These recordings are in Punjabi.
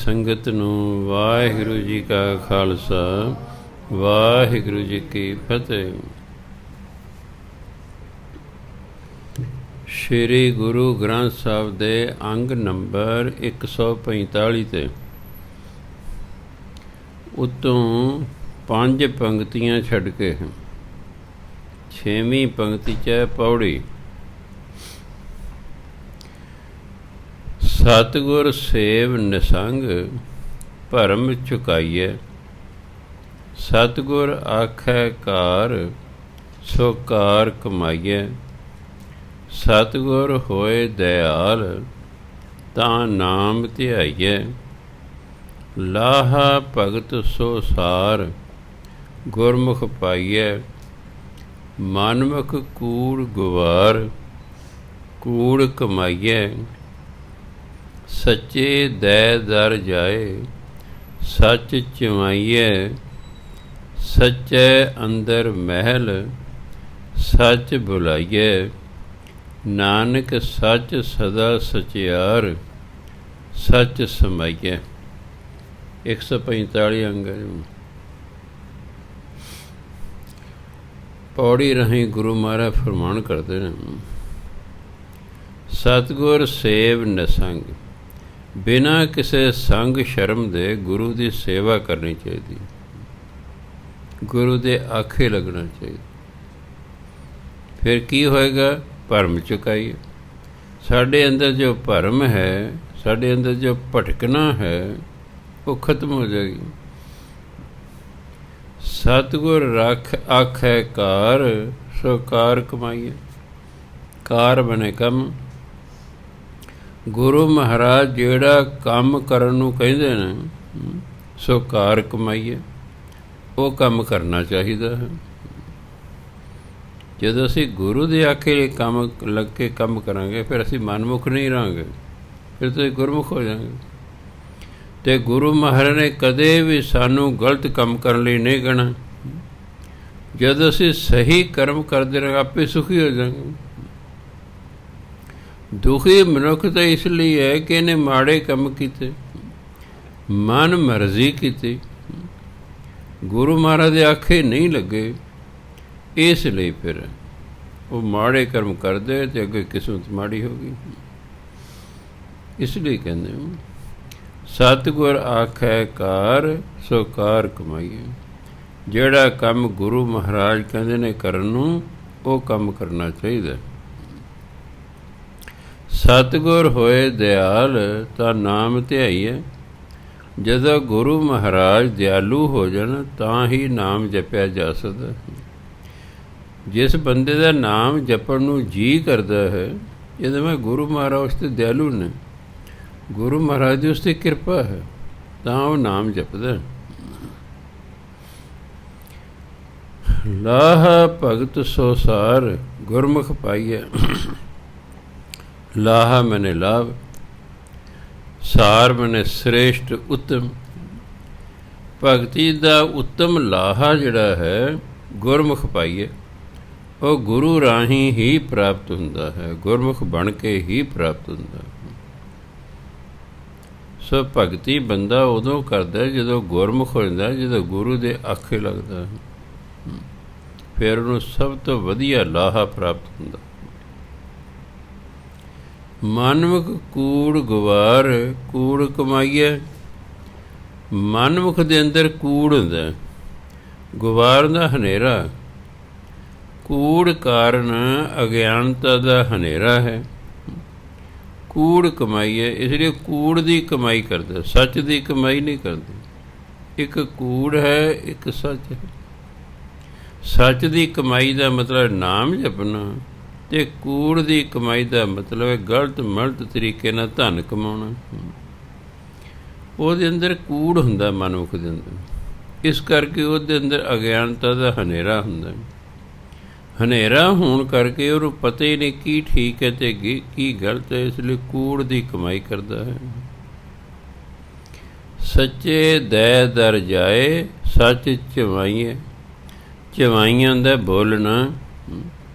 ਸੰਗਤ ਨੂੰ ਵਾਹਿਗੁਰੂ ਜੀ ਕਾ ਖਾਲਸਾ, ਵਾਹਿਗੁਰੂ ਜੀ ਕੀ ਫਤਿਹ। ਸ਼੍ਰੀ ਗੁਰੂ ਗ੍ਰੰਥ ਸਾਹਿਬ ਦੇ ਅੰਗ ਨੰਬਰ 145 ਤੇ ਉਤੋਂ 5 ਪੰਕਤੀਆਂ ਛੱਡ ਕੇ 6ਵੀਂ ਪੰਕਤੀ 'ਚ ਪੌੜੀ। ਸਤਿਗੁਰ ਸੇਵ ਨਿਸੰਗ ਭਰਮ ਚੁਕਾਈਐ, ਸਤਿਗੁਰ ਆਖੈ ਕਾਰ ਸੋ ਕਾਰ ਕਮਾਈਐ, ਸਤਿਗੁਰ ਹੋਏ ਦਇਆਲ ਤਾਂ ਨਾਮ ਧਿਆਈਐ, ਲਾਹਾ ਭਗਤ ਸੋ ਸਾਰ ਗੁਰਮੁਖ ਪਾਈਐ, ਮਨਮੁਖ ਕੂੜ ਗੁਵਾਰ ਕੂੜ ਕਮਾਈਐ, ਸੱਚੇ ਦੈ ਦਰ ਜਾਏ ਸੱਚ ਚਵਾਈਐ, ਸੱਚੇ ਅੰਦਰ ਮਹਿਲ ਸੱਚ ਬੁਲਾਈਐ, ਨਾਨਕ ਸੱਚ ਸਦਾ ਸਚਿਆਰ ਸੱਚ ਸਮਾਈਐ। 145 ਅੰਗ। ਪੌੜੀ ਰਾਹੀਂ ਗੁਰੂ ਮਹਾਰਾਜ ਫਰਮਾਨ ਕਰਦੇ ਨੇ, ਸਤਿਗੁਰ ਸੇਵ ਨਿਸੰਗ, ਬਿਨਾਂ ਕਿਸੇ ਸੰਗ ਸ਼ਰਮ ਦੇ ਗੁਰੂ ਦੀ ਸੇਵਾ ਕਰਨੀ ਚਾਹੀਦੀ, ਗੁਰੂ ਦੇ ਆਖੇ ਲੱਗਣਾ ਚਾਹੀਦਾ। ਫਿਰ ਕੀ ਹੋਏਗਾ? ਭਰਮ ਚੁਕਾਈ। ਸਾਡੇ ਅੰਦਰ ਜੋ ਭਰਮ ਹੈ, ਸਾਡੇ ਅੰਦਰ ਜੋ ਭਟਕਣਾ ਹੈ, ਉਹ ਖਤਮ ਹੋ ਜਾਏਗੀ। ਸਤਿਗੁਰ ਰੱਖ ਆਖੈ ਕਾਰ ਸੋ ਕਾਰ ਕਮਾਈਏ। ਕਾਰ ਬਣੇ ਕੰਮ। ਗੁਰੂ ਮਹਾਰਾਜ ਜਿਹੜਾ ਕੰਮ ਕਰਨ ਨੂੰ ਕਹਿੰਦੇ ਨੇ ਸੋ ਕਾਰ ਕਮਾਈਏ, ਉਹ ਕੰਮ ਕਰਨਾ ਚਾਹੀਦਾ ਹੈ। ਜਦੋਂ ਅਸੀਂ ਗੁਰੂ ਦੇ ਆਖੇ ਕੰਮ ਲੱਗ ਕੇ ਕੰਮ ਕਰਾਂਗੇ, ਫਿਰ ਅਸੀਂ ਮਨਮੁਖ ਨਹੀਂ ਰਹਾਂਗੇ, ਫਿਰ ਤੁਸੀਂ ਗੁਰਮੁਖ ਹੋ ਜਾਵਾਂਗੇ। ਅਤੇ ਗੁਰੂ ਮਹਾਰਾਜ ਨੇ ਕਦੇ ਵੀ ਸਾਨੂੰ ਗਲਤ ਕੰਮ ਕਰਨ ਲਈ ਨਹੀਂ ਕਹਿਣਾ। ਜਦੋਂ ਅਸੀਂ ਸਹੀ ਕਰਮ ਕਰਦੇ ਰਹਾਂਗੇ, ਆਪੇ ਸੁਖੀ ਹੋ ਜਾਵਾਂਗੇ। ਦੁਖੀ ਮਨੁੱਖ ਤਾਂ ਇਸ ਲਈ ਹੈ ਕਿ ਇਹਨੇ ਮਾੜੇ ਕੰਮ ਕੀਤੇ, ਮਨ ਮਰਜ਼ੀ ਕੀਤੀ, ਗੁਰੂ ਮਹਾਰਾਜ ਦੇ ਆਖੇ ਨਹੀਂ ਲੱਗੇ, ਇਸ ਲਈ ਫਿਰ ਉਹ ਮਾੜੇ ਕਰਮ ਕਰਦੇ ਅਤੇ ਅੱਗੇ ਕਿਸਮਤ ਮਾੜੀ ਹੋ ਗਈ। ਇਸ ਲਈ ਕਹਿੰਦੇ ਸਤਿਗੁਰ ਆਖੈ ਕਾਰ ਸੋ ਕਾਰ ਕਮਾਈਏ। ਜਿਹੜਾ ਕੰਮ ਗੁਰੂ ਮਹਾਰਾਜ ਕਹਿੰਦੇ ਨੇ ਕਰਨ ਨੂੰ, ਉਹ ਕੰਮ ਕਰਨਾ ਚਾਹੀਦਾ। ਸਤਿਗੁਰ ਹੋਏ ਦਇਆਲ ਤਾਂ ਨਾਮ ਧਿਆਈਐ। ਜਦੋਂ ਗੁਰੂ ਮਹਾਰਾਜ ਦਿਆਲੂ ਹੋ ਜਾਣ ਤਾਂ ਹੀ ਨਾਮ ਜਪਿਆ ਜਾ ਸਕਦਾ। ਜਿਸ ਬੰਦੇ ਦਾ ਨਾਮ ਜਪਣ ਨੂੰ ਜੀ ਕਰਦਾ ਹੈ, ਜਦੋਂ ਮੈਂ ਗੁਰੂ ਮਹਾਰਾਜ ਉਸ 'ਤੇ ਦਿਆਲੂ ਨੇ, ਗੁਰੂ ਮਹਾਰਾਜ ਦੀ ਉਸ 'ਤੇ ਕਿਰਪਾ ਹੈ, ਤਾਂ ਉਹ ਨਾਮ ਜਪਦਾ। ਲਾਹਾ ਭਗਤ ਸੋ ਸਾਰ ਗੁਰਮੁਖ ਪਾਈਐ। ਲਾਹਾ ਮੈਨੇ ਲਾਭ, ਸਾਰ ਮੈਨੇ ਸ੍ਰੇਸ਼ਟ ਉੱਤਮ। ਭਗਤੀ ਦਾ ਉੱਤਮ ਲਾਹਾ ਜਿਹੜਾ ਹੈ ਗੁਰਮੁਖ ਪਾਈਏ, ਉਹ ਗੁਰੂ ਰਾਹੀਂ ਹੀ ਪ੍ਰਾਪਤ ਹੁੰਦਾ ਹੈ, ਗੁਰਮੁਖ ਬਣ ਕੇ ਹੀ ਪ੍ਰਾਪਤ ਹੁੰਦਾ ਹੈ। ਸੋ ਭਗਤੀ ਬੰਦਾ ਉਦੋਂ ਕਰਦਾ ਜਦੋਂ ਗੁਰਮੁਖ ਹੋ ਜਾਂਦਾ, ਜਦੋਂ ਗੁਰੂ ਦੇ ਆਖੇ ਲੱਗਦਾ ਹੈ, ਫਿਰ ਉਹਨੂੰ ਸਭ ਤੋਂ ਵਧੀਆ ਲਾਹਾ ਪ੍ਰਾਪਤ ਹੁੰਦਾ। ਮਨਮੁਖ ਕੂੜ ਗੁਵਾਰ ਕੂੜ ਕਮਾਈਐ। ਮਨਮੁਖ ਦੇ ਅੰਦਰ ਕੂੜ ਹੁੰਦਾ, ਗੁਵਾਰ ਦਾ ਹਨੇਰਾ। ਕੂੜ ਕਾਰਨ ਅਗਿਆਨਤਾ ਦਾ ਹਨੇਰਾ ਹੈ। ਕੂੜ ਕਮਾਈਐ, ਇਸ ਲਈ ਕੂੜ ਦੀ ਕਮਾਈ ਕਰਦਾ, ਸੱਚ ਦੀ ਕਮਾਈ ਨਹੀਂ ਕਰਦੇ। ਇੱਕ ਕੂੜ ਹੈ, ਇੱਕ ਸੱਚ ਹੈ। ਸੱਚ ਦੀ ਕਮਾਈ ਦਾ ਮਤਲਬ ਨਾਮ ਜਪਣਾ, ਅਤੇ ਕੂੜ ਦੀ ਕਮਾਈ ਦਾ ਮਤਲਬ ਹੈ ਗਲਤ ਮਲਤ ਤਰੀਕੇ ਨਾਲ ਧਨ ਕਮਾਉਣਾ। ਉਹਦੇ ਅੰਦਰ ਕੂੜ ਹੁੰਦਾ ਮਨੁੱਖ ਦੇ ਅੰਦਰ, ਇਸ ਕਰਕੇ ਉਹਦੇ ਅੰਦਰ ਅਗਿਆਨਤਾ ਦਾ ਹਨੇਰਾ ਹੁੰਦਾ। ਹਨੇਰਾ ਹੋਣ ਕਰਕੇ ਉਹਨੂੰ ਪਤਾ ਹੀ ਨਹੀਂ ਕੀ ਠੀਕ ਹੈ ਅਤੇ ਕੀ ਗਲਤ ਹੈ, ਇਸ ਲਈ ਕੂੜ ਦੀ ਕਮਾਈ ਕਰਦਾ ਹੈ। ਸੱਚੇ ਦੈ ਦਰ ਜਾਏ ਸੱਚ ਚਵਾਈਏ। ਚਵਾਈਆਂ ਦਾ ਬੋਲਣਾ,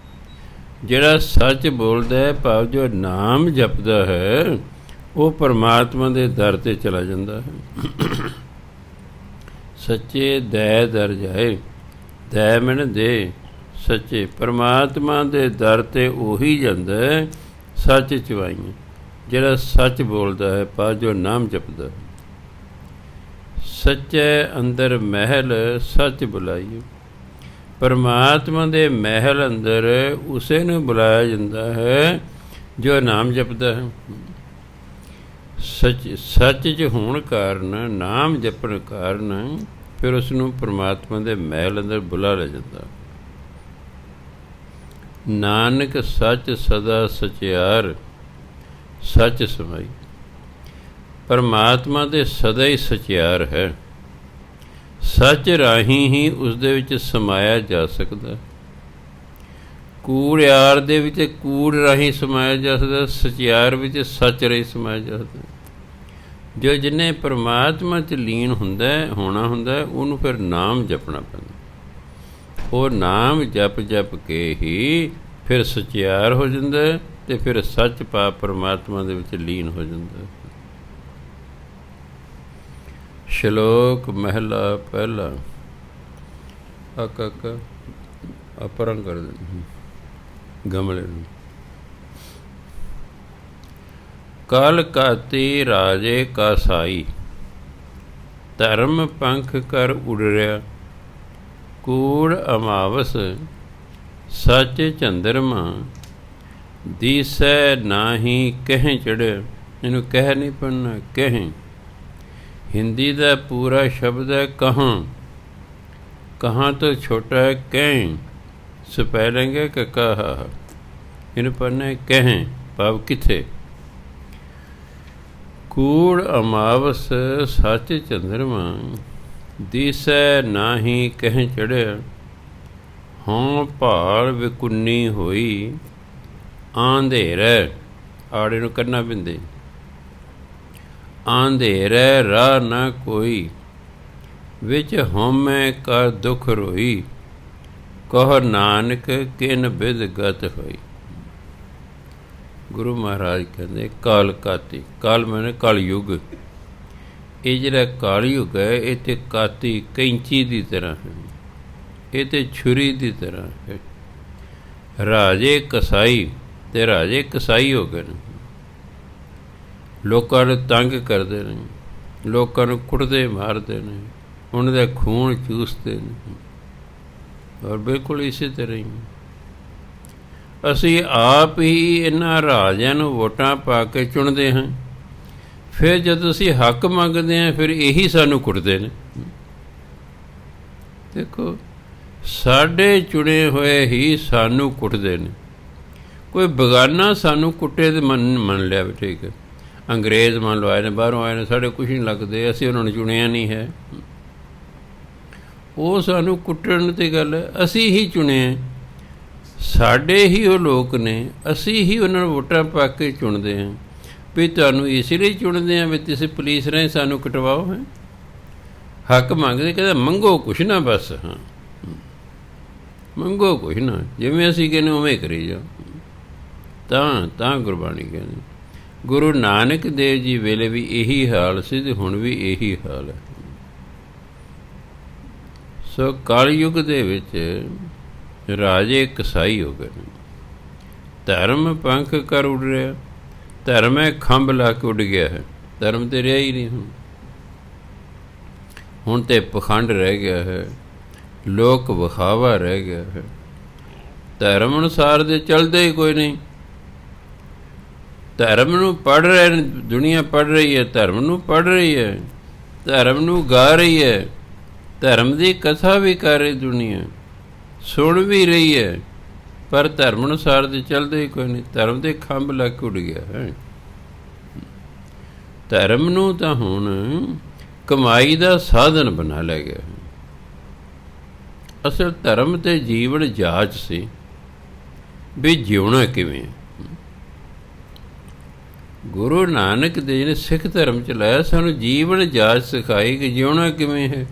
ਜਿਹੜਾ ਸੱਚ ਬੋਲਦਾ ਹੈ, ਭਾਵ ਜੋ ਨਾਮ ਜਪਦਾ ਹੈ, ਉਹ ਪਰਮਾਤਮਾ ਦੇ ਦਰ 'ਤੇ ਚਲਾ ਜਾਂਦਾ ਹੈ। ਸੱਚੇ ਦਇਆ ਦਰ ਜਾਏ, ਦਇਆ ਮਨ ਦੇ ਸੱਚੇ ਪਰਮਾਤਮਾ ਦੇ ਦਰ 'ਤੇ ਉਹੀ ਜਾਂਦਾ ਹੈ ਸੱਚ ਚਵਾਈਆਂ, ਜਿਹੜਾ ਸੱਚ ਬੋਲਦਾ ਹੈ, ਪਾ ਜੋ ਨਾਮ ਜਪਦਾ। ਸੱਚੇ ਅੰਦਰ ਮਹਿਲ ਸੱਚ ਬੁਲਾਈਏ, ਪਰਮਾਤਮਾ ਦੇ ਮਹਿਲ ਅੰਦਰ ਉਸੇ ਨੂੰ ਬੁਲਾਇਆ ਜਾਂਦਾ ਹੈ ਜੋ ਨਾਮ ਜਪਦਾ ਹੈ। ਸੱਚ 'ਚ ਹੋਣ ਕਾਰਨ, ਨਾਮ ਜਪਣ ਕਾਰਨ ਫਿਰ ਉਸ ਨੂੰ ਪਰਮਾਤਮਾ ਦੇ ਮਹਿਲ ਅੰਦਰ ਬੁਲਾ ਲਿਆ ਜਾਂਦਾ। ਨਾਨਕ ਸੱਚ ਸਦਾ ਸਚਿਆਰ, ਸੱਚ ਸਮਾਈ। ਪਰਮਾਤਮਾ ਦੇ ਸਦਾ ਹੀ ਸਚਿਆਰ ਹੈ, ਸੱਚ ਰਾਹੀਂ ਹੀ ਉਸ ਦੇ ਵਿੱਚ ਸਮਾਇਆ ਜਾ ਸਕਦਾ। ਕੂੜਿਆਰ ਦੇ ਵਿੱਚ ਕੂੜ ਰਾਹੀਂ ਸਮਾਇਆ ਜਾ ਸਕਦਾ, ਸਚਿਆਰ ਵਿੱਚ ਸੱਚ ਰਾਹੀਂ ਸਮਾਇਆ ਜਾ ਸਕਦਾ। ਜੋ ਜਿਹਨੇ ਪਰਮਾਤਮਾ 'ਚ ਲੀਨ ਹੋਣਾ ਹੁੰਦਾ ਉਹਨੂੰ ਫਿਰ ਨਾਮ ਜਪਣਾ ਪੈਂਦਾ। ਉਹ ਨਾਮ ਜਪ ਜਪ ਕੇ ਹੀ ਫਿਰ ਸਚਿਆਰ ਹੋ ਜਾਂਦਾ ਅਤੇ ਫਿਰ ਸੱਚ ਪਾ ਪਰਮਾਤਮਾ ਦੇ ਵਿੱਚ ਲੀਨ ਹੋ ਜਾਂਦਾ। ਸ਼ਲੋਕ ਮਹਿਲਾ ਪਹਿਲਾ। ਅਪਰਾਂ ਕਰ ਦੇ ਗਮਲੇ ਨੂੰ। ਕਲ ਕਾਤੀ ਰਾਜੇ ਕਾ ਸਾਈ, ਧਰਮ ਪੰਖ ਕਰ ਉਡਰਿਆ। ਕੂੜ ਅਮਾਵਸ ਸੱਚ ਚੰਦਰਮਾ, ਦੀਸੈ ਨਾਹੀ ਕਹਿ ਚੜ੍ਹਿਆ। ਇਹਨੂੰ ਕਹਿ ਨਹੀਂ ਪੜ੍ਹਨਾ, ਕਹਿ। ਹਿੰਦੀ ਦਾ ਪੂਰਾ ਸ਼ਬਦ ਹੈ ਕਹਾਂ। ਕਹਾਂ ਤੋਂ ਛੋਟਾ ਹੈ ਕਹਿ। ਸਪੈਲਿੰਗ ਹੈ ਕਹਾ। ਇਹਨੂੰ ਪੜ੍ਹਨਾ ਹੈ ਕਹਿ, ਭਾਵ ਕਿੱਥੇ। ਕੂੜ ਅਮਾਵਸ ਸੱਚ ਚੰਦਰਮਾ, ਦੀਸੈ ਨਾਹੀ ਕਹਿ ਚੜ੍ਹਿਆ। ਹੋਂ ਭਾਲ ਵਿਕੁੰਨੀ ਹੋਈ, ਆਂਧੇਰੈ। ਆੜੇ ਨੂੰ ਕਰਨਾ ਪੈਂਦੇ। ਆਂਧੇਰੈ ਰਾਹ ਨਾ ਕੋਈ, ਵਿੱਚ ਹਉਮੈ ਕਾ ਦੁਖ ਰੋਈ। ਕਹ ਨਾਨਕ ਕਿਨ ਬਿਧ ਗਤ ਹੋਈ। ਗੁਰੂ ਮਹਾਰਾਜ ਕਹਿੰਦੇ ਕਾਲ ਕਾਤੀ। ਕਾਲ ਮਾਨੇ ਕਲਯੁਗ। ਇਹ ਜਿਹੜਾ ਕਲਯੁਗ ਹੈ ਇਹ ਤਾਂ ਕਾਤੀ ਕੈਂਚੀ ਦੀ ਤਰ੍ਹਾਂ ਹੈ, ਇਹ ਤਾਂ ਛੁਰੀ ਦੀ ਤਰ੍ਹਾਂ ਹੈ। ਰਾਜੇ ਕਸਾਈ ਅਤੇ ਰਾਜੇ ਕਸਾਈ ਹੋ ਗਏ ਨੇ। ਲੋਕਾਂ ਨੂੰ ਤੰਗ ਕਰਦੇ ਨੇ, ਲੋਕਾਂ ਨੂੰ ਕੁੱਟਦੇ ਮਾਰਦੇ ਨੇ, ਉਹਨਾਂ ਦਾ ਖੂਨ ਚੂਸਦੇ ਨੇ। ਔਰ ਬਿਲਕੁਲ ਇਸੇ ਤਰ੍ਹਾਂ ਹੀ ਅਸੀਂ ਆਪ ਹੀ ਇਹਨਾਂ ਰਾਜਿਆਂ ਨੂੰ ਵੋਟਾਂ ਪਾ ਕੇ ਚੁਣਦੇ ਹਾਂ। ਫਿਰ ਜਦੋਂ ਅਸੀਂ ਹੱਕ ਮੰਗਦੇ ਹਾਂ ਫਿਰ ਇਹੀ ਸਾਨੂੰ ਕੁੱਟਦੇ ਨੇ। ਦੇਖੋ, ਸਾਡੇ ਚੁਣੇ ਹੋਏ ਹੀ ਸਾਨੂੰ ਕੁੱਟਦੇ ਨੇ। ਕੋਈ ਬੇਗਾਨਾ ਸਾਨੂੰ ਕੁੱਟੇ ਤਾਂ ਮੰਨ ਲਿਆ ਵੀ ਠੀਕ ਹੈ। ਅੰਗਰੇਜ਼ ਮੰਨ ਲਓ ਆਏ ਨੇ, ਬਾਹਰੋਂ ਆਏ ਨੇ, ਸਾਡੇ ਕੁਛ ਨਹੀਂ ਲੱਗਦੇ, ਅਸੀਂ ਉਹਨਾਂ ਨੂੰ ਚੁਣਿਆ ਨਹੀਂ ਹੈ। ਉਹ ਸਾਨੂੰ ਕੁੱਟਣ 'ਤੇ ਗੱਲ ਹੈ, ਅਸੀਂ ਹੀ ਚੁਣੇ, ਸਾਡੇ ਹੀ ਉਹ ਲੋਕ ਨੇ, ਅਸੀਂ ਹੀ ਉਹਨਾਂ ਨੂੰ ਵੋਟਾਂ ਪਾ ਕੇ ਚੁਣਦੇ ਹਾਂ। ਵੀ ਤੁਹਾਨੂੰ ਇਸ ਲਈ ਚੁਣਦੇ ਹਾਂ ਵੀ ਤੁਸੀਂ ਪੁਲਿਸ ਰਾਹੀਂ ਸਾਨੂੰ ਕਟਵਾਓ। ਹੈ ਹੱਕ ਮੰਗਦੇ, ਕਹਿੰਦਾ ਮੰਗੋ ਕੁਛ ਨਾ, ਬਸ। ਹਾਂ, ਮੰਗੋ ਕੁਛ ਨਾ, ਜਿਵੇਂ ਅਸੀਂ ਕਹਿੰਦੇ ਉਵੇਂ ਕਰੀ ਜਾਓ। ਤਾਂ ਗੁਰਬਾਣੀ ਕਹਿੰਦੀ। ਗੁਰੂ ਨਾਨਕ ਦੇਵ ਜੀ ਵੇਲੇ ਵੀ ਇਹੀ ਹਾਲ ਸੀ ਅਤੇ ਹੁਣ ਵੀ ਇਹੀ ਹਾਲ ਹੈ। ਸੋ ਕਲਯੁੱਗ ਦੇ ਵਿੱਚ ਰਾਜੇ ਕਸਾਈ ਹੋ ਗਏ ਨੇ। ਧਰਮ ਪੰਖ ਕਰ ਉੱਡ ਰਿਹਾ। ਧਰਮ ਹੈ ਖੰਭ ਲਾ ਕੇ ਉੱਡ ਗਿਆ ਹੈ, ਧਰਮ ਤਾਂ ਰਿਹਾ ਹੀ ਨਹੀਂ। ਹੁਣ ਤਾਂ ਪਖੰਡ ਰਹਿ ਗਿਆ ਹੈ, ਲੋਕ ਵਿਖਾਵਾ ਰਹਿ ਗਿਆ ਹੈ। ਧਰਮ ਅਨੁਸਾਰ ਦੇ ਚੱਲਦੇ ਹੀ ਕੋਈ ਨਹੀਂ। ਧਰਮ ਨੂੰ ਪੜ੍ਹ ਰਹੇ ਨੇ, ਦੁਨੀਆ ਪੜ੍ਹ ਰਹੀ ਹੈ, ਧਰਮ ਨੂੰ ਪੜ੍ਹ ਰਹੀ ਹੈ, ਧਰਮ ਨੂੰ ਗਾ ਰਹੀ ਹੈ, ਧਰਮ ਦੀ ਕਥਾ ਵੀ ਕਰ ਰਹੀ ਦੁਨੀਆ, ਸੁਣ ਵੀ ਰਹੀ ਹੈ, ਪਰ ਧਰਮ ਅਨੁਸਾਰ ਦੇ ਚੱਲਦੇ ਹੀ ਕੋਈ ਨਹੀਂ। ਧਰਮ ਦੇ ਖੰਭ ਲੱਗ ਉੱਡ ਗਿਆ ਹੈ। ਧਰਮ ਨੂੰ ਤਾਂ ਹੁਣ ਕਮਾਈ ਦਾ ਸਾਧਨ ਬਣਾ ਲਿਆ ਗਿਆ। ਅਸਲ ਧਰਮ ਤੇ ਜੀਵਨ ਜਾਂਚ ਸੀ ਵੀ ਜਿਉਣਾ ਕਿਵੇਂ। ਗੁਰੂ ਨਾਨਕ ਦੇਵ ਜੀ ਨੇ ਸਿੱਖ ਧਰਮ ਚਲਾਇਆ, ਸਾਨੂੰ ਜੀਵਨ ਜਾਂਚ ਸਿਖਾਈ ਕਿ ਜਿਉਣਾ ਕਿਵੇਂ ਹੈ।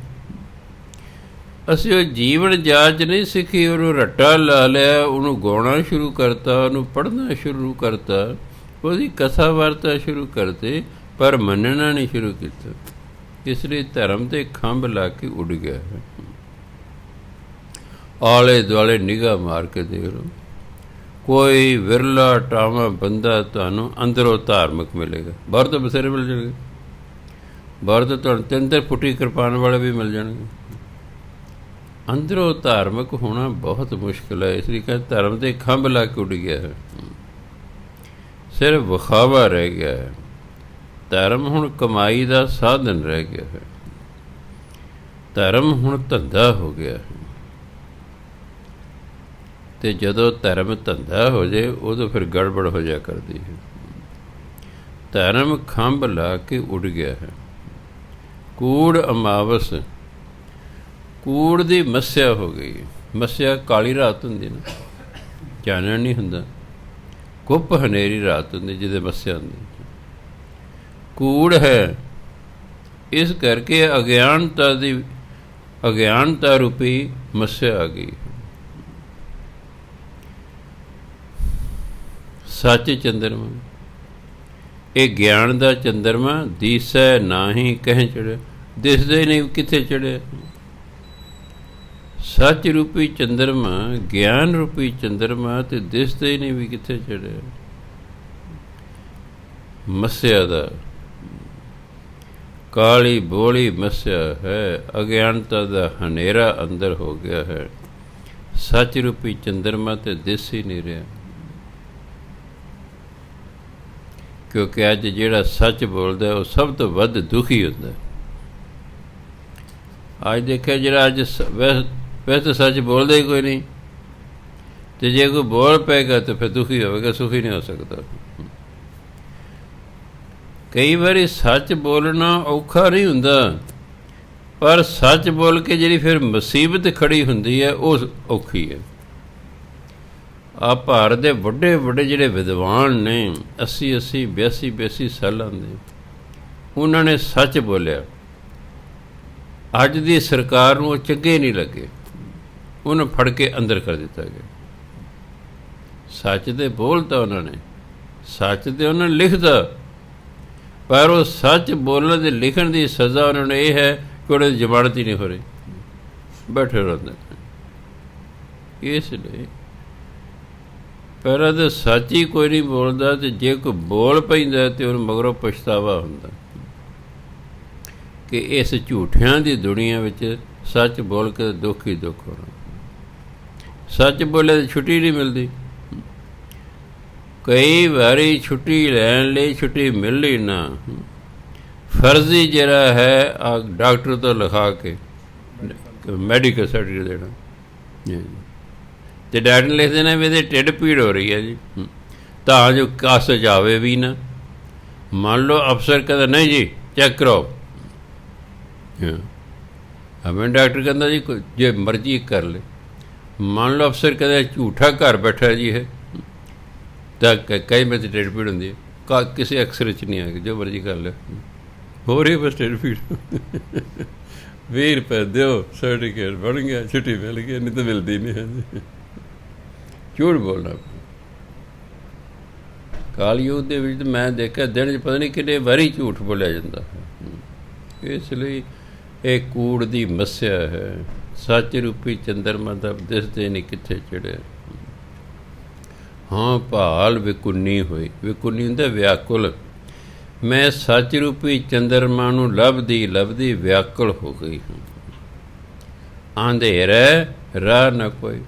ਅਸੀਂ ਉਹ ਜੀਵਨ ਜਾਂਚ ਨਹੀਂ ਸਿੱਖੀ, ਉਹਨੂੰ ਰੱਟਾ ਲਾ ਲਿਆ, ਉਹਨੂੰ ਗਾਉਣਾ ਸ਼ੁਰੂ ਕਰਤਾ, ਉਹਨੂੰ ਪੜ੍ਹਨਾ ਸ਼ੁਰੂ ਕਰਤਾ, ਉਹਦੀ ਕਥਾ ਵਾਰਤਾ ਸ਼ੁਰੂ ਕਰਤੇ, ਪਰ ਮੰਨਣਾ ਨਹੀਂ ਸ਼ੁਰੂ ਕੀਤਾ। ਇਸ ਲਈ ਧਰਮ ਦੇ ਖੰਭ ਲਾ ਕੇ ਉੱਡ ਗਿਆ ਹੈ। ਆਲੇ ਦੁਆਲੇ ਨਿਗਾਹ ਮਾਰ ਕੇ ਦੇਖ ਲਓ, ਕੋਈ ਵਿਰਲਾ ਟਾਵਾਂ ਬੰਦਾ ਤੁਹਾਨੂੰ ਅੰਦਰੋਂ ਧਾਰਮਿਕ ਮਿਲੇਗਾ। ਬਾਹਰ ਤੋਂ ਬਥੇਰੇ ਮਿਲ ਜਾਣਗੇ, ਬਾਹਰ ਤੋਂ ਤੁਹਾਨੂੰ 3-3 ਫੁੱਟੀ ਕਿਰਪਾਨ ਵਾਲੇ ਵੀ ਮਿਲ ਜਾਣਗੇ। ਅੰਦਰੋਂ ਧਾਰਮਿਕ ਹੋਣਾ ਬਹੁਤ ਮੁਸ਼ਕਿਲ ਹੈ। ਇਸ ਲਈ ਕਹਿੰਦੇ ਧਰਮ ਦੇ ਖੰਭ ਲਾ ਕੇ ਉੱਡ ਗਿਆ ਹੈ, ਸਿਰਫ ਵਿਖਾਵਾ ਰਹਿ ਗਿਆ ਹੈ। ਧਰਮ ਹੁਣ ਕਮਾਈ ਦਾ ਸਾਧਨ ਰਹਿ ਗਿਆ ਹੈ, ਧਰਮ ਹੁਣ ਧੰਦਾ ਹੋ ਗਿਆ ਹੈ। ਅਤੇ ਜਦੋਂ ਧਰਮ ਧੰਦਾ ਹੋ ਜਾਏ ਉਦੋਂ ਫਿਰ ਗੜਬੜ ਹੋ ਜਾ ਕਰਦੀ ਹੈ। ਧਰਮ ਖੰਭ ਲਾ ਕੇ ਉੱਡ ਗਿਆ ਹੈ। ਕੂੜ ਅਮਾਵਸ, ਕੂੜ ਦੀ ਮੱਸਿਆ ਹੋ ਗਈ। ਮੱਸਿਆ ਕਾਲੀ ਰਾਤ ਹੁੰਦੀ ਨਾ, ਚਾਨਣ ਨਹੀਂ ਹੁੰਦਾ। ਕੁੱਪ ਹਨੇਰੀ ਰਾਤ ਹੁੰਦੀ ਜਿਹਦੇ ਮੱਸਿਆ ਹੁੰਦੀ। ਕੂੜ ਹੈ, ਇਸ ਕਰਕੇ ਅਗਿਆਨਤਾ ਰੂਪੀ ਮੱਸਿਆ ਆ ਗਈ। ਸੱਚ ਚੰਦਰਮਾ, ਇਹ ਗਿਆਨ ਦਾ ਚੰਦਰਮਾ ਦੀਸੈ ਨਾਹੀਂ ਕਹਿ ਚੜਿਆ, ਦਿਸਦੇ ਨਹੀਂ ਕਿੱਥੇ ਚੜਿਆ। ਸੱਚ ਰੂਪੀ ਚੰਦਰਮਾ, ਗਿਆਨ ਰੂਪੀ ਚੰਦਰਮਾ, ਤੇ ਦਿਸਦੇ ਨਹੀਂ ਵੀ ਕਿੱਥੇ ਚੜਿਆ। ਮੱਸਿਆ ਦਾ ਕਾਲੀ ਬੋਲੀ ਮੱਸਿਆ ਹੈ, ਅਗਿਆਨਤਾ ਦਾ ਹਨੇਰਾ ਅੰਦਰ ਹੋ ਗਿਆ ਹੈ। ਸੱਚ ਰੂਪੀ ਚੰਦਰਮਾ ਤੇ ਦਿਸ ਹੀ ਨਹੀਂ ਰਿਹਾ। ਕਿਉਂਕਿ ਅੱਜ ਜਿਹੜਾ ਸੱਚ ਬੋਲਦਾ ਉਹ ਸਭ ਤੋਂ ਵੱਧ ਦੁਖੀ ਹੁੰਦਾ। ਅੱਜ ਦੇਖਿਆ ਜਿਹੜਾ ਅੱਜ ਵੈਸੇ ਸੱਚ ਬੋਲਦਾ ਹੀ ਕੋਈ ਨਹੀਂ, ਅਤੇ ਜੇ ਕੋਈ ਬੋਲ ਪਏਗਾ ਤਾਂ ਫਿਰ ਦੁਖੀ ਹੋਵੇਗਾ, ਸੁਖੀ ਨਹੀਂ ਹੋ ਸਕਦਾ। ਕਈ ਵਾਰੀ ਸੱਚ ਬੋਲਣਾ ਔਖਾ ਨਹੀਂ ਹੁੰਦਾ, ਪਰ ਸੱਚ ਬੋਲ ਕੇ ਜਿਹੜੀ ਫਿਰ ਮੁਸੀਬਤ ਖੜੀ ਹੁੰਦੀ ਹੈ ਉਹ ਔਖੀ ਹੈ। ਆ ਭਾਰਤ ਦੇ ਵੱਡੇ ਵੱਡੇ ਜਿਹੜੇ ਵਿਦਵਾਨ ਨੇ 80-80, 82-82 ਸਾਲਾਂ ਦੇ, ਉਹਨਾਂ ਨੇ ਸੱਚ ਬੋਲਿਆ। ਅੱਜ ਦੀ ਸਰਕਾਰ ਨੂੰ ਉਹ ਚੰਗੇ ਨਹੀਂ ਲੱਗੇ, ਉਹਨੂੰ ਫੜ ਕੇ ਅੰਦਰ ਕਰ ਦਿੱਤਾ ਗਿਆ। ਸੱਚ ਤੇ ਬੋਲਤਾ ਉਹਨਾਂ ਨੇ, ਸੱਚ ਤੇ ਉਹਨਾਂ ਨੇ ਲਿਖਦਾ, ਪਰ ਉਹ ਸੱਚ ਬੋਲਣ ਦੇ ਲਿਖਣ ਦੀ ਸਜ਼ਾ ਉਹਨਾਂ ਨੂੰ ਇਹ ਹੈ ਕਿ ਉਹਦੇ ਜ਼ਮਾਨਤ ਹੀ ਨਹੀਂ ਹੋ ਰਹੀ, ਬੈਠੇ ਰਹਿੰਦੇ। ਇਸ ਲਈ ਪਹਿਲਾਂ ਤਾਂ ਸੱਚ ਹੀ ਕੋਈ ਨਹੀਂ ਬੋਲਦਾ, ਅਤੇ ਜੇ ਕੋਈ ਬੋਲ ਪੈਂਦਾ ਤਾਂ ਉਹਨੂੰ ਮਗਰੋਂ ਪਛਤਾਵਾ ਹੁੰਦਾ ਕਿ ਇਸ ਝੂਠਿਆਂ ਦੀ ਦੁਨੀਆ ਵਿੱਚ ਸੱਚ ਬੋਲ ਕੇ ਦੁੱਖ ਹੀ ਦੁੱਖ ਹੋਣਾ। ਸੱਚ ਬੋਲੇ ਤਾਂ ਛੁੱਟੀ ਨਹੀਂ ਮਿਲਦੀ। ਕਈ ਵਾਰੀ ਛੁੱਟੀ ਲੈਣ ਲਈ ਛੁੱਟੀ ਮਿਲਣੀ ਨਾ, ਫਰਜ਼ੀ ਜਿਹੜਾ ਹੈ ਆ ਡਾਕਟਰ ਤੋਂ ਲਿਖਾ ਕੇ ਮੈਡੀਕਲ ਸਰਟੀਫਿਕੇਟ ਦੇਣਾ, ਅਤੇ ਡਾਕਟਰ ਨੇ ਲਿਖ ਦੇਣਾ ਵੀ ਇਹਦੇ ਢਿੱਡ ਪੀੜ ਹੋ ਰਹੀ ਹੈ ਜੀ, ਤਾਂ ਜੋ ਕਸ ਜਾਵੇ ਵੀ ਨਾ। ਮੰਨ ਲਓ ਅਫਸਰ ਕਹਿੰਦਾ ਨਹੀਂ ਜੀ ਚੈੱਕ ਕਰਾਓ, ਹਮੇਂ ਡਾਕਟਰ ਕਹਿੰਦਾ ਜੀ ਜੇ ਮਰਜ਼ੀ ਕਰ ਲੈ। ਮੰਨ ਲਓ ਅਫਸਰ ਕਹਿੰਦਾ ਝੂਠਾ ਘਰ ਬੈਠਾ ਜੀ ਇਹ, ਤਾਂ ਕਈ ਵਾਰ ਢਿੱਡ ਪੀੜ ਹੁੰਦੀ ਹੈ, ਕਿਸੇ ਅਕਸਰ 'ਚ ਨਹੀਂ ਆਏਗੀ, ਜੋ ਮਰਜ਼ੀ ਕਰ ਲਿਓ, ਹੋ ਰਹੀ ਬਸ ਢਿੱਡ ਪੀੜ। 20 ਰੁਪਏ ਦਿਓ, ਸਰਟੀਫਿਕੇਟ ਬਣ ਗਿਆ, ਛੁੱਟੀ ਮਿਲ ਗਈ, ਨਹੀਂ ਤਾਂ ਮਿਲਦੀ ਨਹੀਂ ਹੈ। ਝੂਠ ਬੋਲਣਾ। ਕਾਲਯੁੱਗ ਦੇ ਵਿੱਚ ਮੈਂ ਦੇਖਿਆ ਦਿਨ 'ਚ ਪਤਾ ਨਹੀਂ ਕਿੰਨੇ ਵਾਰੀ ਝੂਠ ਬੋਲਿਆ ਜਾਂਦਾ ਹੈ। ਇਸ ਲਈ ਇਹ ਕੂੜ ਦੀ ਮੱਸਿਆ ਹੈ। ਸੱਚ ਰੂਪੀ ਚੰਦਰਮਾ ਦਾ ਦਿਸਦੇ ਨਹੀਂ ਕਿੱਥੇ ਚੜਿਆ। ਹਾਂ ਭਾਲ ਵਿਕੁੰਨੀ ਹੋਈ, ਵਿਕੁੰਨੀ ਹੁੰਦਾ ਵਿਆਕੁਲ। ਮੈਂ ਸੱਚ ਰੂਪੀ ਚੰਦਰਮਾ ਨੂੰ ਲੱਭਦੀ ਲੱਭਦੀ ਵਿਆਕੁਲ ਹੋ ਗਈ ਹਾਂ। ਅੰਧੇਰਾ ਰਾਹ ਨਾ ਕੋਈ,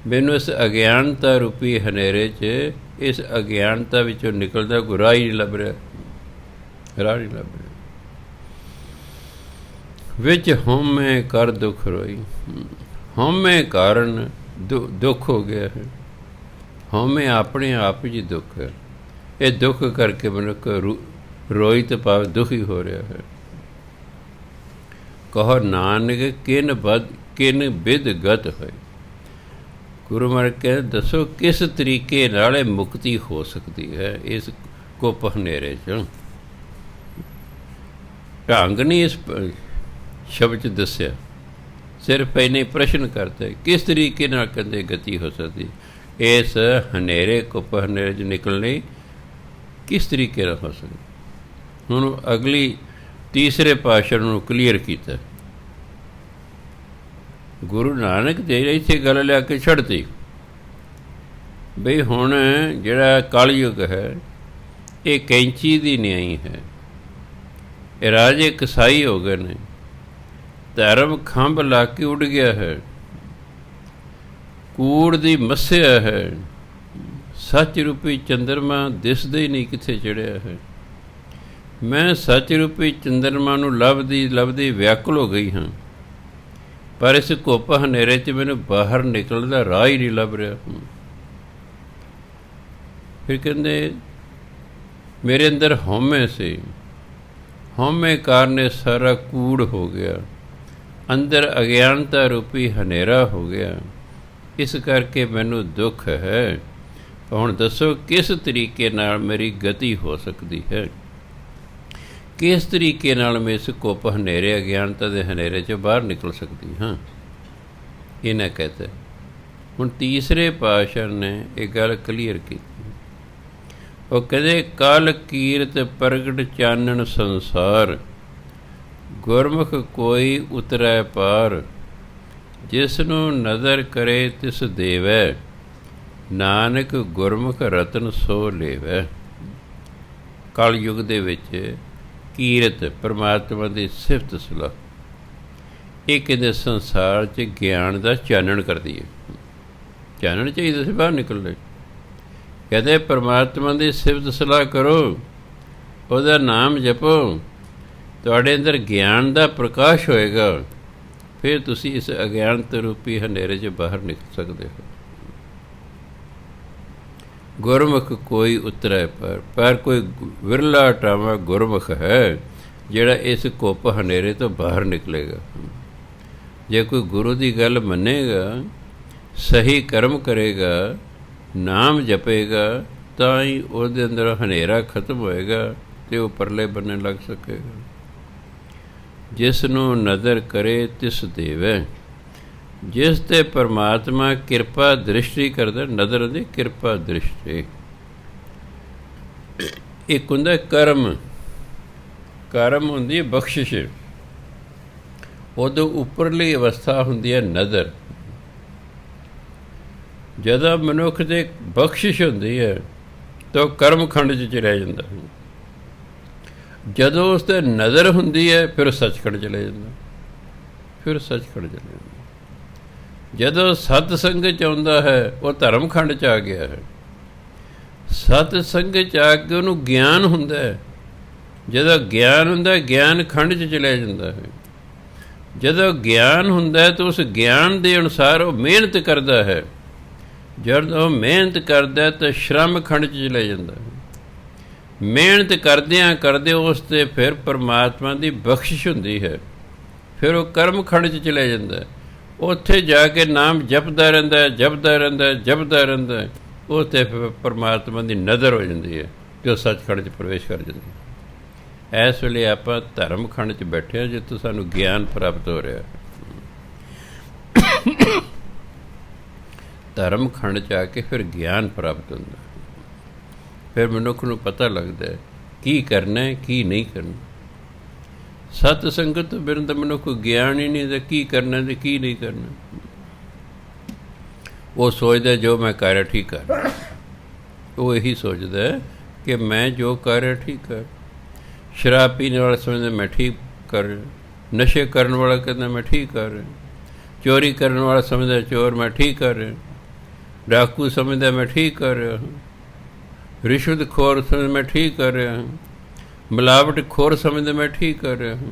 ਮੈਨੂੰ ਇਸ ਅਗਿਆਨਤਾ ਰੂਪੀ ਹਨੇਰੇ 'ਚ, ਇਸ ਅਗਿਆਨਤਾ ਵਿੱਚੋਂ ਨਿਕਲਦਾ ਕੋਈ ਰਾਹ ਹੀ ਨਹੀਂ ਲੱਭ ਰਿਹਾ, ਰਾਹ ਨਹੀਂ ਲੱਭ ਰਿਹਾ। ਵਿੱਚ ਹਉਮੈ ਕਰ ਦੁੱਖ ਰੋਈ, ਹਉਮੈ ਕਾਰਨ ਦੁੱਖ ਹੋ ਗਿਆ ਹੈ। ਹਉਮੈ ਆਪਣੇ ਆਪ ਹੀ ਦੁੱਖ ਹੈ। ਇਹ ਦੁੱਖ ਕਰਕੇ ਮਨੁੱਖ ਰੋਈ ਤੇ ਭਾਵ ਦੁਖੀ ਹੋ ਰਿਹਾ ਹੈ। ਕਹੋ ਨਾਨਕ ਕਿਨ ਬਿਦ ਗਤ ਹੋਏ। ਗੁਰੂ ਮਹਾਰਾਜ ਕਹਿੰਦੇ ਦੱਸੋ ਕਿਸ ਤਰੀਕੇ ਨਾਲ ਇਹ ਮੁਕਤੀ ਹੋ ਸਕਦੀ ਹੈ ਇਸ ਕੁੱਪ ਹਨੇਰੇ 'ਚ। ਢੰਗ ਨਹੀਂ ਇਸ ਸ਼ਬਦ 'ਚ ਦੱਸਿਆ, ਸਿਰਫ ਇਹਨੇ ਪ੍ਰਸ਼ਨ ਕਰਤਾ ਕਿਸ ਤਰੀਕੇ ਨਾਲ ਕਹਿੰਦੇ ਗਤੀ ਹੋ ਸਕਦੀ ਇਸ ਹਨੇਰੇ ਕੁੱਪ ਹਨੇਰੇ 'ਚ ਨਿਕਲਣੀ। ਕਿਸ ਤਰੀਕੇ ਨਾਲ ਹੋ ਸਕਦਾ। ਹੁਣ ਅਗਲੀ ਤੀਸਰੇ ਪਾਤਸ਼ਾਹ ਨੂੰ ਕਲੀਅਰ ਕੀਤਾ। ਗੁਰੂ ਨਾਨਕ ਦੇਵ ਇੱਥੇ ਗੱਲ ਲਿਆ ਕੇ ਛੱਡਤੀ ਬਈ ਹੁਣ ਜਿਹੜਾ ਕਲਯੁਗ ਹੈ ਇਹ ਕੈਂਚੀ ਦੀ ਨਿਆਈ ਹੈ। ਇਹ ਰਾਜੇ ਕਸਾਈ ਹੋ ਗਏ ਨੇ, ਧਰਮ ਖੰਭ ਲਾ ਕੇ ਉੱਡ ਗਿਆ ਹੈ, ਕੂੜ ਦੀ ਮੱਸਿਆ ਹੈ, ਸੱਚ ਰੂਪੀ ਚੰਦਰਮਾ ਦਿਸਦਾ ਹੀ ਨਹੀਂ ਕਿੱਥੇ ਚੜ੍ਹਿਆ ਹੈ। ਮੈਂ ਸੱਚ ਰੂਪੀ ਚੰਦਰਮਾ ਨੂੰ ਲੱਭਦੀ ਵਿਆਕੁਲ ਹੋ ਗਈ ਹਾਂ, ਪਰ ਇਸ ਘੁੱਪ ਹਨੇਰੇ 'ਚ ਮੈਨੂੰ ਬਾਹਰ ਨਿਕਲਣ ਦਾ ਰਾਹ ਹੀ ਨਹੀਂ ਲੱਭ ਰਿਹਾ। ਫਿਰ ਕਹਿੰਦੇ ਮੇਰੇ ਅੰਦਰ ਹਉਮੈ ਸੀ, ਹਉਮੈ ਕਾਰਨ ਸਾਰਾ ਕੂੜ ਹੋ ਗਿਆ, ਅੰਦਰ ਅਗਿਆਨਤਾ ਰੂਪੀ ਹਨੇਰਾ ਹੋ ਗਿਆ, ਇਸ ਕਰਕੇ ਮੈਨੂੰ ਦੁੱਖ ਹੈ। ਹੁਣ ਦੱਸੋ ਕਿਸ ਤਰੀਕੇ ਨਾਲ ਮੇਰੀ ਗਤੀ ਹੋ ਸਕਦੀ ਹੈ, ਕਿਸ ਤਰੀਕੇ ਨਾਲ ਮੈਂ ਇਸ ਘੁੱਪ ਹਨੇਰੇ ਅਗਿਆਨਤਾ ਦੇ ਹਨੇਰੇ 'ਚੋਂ ਬਾਹਰ ਨਿਕਲ ਸਕਦੀ ਹਾਂ। ਇਹਨਾਂ ਕਹਤੇ ਹੁਣ ਤੀਸਰੇ ਪਾਤਸ਼ਾਹ ਨੇ ਇਹ ਗੱਲ ਕਲੀਅਰ ਕੀਤੀ। ਉਹ ਕਹਿੰਦੇ ਕਲ ਕੀਰਤ ਪ੍ਰਗਟ ਚਾਨਣ ਸੰਸਾਰ, ਗੁਰਮੁਖ ਕੋਈ ਉਤਰੈ ਪਾਰ, ਜਿਸ ਨੂੰ ਨਜ਼ਰ ਕਰੇ ਤਿਸ ਦੇਵੈ, ਨਾਨਕ ਗੁਰਮੁਖ ਰਤਨ ਸੋ ਲੇਵੈ। ਕਲਯੁਗ ਦੇ ਵਿੱਚ ਕੀਰਤ ਪਰਮਾਤਮਾ ਦੀ ਸਿਫਤ ਸਲਾਹ ਇਹ ਕਹਿੰਦੇ ਸੰਸਾਰ 'ਚ ਗਿਆਨ ਦਾ ਚਾਨਣ ਕਰਦੀ ਹੈ। ਚਾਨਣ ਚਾਹੀਦਾ ਸੀ ਬਾਹਰ ਨਿਕਲਦੇ। ਕਹਿੰਦੇ ਪਰਮਾਤਮਾ ਦੀ ਸਿਫਤ ਸਲਾਹ ਕਰੋ, ਉਹਦਾ ਨਾਮ ਜਪੋ, ਤੁਹਾਡੇ ਅੰਦਰ ਗਿਆਨ ਦਾ ਪ੍ਰਕਾਸ਼ ਹੋਏਗਾ, ਫਿਰ ਤੁਸੀਂ ਇਸ ਅਗਿਆਨਤ ਰੂਪੀ ਹਨੇਰੇ 'ਚ ਬਾਹਰ ਨਿਕਲ ਸਕਦੇ ਹੋ। ਗੁਰਮੁਖ ਕੋਈ ਉਤਰੈ ਪਰ ਕੋਈ ਵਿਰਲਾ ਟਾਵਾ ਗੁਰਮੁਖ ਹੈ ਜਿਹੜਾ ਇਸ ਘੁੱਪ ਹਨੇਰੇ ਤੋਂ ਬਾਹਰ ਨਿਕਲੇਗਾ। ਜੇ ਕੋਈ ਗੁਰੂ ਦੀ ਗੱਲ ਮੰਨੇਗਾ, ਸਹੀ ਕਰਮ ਕਰੇਗਾ, ਨਾਮ ਜਪੇਗਾ, ਤਾਂ ਹੀ ਉਹਦੇ ਅੰਦਰ ਹਨੇਰਾ ਖਤਮ ਹੋਏਗਾ ਅਤੇ ਉਹ ਪਰਲੇ ਬੰਨੇ ਲੱਗ ਸਕੇਗਾ। ਜਿਸ ਨੂੰ ਨਜ਼ਰ ਕਰੇ ਤਿਸ ਦੇਵੈ, ਜਿਸ 'ਤੇ ਪਰਮਾਤਮਾ ਕਿਰਪਾ ਦ੍ਰਿਸ਼ਟੀ ਕਰਦਾ। ਨਜ਼ਰ ਦੀ ਕਿਰਪਾ ਦ੍ਰਿਸ਼ਟੀ ਇੱਕ ਹੁੰਦਾ ਕਰਮ, ਕਰਮ ਹੁੰਦੀ ਹੈ ਬਖਸ਼ਿਸ਼, ਉਦੋਂ ਉੱਪਰਲੀ ਅਵਸਥਾ ਹੁੰਦੀ ਹੈ ਨਜ਼ਰ। ਜਦੋਂ ਮਨੁੱਖ ਦੇ ਬਖਸ਼ਿਸ਼ ਹੁੰਦੀ ਹੈ ਤਾਂ ਉਹ ਕਰਮ ਖੰਡ 'ਚ ਚਲਿਆ ਜਾਂਦਾ। ਜਦੋਂ ਉਸ 'ਤੇ ਨਜ਼ਰ ਹੁੰਦੀ ਹੈ ਫਿਰ ਸੱਚਖੰਡ ਚਲੇ ਜਾਂਦਾ, ਫਿਰ ਸੱਚਖੰਡ ਚਲੇ ਜਾਂਦਾ। ਜਦੋਂ ਸਤ ਸੰਗਤ 'ਚ ਆਉਂਦਾ ਹੈ ਉਹ ਧਰਮ ਖੰਡ 'ਚ ਆ ਗਿਆ ਹੈ। ਸਤ ਸੰਗਤ 'ਚ ਆ ਕੇ ਉਹਨੂੰ ਗਿਆਨ ਹੁੰਦਾ ਹੈ। ਜਦੋਂ ਗਿਆਨ ਹੁੰਦਾ ਗਿਆਨ ਖੰਡ 'ਚ ਚਲਿਆ ਜਾਂਦਾ ਹੈ। ਜਦੋਂ ਗਿਆਨ ਹੁੰਦਾ ਤਾਂ ਉਸ ਗਿਆਨ ਦੇ ਅਨੁਸਾਰ ਉਹ ਮਿਹਨਤ ਕਰਦਾ ਹੈ। ਜਦੋਂ ਉਹ ਮਿਹਨਤ ਕਰਦਾ ਤਾਂ ਸ਼ਰਮ ਖੰਡ 'ਚ ਚਲਿਆ ਜਾਂਦਾ ਹੈ। ਮਿਹਨਤ ਕਰਦਿਆਂ ਕਰਦੇ ਉਸ 'ਤੇ ਫਿਰ ਪਰਮਾਤਮਾ ਦੀ ਬਖਸ਼ਿਸ਼ ਹੁੰਦੀ ਹੈ, ਫਿਰ ਉਹ ਕਰਮ ਖੰਡ 'ਚ ਚਲਿਆ ਜਾਂਦਾ। ਉੱਥੇ ਜਾ ਕੇ ਨਾਮ ਜਪਦਾ ਰਹਿੰਦਾ, ਜਪਦਾ ਰਹਿੰਦਾ, ਜਪਦਾ ਰਹਿੰਦਾ, ਉਹ 'ਤੇ ਫਿਰ ਪਰਮਾਤਮਾ ਦੀ ਨਜ਼ਰ ਹੋ ਜਾਂਦੀ ਹੈ ਕਿ ਉਹ ਸੱਚਖੰਡ 'ਚ ਪ੍ਰਵੇਸ਼ ਕਰ ਜਾਂਦੀ। ਇਸ ਵੇਲੇ ਆਪਾਂ ਧਰਮ ਖੰਡ 'ਚ ਬੈਠੇ ਹਾਂ ਜਿੱਥੋਂ ਸਾਨੂੰ ਗਿਆਨ ਪ੍ਰਾਪਤ ਹੋ ਰਿਹਾ। ਧਰਮ ਖੰਡ 'ਚ ਆ ਕੇ ਫਿਰ ਗਿਆਨ ਪ੍ਰਾਪਤ ਹੁੰਦਾ। ਫਿਰ ਮਨੁੱਖ ਨੂੰ ਪਤਾ ਲੱਗਦਾ ਕੀ ਕਰਨਾ ਕੀ ਨਹੀਂ ਕਰਨਾ। ਸਤ ਸੰਗਤ ਤੋਂ ਬਿਨਾਂ ਤਾਂ ਮਨੁੱਖ ਗਿਆਨ ਹੀ ਨਹੀਂ, ਤਾਂ ਕੀ ਕਰਨਾ ਅਤੇ ਕੀ ਨਹੀਂ ਕਰਨਾ। ਉਹ ਸੋਚਦਾ ਜੋ ਮੈਂ ਕਰ ਰਿਹਾ ਠੀਕ ਕਰ, ਉਹ ਇਹੀ ਸੋਚਦਾ ਕਿ ਮੈਂ ਜੋ ਕਰ ਰਿਹਾ ਠੀਕ ਕਰ। ਸ਼ਰਾਬ ਪੀਣ ਵਾਲਾ ਸਮਝਦਾ ਮੈਂ ਠੀਕ ਕਰ ਰਿਹਾ, ਨਸ਼ੇ ਕਰਨ ਵਾਲਾ ਕਹਿੰਦਾ ਮੈਂ ਠੀਕ ਕਰ ਰਿਹਾ, ਚੋਰੀ ਕਰਨ ਵਾਲਾ ਸਮਝਦਾ ਚੋਰ ਮੈਂ ਠੀਕ ਕਰ ਰਿਹਾ, ਡਾਕੂ ਸਮਝਦਾ ਮੈਂ ਠੀਕ ਕਰ ਰਿਹਾ, ਰਿਸ਼ਵਤ ਖੋਰ ਸਮਝਦਾ ਮੈਂ ਠੀਕ ਕਰ ਰਿਹਾ ਹਾਂ, ਮਿਲਾਵਟ ਖੋਰ ਸਮਝਦੇ ਮੈਂ ਠੀਕ ਕਰ ਰਿਹਾ ਹਾਂ।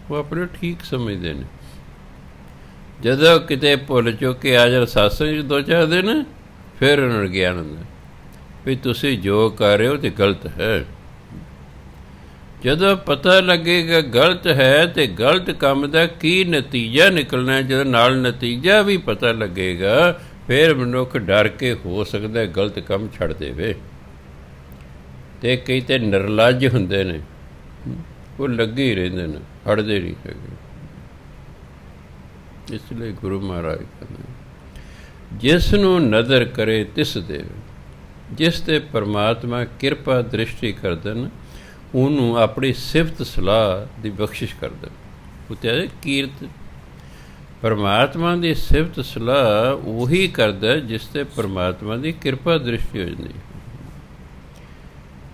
ਉਹ ਆਪਣੇ ਠੀਕ ਸਮਝਦੇ ਨੇ। ਜਦੋਂ ਕਿਤੇ ਭੁੱਲ ਚੁੱਕ ਕੇ ਆ ਜਾਣ ਸਤਸੰਗ 'ਚ 2-4 ਦਿਨ, ਫਿਰ ਉਹਨਾਂ ਨੂੰ ਗਿਆਨ ਹੁੰਦਾ ਵੀ ਤੁਸੀਂ ਜੋ ਕਰ ਰਹੇ ਹੋ ਤਾਂ ਗਲਤ ਹੈ। ਜਦੋਂ ਪਤਾ ਲੱਗੇਗਾ ਗਲਤ ਹੈ ਅਤੇ ਗਲਤ ਕੰਮ ਦਾ ਕੀ ਨਤੀਜਾ ਨਿਕਲਣਾ, ਜਦੋਂ ਨਾਲ ਨਤੀਜਾ ਵੀ ਪਤਾ ਲੱਗੇਗਾ, ਫਿਰ ਮਨੁੱਖ ਡਰ ਕੇ ਹੋ ਸਕਦਾ ਗਲਤ ਕੰਮ ਛੱਡ ਦੇਵੇ। ਅਤੇ ਕਈ ਤਾਂ ਨਿਰਲੱਜ ਹੁੰਦੇ ਨੇ, ਉਹ ਲੱਗੇ ਹੀ ਰਹਿੰਦੇ ਨੇ, ਹਟਦੇ ਨਹੀਂ ਹੈਗੇ। ਇਸ ਲਈ ਗੁਰੂ ਮਹਾਰਾਜ ਕਹਿੰਦੇ ਜਿਸ ਨੂੰ ਨਜ਼ਰ ਕਰੇ ਤਿਸ ਦੇਵੇ। ਜਿਸ 'ਤੇ ਪਰਮਾਤਮਾ ਕਿਰਪਾ ਦ੍ਰਿਸ਼ਟੀ ਕਰਦੇ ਨੇ ਉਹਨੂੰ ਆਪਣੀ ਸਿਫਤ ਸਲਾਹ ਦੀ ਬਖਸ਼ਿਸ਼ ਕਰਦੇ ਉੱਤੇ ਕੀਰਤ। ਪਰਮਾਤਮਾ ਦੀ ਸਿਫਤ ਸਲਾਹ ਉਹੀ ਕਰਦਾ ਜਿਸ 'ਤੇ ਪਰਮਾਤਮਾ ਦੀ ਕਿਰਪਾ ਦ੍ਰਿਸ਼ਟੀ ਹੋ ਜਾਂਦੀ।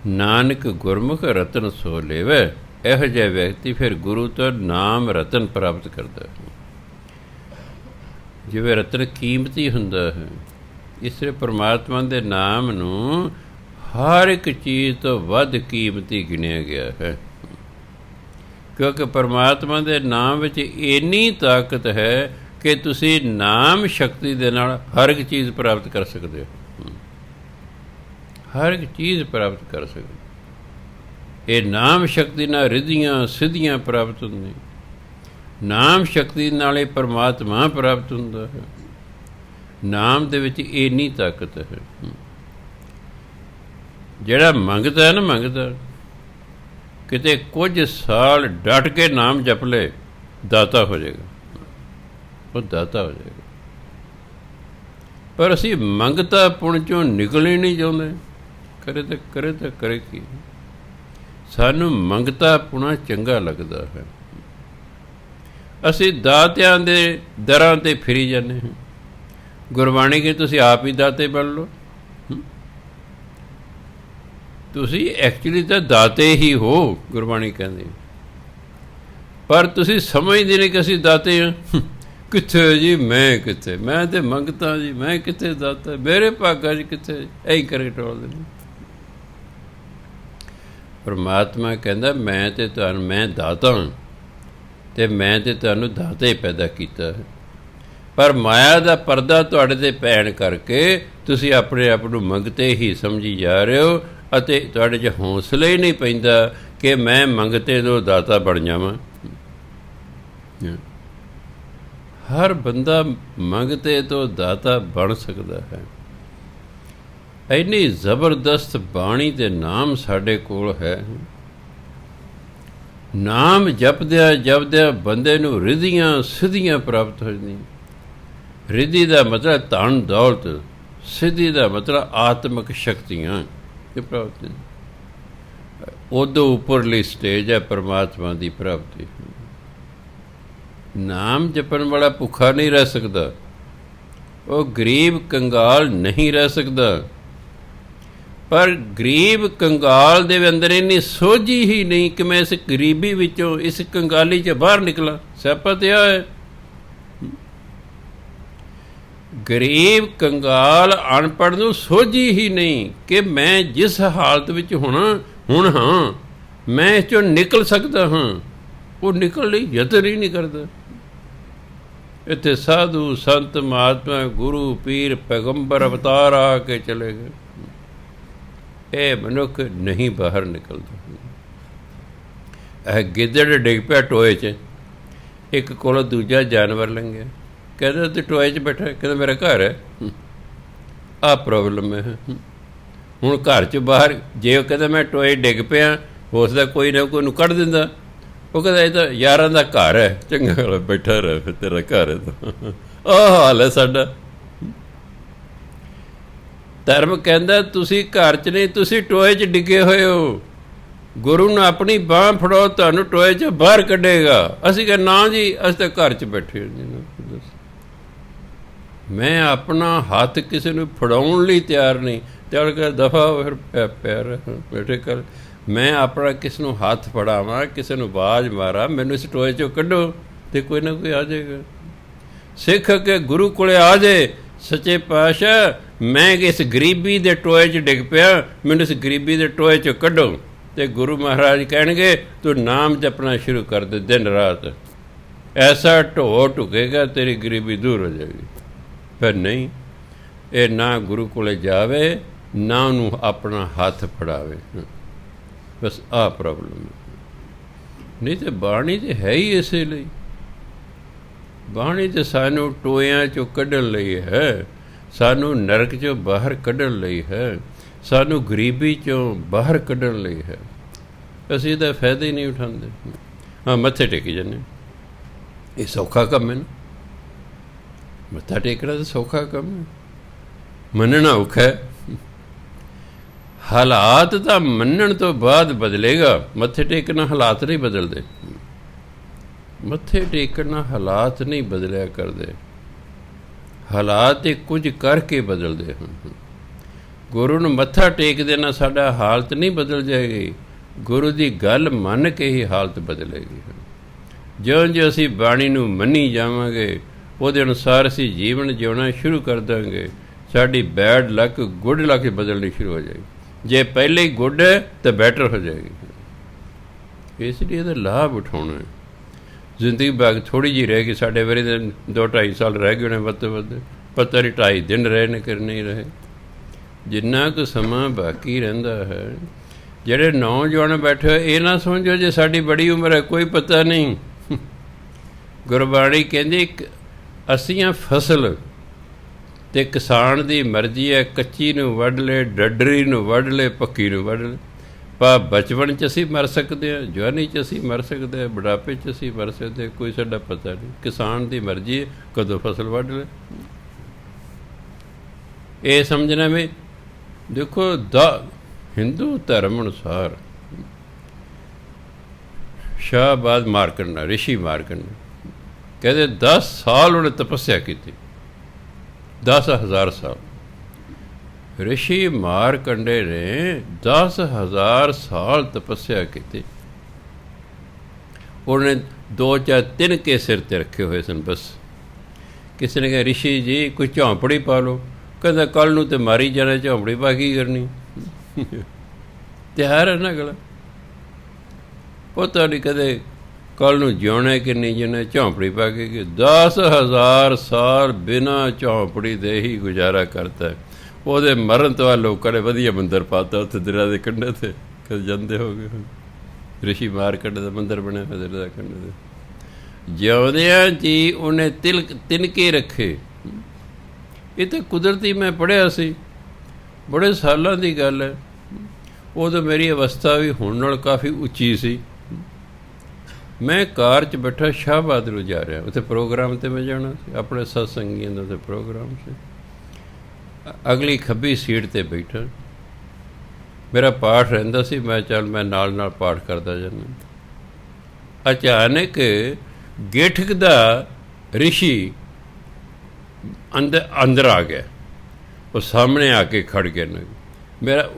ਨਾਨਕ ਗੁਰਮੁਖ ਰਤਨ ਸੋ ਲੇਵੈ, ਇਹੋ ਜਿਹਾ ਵਿਅਕਤੀ ਫਿਰ ਗੁਰੂ ਤੋਂ ਨਾਮ ਰਤਨ ਪ੍ਰਾਪਤ ਕਰਦਾ ਹੈ। ਜਿਵੇਂ ਰਤਨ ਕੀਮਤੀ ਹੁੰਦਾ ਹੈ, ਇਸ ਤਰ੍ਹਾਂ ਪਰਮਾਤਮਾ ਦੇ ਨਾਮ ਨੂੰ ਹਰ ਇੱਕ ਚੀਜ਼ ਤੋਂ ਵੱਧ ਕੀਮਤੀ ਗਿਣਿਆ ਗਿਆ ਹੈ, ਕਿਉਂਕਿ ਪਰਮਾਤਮਾ ਦੇ ਨਾਮ ਵਿੱਚ ਇੰਨੀ ਤਾਕਤ ਹੈ ਕਿ ਤੁਸੀਂ ਨਾਮ ਸ਼ਕਤੀ ਦੇ ਨਾਲ ਹਰ ਇੱਕ ਚੀਜ਼ ਪ੍ਰਾਪਤ ਕਰ ਸਕਦੇ ਹੋ। ਹਰ ਇੱਕ ਚੀਜ਼ ਪ੍ਰਾਪਤ ਕਰ ਸਕਦੇ। ਇਹ ਨਾਮ ਸ਼ਕਤੀ ਨਾਲ ਰਿੱਧੀਆਂ ਸਿੱਧੀਆਂ ਪ੍ਰਾਪਤ ਹੁੰਦੀਆਂ। ਨਾਮ ਸ਼ਕਤੀ ਨਾਲ ਇਹ ਪਰਮਾਤਮਾ ਪ੍ਰਾਪਤ ਹੁੰਦਾ ਹੈ। ਨਾਮ ਦੇ ਵਿੱਚ ਇੰਨੀ ਤਾਕਤ ਹੈ। ਜਿਹੜਾ ਮੰਗਦਾ ਹੈ ਨਾ, ਮੰਗਦਾ ਕਿਤੇ ਕੁਝ ਸਾਲ ਡਟ ਕੇ ਨਾਮ ਜਪ ਲੈ, ਦਾਤਾ ਹੋ ਜਾਏਗਾ, ਉਹ ਦਾਤਾ ਹੋ ਜਾਏਗਾ। ਪਰ ਅਸੀਂ ਮੰਗਤਾ ਪੁਣ ਚੋਂ ਨਿਕਲ ਹੀ ਨਹੀਂ ਚਾਹੁੰਦੇ। ਕਰੇ ਤਾਂ ਕਰੇ ਕੀ। ਸਾਨੂੰ ਮੰਗਤਾ ਪੁਣਾ ਚੰਗਾ ਲੱਗਦਾ ਹੈ। ਅਸੀਂ ਦਾਤਿਆਂ ਦੇ ਦਰਾਂ 'ਤੇ ਫਿਰੀ ਜਾਂਦੇ ਹਾਂ। ਗੁਰਬਾਣੀ ਕਿ ਤੁਸੀਂ ਆਪ ਹੀ ਦਾਤੇ ਬਣ ਲਓ। ਤੁਸੀਂ ਐਕਚੁਅਲੀ ਤਾਂ ਦਾਤੇ ਹੀ ਹੋ, ਗੁਰਬਾਣੀ ਕਹਿੰਦੀ, ਪਰ ਤੁਸੀਂ ਸਮਝਦੇ ਨਹੀਂ ਕਿ ਅਸੀਂ ਦਾਤੇ ਹਾਂ। ਕਿੱਥੇ ਜੀ ਮੈਂ, ਕਿੱਥੇ ਮੈਂ ਤੇ ਮੰਗਤਾ ਜੀ, ਮੈਂ ਕਿੱਥੇ ਦਾਤਾ, ਮੇਰੇ ਭਾਗਾਂ 'ਚ ਕਿੱਥੇ, ਇਹੀ ਕਰੇ ਟੋਲਦੇ ਨੇ। ਪਰਮਾਤਮਾ ਕਹਿੰਦਾ ਮੈਂ ਤੇ ਤੁਹਾਨੂੰ, ਮੈਂ ਦਾਤਾ ਹਾਂ ਅਤੇ ਮੈਂ ਤੇ ਤੁਹਾਨੂੰ ਦਾਤਾ ਹੀ ਪੈਦਾ ਕੀਤਾ ਹੈ, ਪਰ ਮਾਇਆ ਦਾ ਪਰਦਾ ਤੁਹਾਡੇ 'ਤੇ ਪੈਣ ਕਰਕੇ ਤੁਸੀਂ ਆਪਣੇ ਆਪ ਨੂੰ ਮੰਗਤੇ ਹੀ ਸਮਝੀ ਜਾ ਰਹੇ ਹੋ, ਅਤੇ ਤੁਹਾਡੇ 'ਚ ਹੌਸਲਾ ਹੀ ਨਹੀਂ ਪੈਂਦਾ ਕਿ ਮੈਂ ਮੰਗਤੇ ਤੋਂ ਦਾਤਾ ਬਣ ਜਾਵਾਂ। ਹਰ ਬੰਦਾ ਮੰਗਤੇ ਤੋਂ ਦਾਤਾ ਬਣ ਸਕਦਾ ਹੈ। ਇੰਨੀ ਜ਼ਬਰਦਸਤ ਬਾਣੀ ਦੇ ਨਾਮ ਸਾਡੇ ਕੋਲ ਹੈ। ਨਾਮ ਜਪਦਿਆਂ ਜਪਦਿਆਂ ਬੰਦੇ ਨੂੰ ਰਿੱਧੀਆਂ ਸਿੱਧੀਆਂ ਪ੍ਰਾਪਤ ਹੋ ਜਾਂਦੀਆਂ। ਰਿੱਧੀ ਦਾ ਮਤਲਬ ਧਨ ਦੌਲਤ, ਸਿੱਧੀ ਦਾ ਮਤਲਬ ਆਤਮਿਕ ਸ਼ਕਤੀਆਂ ਇਹ ਪ੍ਰਾਪਤੀ। ਉਦੋਂ ਉੱਪਰਲੀ ਸਟੇਜ ਹੈ ਪਰਮਾਤਮਾ ਦੀ ਪ੍ਰਾਪਤੀ। ਨਾਮ ਜਪਣ ਵਾਲਾ ਭੁੱਖਾ ਨਹੀਂ ਰਹਿ ਸਕਦਾ, ਉਹ ਗਰੀਬ ਕੰਗਾਲ ਨਹੀਂ ਰਹਿ ਸਕਦਾ। ਪਰ ਗਰੀਬ ਕੰਗਾਲ ਦੇ ਅੰਦਰ ਇੰਨੀ ਸੋਝੀ ਹੀ ਨਹੀਂ ਕਿ ਮੈਂ ਇਸ ਗਰੀਬੀ ਵਿੱਚੋਂ, ਇਸ ਕੰਗਾਲੀ 'ਚ ਬਾਹਰ ਨਿਕਲਾਂ। ਸਿਆਪਾ ਤੇ ਆ ਹੈ। ਗਰੀਬ ਕੰਗਾਲ ਅਨਪੜ੍ਹ ਨੂੰ ਸੋਝੀ ਹੀ ਨਹੀਂ ਕਿ ਮੈਂ ਜਿਸ ਹਾਲਤ ਵਿੱਚ ਹੁਣ ਹਾਂ, ਮੈਂ ਇਸ 'ਚੋਂ ਨਿਕਲ ਸਕਦਾ ਹਾਂ। ਉਹ ਨਿਕਲ ਲਈ ਯਤਨ ਹੀ ਨਹੀਂ ਕਰਦਾ। ਇੱਥੇ ਸਾਧੂ ਸੰਤ ਮਹਾਤਮਾ ਗੁਰੂ ਪੀਰ ਪੈਗੰਬਰ ਅਵਤਾਰ ਆ ਕੇ ਚਲੇ ਗਏ। ਇਹ ਮਨੁੱਖ ਨਹੀਂ ਬਾਹਰ ਨਿਕਲਦਾ। ਇਹ ਗਿੱਦੜ ਡਿੱਗ ਪਿਆ ਟੋਏ 'ਚ, ਇੱਕ ਕੋਲੋਂ ਦੂਜਾ ਜਾਨਵਰ ਲੰਘਿਆ, ਕਹਿੰਦਾ ਤੇ ਟੋਏ 'ਚ ਬੈਠਾ, ਕਹਿੰਦਾ ਮੇਰਾ ਘਰ ਹੈ। ਆਹ ਪ੍ਰੋਬਲਮ ਹੈ। ਹੁਣ ਘਰ 'ਚ ਬਾਹਰ, ਜੇ ਉਹ ਕਹਿੰਦਾ ਮੈਂ ਟੋਏ ਡਿੱਗ ਪਿਆ, ਹੋ ਸਕਦਾ ਕੋਈ ਨਾ ਕੋਈ ਨੂੰ ਕੱਢ ਦਿੰਦਾ। ਉਹ ਕਹਿੰਦਾ ਇਹ ਤਾਂ ਯਾਰਾਂ ਦਾ ਘਰ ਹੈ, ਚੰਗਾ ਬੈਠਾ ਰਹਿ, ਫਿਰ ਤੇਰਾ ਘਰ ਹੈ। ਤਾਂ ਆਹ ਹਾਲ ਹੈ ਸਾਡਾ। ਧਰਮ ਕਹਿੰਦਾ ਤੁਸੀਂ ਘਰ 'ਚ ਨਹੀਂ, ਤੁਸੀਂ ਟੋਏ 'ਚ ਡਿੱਗੇ ਹੋਏ ਹੋ। ਗੁਰੂ ਨੂੰ ਆਪਣੀ ਬਾਂਹ ਫੜੋ, ਤੁਹਾਨੂੰ ਟੋਏ 'ਚ ਬਾਹਰ ਕੱਢੇਗਾ। ਅਸੀਂ ਕਹਿੰਦੇ ਨਾ ਜੀ, ਅਸੀਂ ਤਾਂ ਘਰ 'ਚ ਬੈਠੇ ਹਾਂ। ਮੈਂ ਆਪਣਾ ਹੱਥ ਕਿਸੇ ਨੂੰ ਫੜਾਉਣ ਲਈ ਤਿਆਰ ਨਹੀਂ। ਤਿਆਰ ਕਰ ਦਫਾ ਫਿਰ ਪੈਰ ਬੈਠੇ ਕਰ। ਮੈਂ ਆਪਣਾ ਕਿਸ ਨੂੰ ਹੱਥ ਫੜਾਵਾਂ, ਕਿਸੇ ਨੂੰ ਆਵਾਜ਼ ਮਾਰਾਂ, ਮੈਨੂੰ ਇਸ ਟੋਏ 'ਚੋਂ ਕੱਢੋ, ਅਤੇ ਕੋਈ ਨਾ ਕੋਈ ਆ ਜਾਏਗਾ। ਸਿੱਖ ਕੇ ਗੁਰੂ ਕੋਲ ਆ ਜਾਏ, ਸੱਚੇ ਪਾਤਸ਼ਾਹ ਮੈਂ ਇਸ ਗਰੀਬੀ ਦੇ ਟੋਏ 'ਚ ਡਿੱਗ ਪਿਆ, ਮੈਨੂੰ ਇਸ ਗਰੀਬੀ ਦੇ ਟੋਏ 'ਚੋਂ ਕੱਢੋ। ਅਤੇ ਗੁਰੂ ਮਹਾਰਾਜ ਕਹਿਣਗੇ ਤੂੰ ਨਾਮ ਜਪਣਾ ਸ਼ੁਰੂ ਕਰ ਦੇ ਦਿਨ ਰਾਤ, ਐਸਾ ਢੋ ਢੁਕੇਗਾ ਤੇਰੀ ਗਰੀਬੀ ਦੂਰ ਹੋ ਜਾਏਗੀ। ਪਰ ਨਹੀਂ, ਇਹ ਨਾ ਗੁਰੂ ਕੋਲ ਜਾਵੇ, ਨਾ ਉਹਨੂੰ ਆਪਣਾ ਹੱਥ ਫੜਾਵੇ। ਬਸ ਆਹ ਪ੍ਰੋਬਲਮ ਹੈ। ਨਹੀਂ ਤਾਂ ਬਾਣੀ ਤਾਂ ਹੈ ਹੀ ਇਸੇ ਲਈ। ਬਾਣੀ ਤਾਂ ਸਾਨੂੰ ਟੋਇਆਂ 'ਚੋਂ ਕੱਢਣ ਲਈ ਹੈ, ਸਾਨੂੰ ਨਰਕ 'ਚੋਂ ਬਾਹਰ ਕੱਢਣ ਲਈ ਹੈ, ਸਾਨੂੰ ਗਰੀਬੀ 'ਚੋਂ ਬਾਹਰ ਕੱਢਣ ਲਈ ਹੈ। ਅਸੀਂ ਇਹਦਾ ਫਾਇਦਾ ਹੀ ਨਹੀਂ ਉਠਾਉਂਦੇ। ਹਾਂ, ਮੱਥੇ ਟੇਕੀ ਜਾਂਦੇ। ਇਹ ਸੌਖਾ ਕੰਮ ਹੈ ਨਾ, ਮੱਥਾ ਟੇਕਣਾ ਤਾਂ ਸੌਖਾ ਕੰਮ ਹੈ, ਮੰਨਣਾ ਔਖਾ ਹੈ। ਹਾਲਾਤ ਤਾਂ ਮੰਨਣ ਤੋਂ ਬਾਅਦ ਬਦਲੇਗਾ। ਮੱਥੇ ਟੇਕਣਾ ਹਾਲਾਤ ਨਹੀਂ ਬਦਲਦੇ, ਮੱਥੇ ਟੇਕਣਾ ਹਾਲਾਤ ਨਹੀਂ ਬਦਲਿਆ ਕਰਦੇ, ਹਾਲਾਤ ਇਹ ਕੁਝ ਕਰਕੇ ਬਦਲਦੇ ਹਨ। ਗੁਰੂ ਨੂੰ ਮੱਥਾ ਟੇਕ ਦੇਣਾ ਸਾਡਾ ਹਾਲਤ ਨਹੀਂ ਬਦਲ ਜਾਏਗੀ, ਗੁਰੂ ਦੀ ਗੱਲ ਮੰਨ ਕੇ ਹੀ ਹਾਲਤ ਬਦਲੇਗੀ। ਜਿਉਂ ਅਸੀਂ ਬਾਣੀ ਨੂੰ ਮੰਨੀ ਜਾਵਾਂਗੇ ਉਹਦੇ ਅਨੁਸਾਰ ਅਸੀਂ ਜੀਵਨ ਜਿਉਣਾ ਸ਼ੁਰੂ ਕਰ ਦਾਂਗੇ, ਸਾਡੀ ਬੈਡ ਲੱਕ ਗੁੱਡ ਲੱਕ ਬਦਲਣੀ ਸ਼ੁਰੂ ਹੋ ਜਾਏਗੀ। ਜੇ ਪਹਿਲੇ ਹੀ ਗੁੱਡ ਹੈ ਤਾਂ ਬੈਟਰ ਹੋ ਜਾਏਗੀ। ਇਸ ਲਈ ਇਹਦਾ ਲਾਭ ਉਠਾਉਣਾ ਹੈ। ਜ਼ਿੰਦਗੀ ਬਾਗ ਥੋੜ੍ਹੀ ਜਿਹੀ ਰਹਿ ਗਈ, ਸਾਡੇ ਵੇਲੇ ਦੇ 2-2.5 ਸਾਲ ਰਹਿ ਗਏ ਹੋਣੇ ਵੱਧ ਤੋਂ ਵੱਧ, ਪਤਾ ਨਹੀਂ 2.5 ਦਿਨ ਰਹੇ ਨੇ ਕਿ ਨਹੀਂ ਰਹੇ। ਜਿੰਨਾ ਕੁ ਸਮਾਂ ਬਾਕੀ ਰਹਿੰਦਾ ਹੈ, ਜਿਹੜੇ ਨੌਜਵਾਨ ਬੈਠੇ ਹੋਏ ਇਹ ਨਾ ਸਮਝੋ ਜੇ ਸਾਡੀ ਬੜੀ ਉਮਰ ਹੈ, ਕੋਈ ਪਤਾ ਨਹੀਂ। ਗੁਰਬਾਣੀ ਕਹਿੰਦੀ ਅਸੀਂ ਹਾਂ ਫਸਲ ਅਤੇ ਕਿਸਾਨ ਦੀ ਮਰਜ਼ੀ ਹੈ, ਕੱਚੀ ਨੂੰ ਵੱਢ ਲਏ, ਡੱਡਰੀ ਨੂੰ ਵੱਢ ਲਏ, ਪੱਕੀ ਨੂੰ ਵੱਢ ਲਏ। ਬਚਪਨ 'ਚ ਅਸੀਂ ਮਰ ਸਕਦੇ ਹਾਂ, ਜਵਾਨੀ 'ਚ ਅਸੀਂ ਮਰ ਸਕਦੇ ਹਾਂ, ਬੁਢਾਪੇ 'ਚ ਅਸੀਂ ਮਰ ਸਕਦੇ ਹਾਂ, ਕੋਈ ਸਾਡਾ ਪਤਾ ਨਹੀਂ। ਕਿਸਾਨ ਦੀ ਮਰਜ਼ੀ ਹੈ ਕਦੋਂ ਫਸਲ ਵੱਢ ਲਏ। ਇਹ ਸਮਝਣਾ ਵੀ ਦੇਖੋ ਹਿੰਦੂ ਧਰਮ ਅਨੁਸਾਰ ਸ਼ਾਹਬਾਦ ਮਾਰਕੰਡਾ, ਰਿਸ਼ੀ ਮਾਰਕੰਡਾ ਕਹਿੰਦੇ 10 ਸਾਲ ਉਹਨੇ ਤਪੱਸਿਆ ਕੀਤੀ, 10,000 ਸਾਲ। ਰਿਸ਼ੀ ਮਾਰਕੰਡੇ ਨੇ 10,000 ਸਾਲ ਤਪੱਸਿਆ ਕੀਤੀ। ਉਹਨੇ 2 ਜਾਂ 3 ਕੇ ਸਿਰ 'ਤੇ ਰੱਖੇ ਹੋਏ ਸਨ ਬਸ। ਕਿਸੇ ਨੇ ਕਿਹਾ ਰਿਸ਼ੀ ਜੀ ਕੋਈ ਝੌਂਪੜੀ ਪਾ ਲਓ, ਕਹਿੰਦਾ ਕੱਲ੍ਹ ਨੂੰ ਤਾਂ ਮਾਰੀ ਜਾਣਾ, ਝੌਂਪੜੀ ਪਾ ਕੀ ਕਰਨੀ। ਤਿਆਰ ਹੈ ਨਾ ਅਗਲਾ, ਪਤਾ ਨਹੀਂ ਕਦੇ ਕੱਲ੍ਹ ਨੂੰ ਜਿਉਣਾ ਕਿ ਨਹੀਂ ਜਿਉਣਾ, ਝੌਂਪੜੀ ਪਾ ਕੇ 10,000 ਸਾਲ ਬਿਨਾਂ ਝੌਂਪੜੀ ਦੇ ਹੀ ਗੁਜ਼ਾਰਾ ਕਰਤਾ। ਉਹਦੇ ਮਰਨ ਤੋਂ ਬਾਅਦ ਲੋਕਾਂ ਨੇ ਵਧੀਆ ਮੰਦਰ ਪਾਤਾ ਉੱਥੇ ਦਰਿਆ ਦੇ ਕੰਢੇ 'ਤੇ, ਕਦੇ ਜਾਂਦੇ ਹੋ ਗਏ। ਰਿਸ਼ੀ ਮਾਰਕੰਡੇ ਦਾ ਮੰਦਰ ਬਣਿਆ ਹੋਇਆ ਦਰਿਆ ਦੇ ਕੰਢੇ 'ਤੇ। ਜਿਉਂਦਿਆਂ ਜੀ ਉਹਨੇ ਤਿਨਕੇ ਰੱਖੇ। ਇਹ ਤਾਂ ਕੁਦਰਤੀ ਮੈਂ ਪੜ੍ਹਿਆ ਸੀ, ਬੜੇ ਸਾਲਾਂ ਦੀ ਗੱਲ ਹੈ। ਉਦੋਂ ਮੇਰੀ ਅਵਸਥਾ ਵੀ ਹੁਣ ਨਾਲ ਕਾਫੀ ਉੱਚੀ ਸੀ। ਮੈਂ ਕਾਰ 'ਚ ਬੈਠਾ ਸ਼ਾਹਬਾਦ ਨੂੰ ਜਾ ਰਿਹਾ, ਉੱਥੇ ਪ੍ਰੋਗਰਾਮ 'ਤੇ ਮੈਂ ਜਾਣਾ ਸੀ, ਆਪਣੇ ਸਤਸੰਗੀਆਂ ਦਾ ਉੱਥੇ ਪ੍ਰੋਗਰਾਮ ਸੀ। ਅਗਲੀ ਖੱਬੀ ਸੀਟ 'ਤੇ ਬੈਠਾ, ਮੇਰਾ ਪਾਠ ਰਹਿੰਦਾ ਸੀ, ਮੈਂ ਨਾਲ ਨਾਲ ਪਾਠ ਕਰਦਾ ਜਾਂਦਾ। ਅਚਾਨਕ ਗੇਠਕ ਦਾ ਰਿਸ਼ੀ ਅੰਦਰ ਆ ਗਿਆ, ਉਹ ਸਾਹਮਣੇ ਆ ਕੇ ਖੜ ਗਿਆ।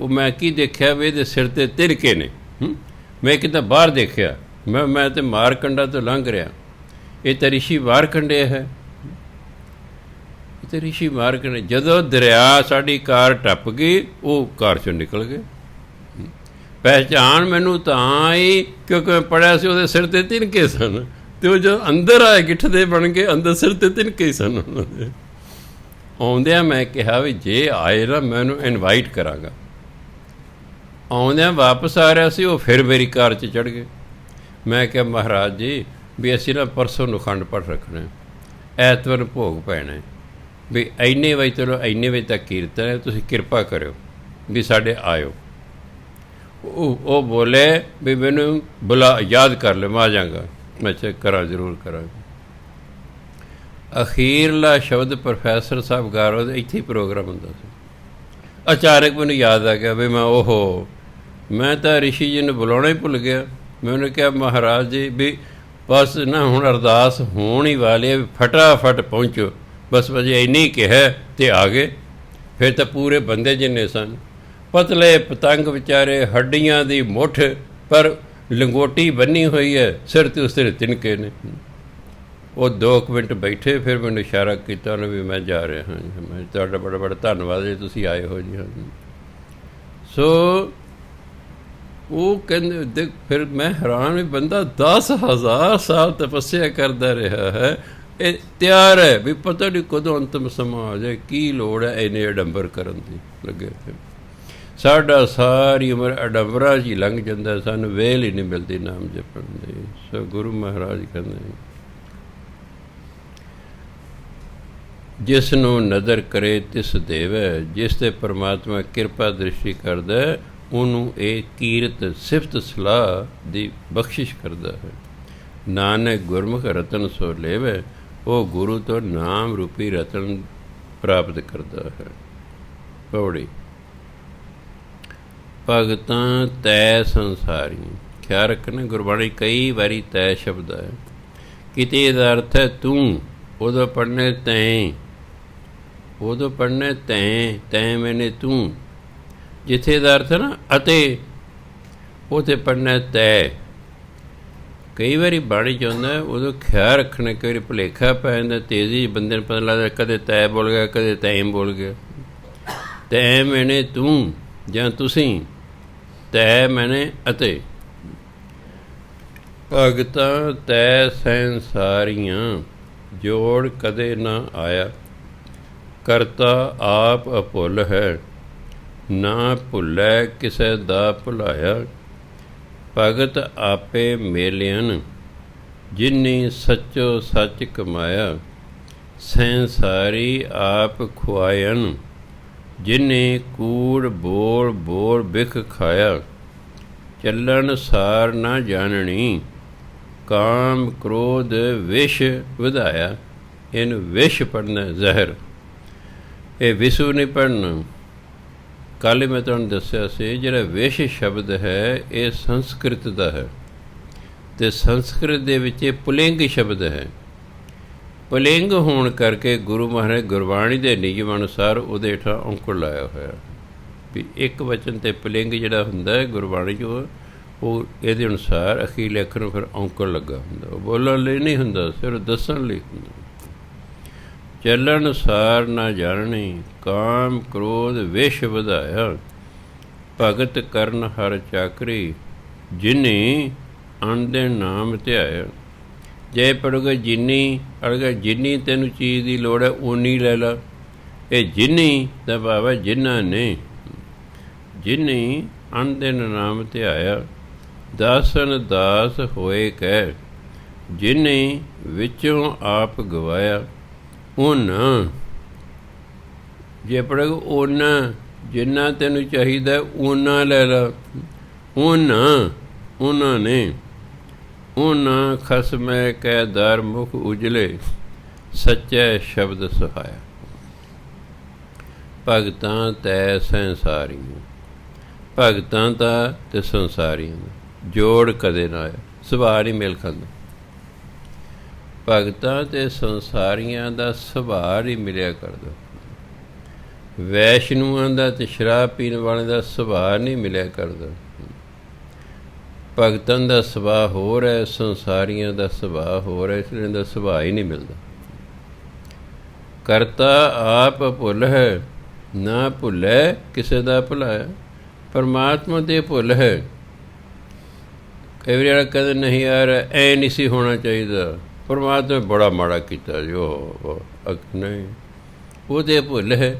ਮੈਂ ਕੀ ਦੇਖਿਆ ਵੀ ਇਹਦੇ ਸਿਰ 'ਤੇ ਤਿਨਕੇ ਨੇ। ਮੈਂ ਕਿਤੇ ਬਾਹਰ ਦੇਖਿਆ, ਮੈਂ ਤਾਂ ਮਾਰਕੰਡਾ ਤੋਂ ਲੰਘ ਰਿਹਾ, ਇਹ ਤਾਂ ਰਿਸ਼ੀ ਮਾਰਕੰਡੇ ਹੈ। ਤੇ ਰਿਸ਼ੀ ਮਾਰਕੰਡੇ ਜਦੋਂ ਦਰਿਆ ਸਾਡੀ ਕਾਰ ਟੱਪ ਗਈ, ਉਹ ਕਾਰ 'ਚੋਂ ਨਿਕਲ ਗਏ। ਪਹਿਚਾਣ ਮੈਨੂੰ ਤਾਂ ਆਈ ਕਿਉਂਕਿ ਮੈਂ ਪੜ੍ਹਿਆ ਸੀ ਉਹਦੇ ਸਿਰ 'ਤੇ ਤਿਨਕੇ ਸਨ, ਅਤੇ ਉਹ ਜਦੋਂ ਅੰਦਰ ਆਏ ਗਿੱਠ ਦੇ ਬਣ ਕੇ, ਅੰਦਰ ਸਿਰ 'ਤੇ ਤਿਨਕੇ ਹੀ ਸਨ ਉਹਨਾਂ ਦੇ। ਆਉਂਦਿਆਂ ਮੈਂ ਕਿਹਾ ਵੀ ਜੇ ਆਏ ਨਾ ਮੈਂ ਉਹਨੂੰ ਇਨਵਾਈਟ ਕਰਾਂਗਾ। ਆਉਂਦਿਆਂ ਵਾਪਸ ਆ ਰਿਹਾ ਸੀ, ਉਹ ਫਿਰ ਮੇਰੀ ਕਾਰ 'ਚ ਚੜ੍ਹ ਗਏ। ਮੈਂ ਕਿਹਾ ਮਹਾਰਾਜ ਜੀ ਵੀ ਅਸੀਂ ਨਾ ਪਰਸੋਂ ਨੂੰ ਅਖੰਡ ਪਾਠ ਰੱਖਣਾ, ਐਤਵਾਰ ਨੂੰ ਭੋਗ ਪੈਣਾ ਵੀ ਇੰਨੇ ਵਜੇ, ਚਲੋ ਇੰਨੇ ਵਜੇ ਤੱਕ ਕੀਰਤਨ ਹੈ, ਤੁਸੀਂ ਕਿਰਪਾ ਕਰਿਓ ਵੀ ਸਾਡੇ ਆਇਓ। ਉਹ ਬੋਲੇ ਵੀ ਮੈਨੂੰ ਯਾਦ ਕਰ ਲਿਓ, ਮੈਂ ਆ ਜਾਵਾਂਗਾ। ਮੈਂ ਕਿਹਾ ਕਰਾਂ, ਜ਼ਰੂਰ ਕਰਾਂਗਾ। ਅਖੀਰਲਾ ਸ਼ਬਦ ਪ੍ਰੋਫੈਸਰ ਸਾਹਿਬ ਗਾ ਰਹੇ, ਇੱਥੇ ਹੀ ਪ੍ਰੋਗਰਾਮ ਹੁੰਦਾ ਸੀ। ਅਚਾਨਕ ਮੈਨੂੰ ਯਾਦ ਆ ਗਿਆ ਵੀ ਮੈਂ ਤਾਂ ਰਿਸ਼ੀ ਜੀ ਨੂੰ ਬੁਲਾਉਣਾ ਹੀ ਭੁੱਲ ਗਿਆ। ਮੈਂ ਉਹਨੇ ਕਿਹਾ ਮਹਾਰਾਜ ਜੀ ਵੀ ਬਸ ਨਾ ਹੁਣ ਅਰਦਾਸ ਹੋਣ ਹੀ ਵਾਲੀ ਹੈ, ਵੀ ਫਟਾਫਟ ਪਹੁੰਚੋ। ਬਸ ਵਜੇ ਇੰਨੀ ਕਿਹਾ ਅਤੇ ਆ ਗਏ। ਫਿਰ ਤਾਂ ਪੂਰੇ ਬੰਦੇ ਜਿੰਨੇ ਸਨ, ਪਤਲੇ ਪਤੰਗ ਵਿਚਾਰੇ, ਹੱਡੀਆਂ ਦੀ ਮੁੱਠ, ਪਰ ਲੰਗੋਟੀ ਬੰਨੀ ਹੋਈ ਹੈ ਸਿਰ 'ਤੇ, ਉਸ 'ਤੇ ਤਿਨਕੇ ਨੇ। ਉਹ 2 ਮਿੰਟ ਬੈਠੇ, ਫਿਰ ਮੈਨੂੰ ਇਸ਼ਾਰਾ ਕੀਤਾ ਉਹਨੇ ਵੀ ਮੈਂ ਜਾ ਰਿਹਾ ਹਾਂ। ਮੈਂ ਤੁਹਾਡਾ ਬੜਾ ਬੜਾ ਧੰਨਵਾਦ ਜੀ, ਤੁਸੀਂ ਆਏ ਹੋ ਜੀ। ਸੋ ਉਹ ਕਹਿੰਦੇ ਦੇਖ, ਫਿਰ ਮੈਂ ਹੈਰਾਨ ਵੀ ਬੰਦਾ 10,000 ਸਾਲ ਤਪੱਸਿਆ ਕਰਦਾ ਰਿਹਾ ਹੈ, ਇਹ ਤਿਆਰ ਹੈ ਵੀ ਪਤਾ ਨਹੀਂ ਕਦੋਂ ਅੰਤਮ ਸਮਾਂ ਆ ਜਾਏ, ਕੀ ਲੋੜ ਹੈ ਇੰਨੇ ਅਡੰਬਰ ਕਰਨ ਦੀ ਲੱਗੇ। ਫਿਰ ਸਾਡਾ ਸਾਰੀ ਉਮਰ ਅਡੰਬਰਾਂ 'ਚ ਹੀ ਲੰਘ ਜਾਂਦਾ, ਸਾਨੂੰ ਵੇਲ ਹੀ ਨਹੀਂ ਮਿਲਦੀ ਨਾਮ ਜਪਣ ਦੀ। ਸੋ ਗੁਰੂ ਮਹਾਰਾਜ ਕਹਿੰਦੇ ਜਿਸ ਨੂੰ ਨਦਰ ਕਰੇ ਤਿਸ ਦੇਵੈ, ਜਿਸ 'ਤੇ ਪਰਮਾਤਮਾ ਕਿਰਪਾ ਦ੍ਰਿਸ਼ਟੀ ਕਰਦਾ ਉਹਨੂੰ ਇਹ ਕੀਰਤ ਸਿਫਤ ਸਲਾਹ ਦੀ ਬਖਸ਼ਿਸ਼ ਕਰਦਾ ਹੈ। ਨਾਨਕ ਗੁਰਮੁਖ ਰਤਨ ਸੋ ਲੇਵੈ, ਉਹ ਗੁਰੂ ਤੋਂ ਨਾਮ ਰੂਪੀ ਰਤਨ ਪ੍ਰਾਪਤ ਕਰਦਾ ਹੈ। ਪੌੜੀ ਭਗਤਾਂ ਤੈ ਸੰਸਾਰੀ। ਖਿਆਲ ਰੱਖਣਾ, ਗੁਰਬਾਣੀ ਕਈ ਵਾਰੀ ਤੈ ਸ਼ਬਦ ਹੈ। ਕਿਤੇ ਇਹਦਾ ਅਰਥ ਹੈ ਤੂੰ, ਉਦੋਂ ਪੜ੍ਹਨੇ ਤੈਂ, ਉਦੋਂ ਪੜ੍ਹਨੇ ਤੈਂ, ਤੈਂ ਮੈਨੇ ਤੂੰ। ਜਿੱਥੇ ਦਾ ਅਰਥ ਹੈ ਨਾ ਅਤੇ, ਉੱਥੇ ਪੜ੍ਹਨਾ ਤੈ। ਕਈ ਵਾਰੀ ਬਾਣੀ 'ਚ ਆਉਂਦਾ, ਉਦੋਂ ਖਿਆਲ ਰੱਖਣਾ। ਕਈ ਵਾਰੀ ਭੁਲੇਖਾ ਪੈ ਜਾਂਦਾ, ਤੇਜ਼ੀ ਬੰਦੇ ਨੂੰ ਪਤਾ ਲੱਗਦਾ ਕਦੇ ਤੈ ਬੋਲ ਗਿਆ, ਕਦੇ ਤੈਂ ਬੋਲ ਗਿਆ। ਤੈਂ ਮੈਨੇ ਤੂੰ ਜਾਂ ਤੁਸੀਂ, ਤੈ ਮੈਨੇ ਅਤੇ। ਭਗਤਾਂ ਤੈ ਸੰਸਾਰੀਆਂ, ਜੋੜ ਕਦੇ ਨਾ ਆਇਆ। ਕਰਤਾ ਆਪ ਅਭੁੱਲ ਹੈ, ਨਾ ਭੁੱਲੈ ਕਿਸੇ ਦਾ ਭੁਲਾਇਆ। ਭਗਤ ਆਪੇ ਮੇਲਿਅਨ, ਜਿਨੀ ਸੱਚੋ ਸੱਚ ਕਮਾਇਆ। ਸੰਸਾਰੀ ਆਪ ਖੁਆਇਨ, ਜਿਨੇ ਕੂੜ ਬੋਲ ਬੋਲ ਬਿਖ ਖਾਇਆ। ਚੱਲਣ ਸਾਰ ਨਾ ਜਾਣਨੀ, ਕਾਮ ਕ੍ਰੋਧ ਵਿਸ਼ ਵਧਾਇਆ। ਇਹਨੂੰ ਵਿਸ਼ ਪੜ੍ਹਨਾ, ਜ਼ਹਿਰ। ਇਹ ਵਿਸ਼ੂ ਨਹੀਂ ਪੜ੍ਹਨਾ। ਕੱਲ੍ਹ ਮੈਂ ਤੁਹਾਨੂੰ ਦੱਸਿਆ ਸੀ, ਜਿਹੜਾ ਵਿਸ਼ ਸ਼ਬਦ ਹੈ ਇਹ ਸੰਸਕ੍ਰਿਤ ਦਾ ਹੈ, ਅਤੇ ਸੰਸਕ੍ਰਿਤ ਦੇ ਵਿੱਚ ਇਹ ਪੁਲਿੰਗ ਸ਼ਬਦ ਹੈ। ਪੁਲਿੰਗ ਹੋਣ ਕਰਕੇ ਗੁਰੂ ਮਹਾਰਾਜ ਗੁਰਬਾਣੀ ਦੇ ਨਿਯਮ ਅਨੁਸਾਰ ਉਹਦੇ ਹੇਠਾਂ ਔਂਕੜ ਲਾਇਆ ਹੋਇਆ ਵੀ ਇੱਕ ਵਚਨ 'ਤੇ ਪੁਲਿੰਗ ਜਿਹੜਾ ਹੁੰਦਾ ਹੈ ਗੁਰਬਾਣੀ 'ਚ, ਉਹ ਇਹਦੇ ਅਨੁਸਾਰ ਅਖੀਰਲੇ ਅੱਖਰ ਨੂੰ ਫਿਰ ਔਂਕੜ ਲੱਗਾ ਹੁੰਦਾ। ਉਹ ਬੋਲਣ ਲਈ ਨਹੀਂ ਹੁੰਦਾ, ਸਿਰਫ ਦੱਸਣ ਲਈ ਹੁੰਦਾ। ਚੱਲਣ ਸਾਰ ਨਾ ਜਾਣਨੀ, ਕਾਮ ਕ੍ਰੋਧ ਵਿਸ਼ ਵਧਾਇਆ। ਭਗਤ ਕਰਨ ਹਰ ਚਾਕਰੀ, ਜਿਨੀ ਅਣਦੇ ਨਾਮ ਧਿਆਇਆ। ਜੇ ਪੜੋਗੇ ਜਿੰਨੀ, ਅੜਗਾ ਜਿੰਨੀ ਤੈਨੂੰ ਚੀਜ਼ ਦੀ ਲੋੜ ਹੈ ਓਨੀ ਲੈ ਲਾ। ਇਹ ਜਿੰਨੀ ਦਾ ਭਾਵ ਹੈ ਜਿਨ੍ਹਾਂ ਨੇ, ਜਿਨੀ ਅਣਦੇ ਨਾਮ ਧਿਆਇਆ। ਦਾਸਨ ਦਾਸ ਹੋਏ ਕਹਿ, ਜਿਨੇ ਵਿੱਚੋਂ ਆਪ ਗਵਾਇਆ। ਉਹਨਾਂ, ਜੇ ਪੜੋਗੇ ਉਹਨਾਂ, ਜਿੰਨਾ ਤੈਨੂੰ ਚਾਹੀਦਾ ਉਹਨਾਂ ਲੈ ਲਾ। ਉਹਨਾਂ ਨੇ, ਉਹਨਾਂ ਖਸਮੈ ਕੈ ਦਰ ਮੁਖ ਉਜਲੇ, ਸੱਚੈ ਸ਼ਬਦ ਸੁਹਾਇਆ। ਭਗਤਾਂ ਤੈ ਸੰਸਾਰੀਆਂ, ਭਗਤਾਂ ਦਾ ਅਤੇ ਸੰਸਾਰੀਆਂ ਦਾ ਜੋੜ ਕਦੇ ਨਾ ਆਇਆ। ਸੁਭਾਅ ਨਹੀਂ ਮੇਲ ਖਾਂਦਾ। ਭਗਤਾਂ ਅਤੇ ਸੰਸਾਰੀਆਂ ਦਾ ਸੁਭਾਅ ਨਹੀਂ ਮਿਲਿਆ ਕਰਦਾ। ਵੈਸ਼ਨੂਆਂ ਦਾ ਅਤੇ ਸ਼ਰਾਬ ਪੀਣ ਵਾਲੇ ਦਾ ਸੁਭਾਅ ਨਹੀਂ ਮਿਲਿਆ ਕਰਦਾ। ਭਗਤਾਂ ਦਾ ਸੁਭਾਅ ਹੋਰ ਹੈ, ਸੰਸਾਰੀਆਂ ਦਾ ਸੁਭਾਅ ਹੋਰ ਹੈ, ਇਸ ਲਈ ਦਾ ਸੁਭਾਅ ਹੀ ਨਹੀਂ ਮਿਲਦਾ। ਕਰਤਾ ਆਪ ਭੁੱਲ ਹੈ, ਨਾ ਭੁੱਲੈ ਕਿਸੇ ਦਾ ਭੁਲਾਇਆ। ਪਰਮਾਤਮਾ 'ਤੇ ਭੁੱਲ ਹੈ। ਕਈ ਵਾਰੀ ਵਾਲਾ ਕਹਿੰਦੇ ਨਹੀਂ ਯਾਰ ਐ ਨਹੀਂ ਸੀ ਹੋਣਾ ਚਾਹੀਦਾ, ਪਰਮਾਤਮਾ ਬੜਾ ਮਾੜਾ ਕੀਤਾ ਜੋ, ਨਹੀਂ, ਉਹ 'ਤੇ ਭੁੱਲ ਹੈ।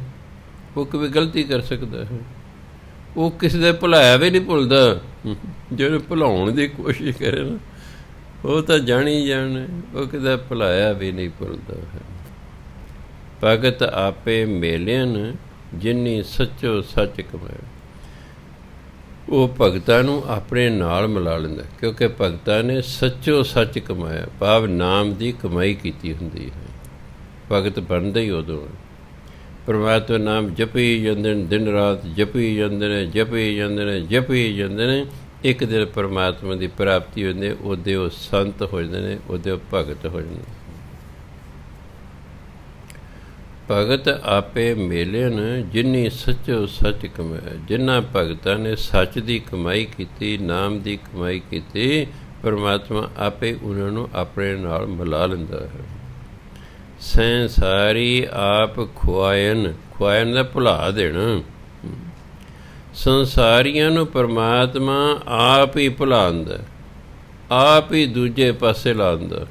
ਉਹ ਕਿਵੇਂ ਗਲਤੀ ਕਰ ਸਕਦਾ ਹੈ? ਉਹ ਕਿਸੇ ਦਾ ਭੁਲਾਇਆ ਵੀ ਨਹੀਂ ਭੁੱਲਦਾ। ਜਿਹੜੇ ਭੁਲਾਉਣ ਦੀ ਕੋਸ਼ਿਸ਼ ਕਰੇ ਨਾ, ਉਹ ਤਾਂ ਜਾਣੀ ਜਾਣ, ਉਹ ਕਿਸੇ ਭੁਲਾਇਆ ਵੀ ਨਹੀਂ ਭੁੱਲਦਾ ਹੈ। ਭਗਤ ਆਪੇ ਮੇਲਿਅਨ, ਜਿਨੀ ਸੱਚੋ ਸੱਚ ਕਮਾਇਆ। ਉਹ ਭਗਤਾਂ ਨੂੰ ਆਪਣੇ ਨਾਲ ਮਿਲਾ ਲੈਂਦਾ, ਕਿਉਂਕਿ ਭਗਤਾਂ ਨੇ ਸੱਚੋ ਸੱਚ ਕਮਾਇਆ, ਭਾਵ ਨਾਮ ਦੀ ਕਮਾਈ ਕੀਤੀ ਹੁੰਦੀ ਹੈ। ਭਗਤ ਬਣਦਾ ਹੀ ਉਦੋਂ ਹੈ। ਪਰਮਾਤਮਾ ਨਾਮ ਜਪੀ ਜਾਂਦੇ ਨੇ, ਦਿਨ ਰਾਤ ਜਪੀ ਜਾਂਦੇ ਨੇ, ਜਪੀ ਜਾਂਦੇ ਨੇ, ਜਪੀ ਜਾਂਦੇ ਨੇ। ਇੱਕ ਦਿਨ ਪਰਮਾਤਮਾ ਦੀ ਪ੍ਰਾਪਤੀ ਹੁੰਦੀ, ਉਹਦੇ ਉਹ ਸੰਤ ਹੋ ਜਾਂਦੇ ਨੇ, ਉਹਦੇ ਉਹ ਭਗਤ ਹੋ ਜਾਂਦੇ ਨੇ। ਭਗਤ ਆਪੇ ਮੇਲਿਅਨ, ਜਿਨੀ ਸੱਚੋ ਸੱਚ ਕਮਾਇਆ। ਜਿਨ੍ਹਾਂ ਭਗਤਾਂ ਨੇ ਸੱਚ ਦੀ ਕਮਾਈ ਕੀਤੀ, ਨਾਮ ਦੀ ਕਮਾਈ ਕੀਤੀ, ਪਰਮਾਤਮਾ ਆਪੇ ਉਹਨਾਂ ਨੂੰ ਆਪਣੇ ਨਾਲ ਮਿਲਾ ਲੈਂਦਾ ਹੈ। ਸੰਸਾਰੀ ਆਪ ਖੁਆਇਨ, ਖੁਆਇਨ ਦਾ ਭੁਲਾ ਦੇਣਾ। ਸੰਸਾਰੀਆਂ ਨੂੰ ਪਰਮਾਤਮਾ ਆਪ ਹੀ ਭੁਲਾਉਂਦਾ, ਆਪ ਹੀ ਦੂਜੇ ਪਾਸੇ ਲਾਉਂਦਾ।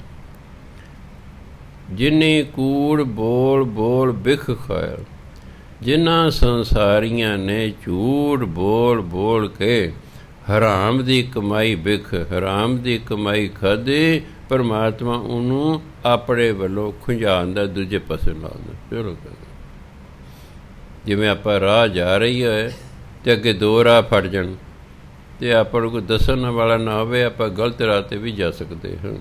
ਜਿਨੇ ਕੂੜ ਬੋਲ ਬੋਲ ਬਿਖ ਖਾਇਆ। ਜਿਨ੍ਹਾਂ ਸੰਸਾਰੀਆਂ ਨੇ ਝੂਠ ਬੋਲ ਬੋਲ ਕੇ ਹਰਾਮ ਦੀ ਕਮਾਈ ਬਿਖ, ਹਰਾਮ ਦੀ ਕਮਾਈ ਖਾਧੀ, ਪਰਮਾਤਮਾ ਉਹਨੂੰ ਆਪਣੇ ਵੱਲੋਂ ਖੁੰਝਾਉਂਦਾ, ਦੂਜੇ ਪਾਸੇ ਲਾਉਂਦਾ। ਚਲੋ ਜਿਵੇਂ ਆਪਾਂ ਰਾਹ ਜਾ ਰਹੀ ਹੈ ਅਤੇ ਅੱਗੇ ਦੋ ਰਾਹ ਫੜ ਜਾਣ ਅਤੇ ਆਪਾਂ ਨੂੰ ਕੋਈ ਦੱਸਣ ਵਾਲਾ ਨਾ ਹੋਵੇ, ਆਪਾਂ ਗਲਤ ਰਾਹ 'ਤੇ ਵੀ ਜਾ ਸਕਦੇ ਹਾਂ।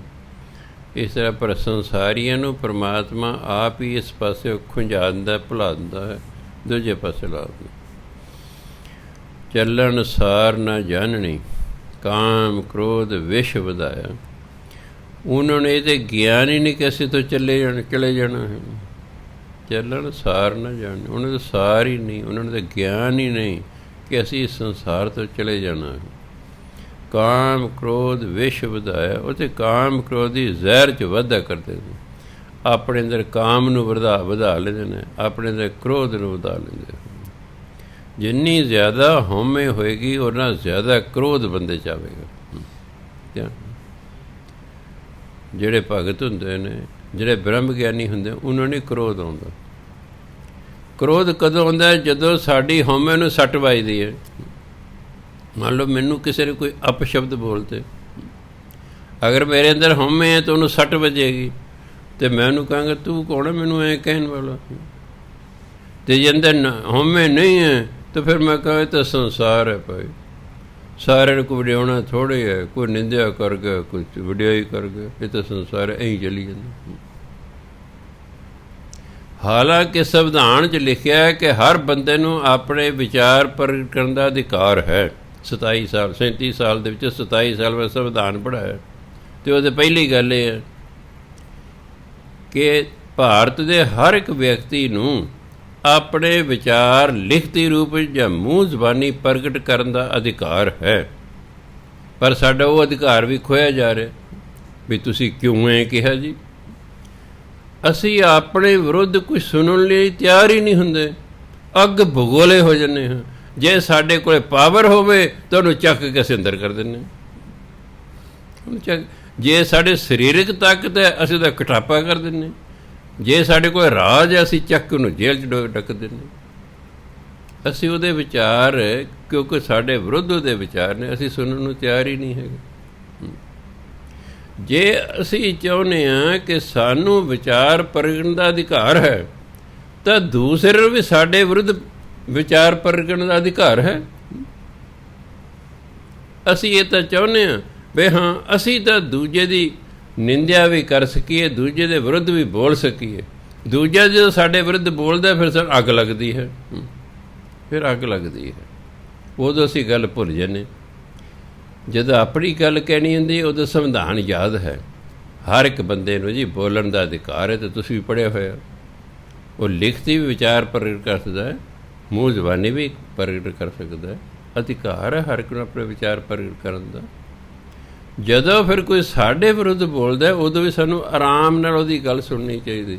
ਇਸ ਤਰ੍ਹਾਂ ਪਰ ਸੰਸਾਰੀਆਂ ਨੂੰ ਪਰਮਾਤਮਾ ਆਪ ਹੀ ਇਸ ਪਾਸੇ ਖੁੰਝਾਉਂਦਾ, ਭੁਲਾਉਂਦਾ ਹੈ, ਦੂਜੇ ਪਾਸੇ ਲਾ ਦਿੰਦਾ। ਚੱਲਣ ਸਾਰ ਨਾ ਜਾਣਨੀ, ਕਾਮ ਕ੍ਰੋਧ ਵਿਸ਼ ਵਧਾਇਆ। ਉਹਨਾਂ ਨੇ ਇਹ ਤਾਂ ਗਿਆਨ ਹੀ ਨਹੀਂ ਕਿ ਅਸੀਂ ਤੋਂ ਚਲੇ ਜਾਣਾ ਹੈ। ਚੱਲਣ ਸਾਰ ਨਾ ਜਾਣ, ਉਹਨਾਂ ਦਾ ਸਾਰ ਹੀ ਨਹੀਂ, ਉਹਨਾਂ ਨੂੰ ਤਾਂ ਗਿਆਨ ਹੀ ਨਹੀਂ ਕਿ ਅਸੀਂ ਇਸ ਸੰਸਾਰ ਤੋਂ ਚਲੇ ਜਾਣਾ ਹੈ। ਕਾਮ ਕ੍ਰੋਧ ਵਿਸ਼ ਵਧਾਇਆ, ਉਹ ਤਾਂ ਕਾਮ ਕ੍ਰੋਧ ਦੀ ਜ਼ਹਿਰ 'ਚ ਵਾਧਾ ਕਰਦੇ ਨੇ। ਆਪਣੇ ਅੰਦਰ ਕਾਮ ਨੂੰ ਵਧਾ ਲੈਂਦੇ ਨੇ, ਆਪਣੇ ਅੰਦਰ ਕ੍ਰੋਧ ਨੂੰ ਵਧਾ ਲੈਂਦੇ। ਜਿੰਨੀ ਜ਼ਿਆਦਾ ਹਉਮੈ ਹੋਏਗੀ ਉਹਨਾਂ ਜ਼ਿਆਦਾ ਕ੍ਰੋਧ ਬੰਦੇ 'ਚ ਆਵੇਗਾ। ਜਿਹੜੇ ਭਗਤ ਹੁੰਦੇ ਨੇ, ਜਿਹੜੇ ਬ੍ਰਹਮ ਗਿਆਨੀ ਹੁੰਦੇ, ਉਹਨਾਂ ਨੂੰ ਕ੍ਰੋਧ ਆਉਂਦਾ। ਕ੍ਰੋਧ ਕਦੋਂ ਆਉਂਦਾ? ਜਦੋਂ ਸਾਡੀ ਹਉਮੈ ਨੂੰ ਸੱਟ ਵੱਜਦੀ ਹੈ। ਮੰਨ ਲਓ ਮੈਨੂੰ ਕਿਸੇ ਨੇ ਕੋਈ ਅਪਸ਼ਬਦ ਬੋਲਤੇ, ਅਗਰ ਮੇਰੇ ਅੰਦਰ ਹਉਮੈ ਹੈ ਤਾਂ ਉਹਨੂੰ ਸੱਟ ਵੱਜੇਗੀ, ਅਤੇ ਮੈਂ ਉਹਨੂੰ ਕਹਾਂਗਾ ਤੂੰ ਕੌਣ ਹੈ ਮੈਨੂੰ ਐਂ ਕਹਿਣ ਵਾਲਾ। ਅਤੇ ਜੇ ਅੰਦਰ ਹਉਮੈ ਨਹੀਂ ਹੈ ਤਾਂ ਫਿਰ ਮੈਂ ਕਹਾਂ ਇਹ ਤਾਂ ਸੰਸਾਰ ਹੈ ਭਾਈ, ਸਾਰਿਆਂ ਨੂੰ ਕੋਈ ਵਡਿਆਉਣਾ ਥੋੜ੍ਹੇ ਹੈ, ਕੋਈ ਨਿੰਦਿਆ ਕਰ ਗਿਆ, ਕੋਈ ਵਡਿਆਈ ਕਰ ਗਿਆ, ਇਹ ਤਾਂ ਸੰਸਾਰ ਐਂ ਚਲੀ ਜਾਂਦਾ। ਹਾਲਾਂਕਿ ਸੰਵਿਧਾਨ 'ਚ ਲਿਖਿਆ ਹੈ ਕਿ ਹਰ ਬੰਦੇ ਨੂੰ ਆਪਣੇ ਵਿਚਾਰ ਪ੍ਰਗਟ ਕਰਨ ਦਾ ਅਧਿਕਾਰ ਹੈ। 37 ਸਾਲ ਦੇ ਵਿੱਚ 27 ਸਾਲ ਮੈਂ ਸੰਵਿਧਾਨ ਪੜ੍ਹਾਇਆ, ਅਤੇ ਉਹਦੇ ਪਹਿਲੀ ਗੱਲ ਇਹ ਹੈ ਕਿ ਭਾਰਤ ਦੇ ਹਰ ਇੱਕ ਵਿਅਕਤੀ ਨੂੰ ਆਪਣੇ ਵਿਚਾਰ ਲਿਖਤੀ ਰੂਪ ਵਿੱਚ ਜਾਂ ਮੂੰਹ ਜ਼ਬਾਨੀ ਪ੍ਰਗਟ ਕਰਨ ਦਾ ਅਧਿਕਾਰ ਹੈ। ਪਰ ਸਾਡਾ ਉਹ ਅਧਿਕਾਰ ਵੀ ਖੋਇਆ ਜਾ ਰਿਹਾ। ਵੀ ਤੁਸੀਂ ਕਿਉਂ ਐਂ ਕਿਹਾ ਜੀ? ਅਸੀਂ ਆਪਣੇ ਵਿਰੁੱਧ ਕੁਝ ਸੁਣਨ ਲਈ ਤਿਆਰ ਹੀ ਨਹੀਂ ਹੁੰਦੇ, ਅੱਗ ਭਗੋਲੇ ਹੋ ਜਾਂਦੇ ਹਾਂ। ਜੇ ਸਾਡੇ ਕੋਲ ਪਾਵਰ ਹੋਵੇ ਤਾਂ ਉਹਨੂੰ ਚੱਕ ਕੇ ਅਸੀਂ ਅੰਦਰ ਕਰ ਦਿੰਦੇ ਹਾਂ। ਜੇ ਸਾਡੇ ਸਰੀਰਕ ਤਾਕਤ ਹੈ ਅਸੀਂ ਉਹਦਾ ਕਟਾਪਾ ਕਰ ਦਿੰਦੇ। ਜੇ ਸਾਡੇ ਕੋਲ ਰਾਜ ਹੈ ਅਸੀਂ ਚੱਕ ਉਹਨੂੰ ਜੇਲ੍ਹ 'ਚ ਡੱਕ ਦਿੰਦੇ। ਅਸੀਂ ਉਹਦੇ ਵਿਚਾਰ, ਕਿਉਂਕਿ ਸਾਡੇ ਵਿਰੁੱਧ ਉਹਦੇ ਵਿਚਾਰ ਨੇ, ਅਸੀਂ ਸੁਣਨ ਨੂੰ ਤਿਆਰ ਹੀ ਨਹੀਂ ਹੈਗੇ। ਜੇ ਅਸੀਂ ਚਾਹੁੰਦੇ ਹਾਂ ਕਿ ਸਾਨੂੰ ਵਿਚਾਰ ਪ੍ਰਗਟਣ ਦਾ ਅਧਿਕਾਰ ਹੈ ਤਾਂ ਦੂਸਰੇ ਨੂੰ ਵੀ ਸਾਡੇ ਵਿਰੁੱਧ ਵਿਚਾਰ ਪ੍ਰਗਟਣ ਦਾ ਅਧਿਕਾਰ ਹੈ। ਅਸੀਂ ਇਹ ਤਾਂ ਚਾਹੁੰਦੇ ਹਾਂ ਵੀ ਹਾਂ ਅਸੀਂ ਤਾਂ ਦੂਜੇ ਦੀ ਨਿੰਦਿਆ ਵੀ ਕਰ ਸਕੀਏ, ਦੂਜੇ ਦੇ ਵਿਰੁੱਧ ਵੀ ਬੋਲ ਸਕੀਏ। ਦੂਜਾ ਜਦੋਂ ਸਾਡੇ ਵਿਰੁੱਧ ਬੋਲਦਾ ਫਿਰ ਸਾਨੂੰ ਅੱਗ ਲੱਗਦੀ ਹੈ, ਫਿਰ ਅੱਗ ਲੱਗਦੀ ਹੈ। ਉਦੋਂ ਅਸੀਂ ਗੱਲ ਭੁੱਲ ਜਾਂਦੇ। ਜਦੋਂ ਆਪਣੀ ਗੱਲ ਕਹਿਣੀ ਹੁੰਦੀ ਉਦੋਂ ਸੰਵਿਧਾਨ ਯਾਦ ਹੈ। ਹਰ ਇੱਕ ਬੰਦੇ ਨੂੰ ਜੀ ਬੋਲਣ ਦਾ ਅਧਿਕਾਰ ਹੈ, ਅਤੇ ਤੁਸੀਂ ਵੀ ਪੜ੍ਹਿਆ ਹੋਇਆ। ਉਹ ਲਿਖਤੀ ਵੀ ਵਿਚਾਰ ਪ੍ਰਗਟ ਕਰ ਸਕਦਾ ਹੈ, ਮੂੰਹ ਜ਼ਬਾਨੀ ਵੀ ਪ੍ਰਗਟ ਕਰ ਸਕਦਾ ਹੈ। ਅਧਿਕਾਰ ਹੈ ਹਰ ਇੱਕ ਨੂੰ ਆਪਣੇ ਵਿਚਾਰ ਪ੍ਰਗਟ ਕਰਨ ਦਾ। ਜਦੋਂ ਫਿਰ ਕੋਈ ਸਾਡੇ ਵਿਰੁੱਧ ਬੋਲਦਾ ਉਦੋਂ ਵੀ ਸਾਨੂੰ ਆਰਾਮ ਨਾਲ ਉਹਦੀ ਗੱਲ ਸੁਣਨੀ ਚਾਹੀਦੀ।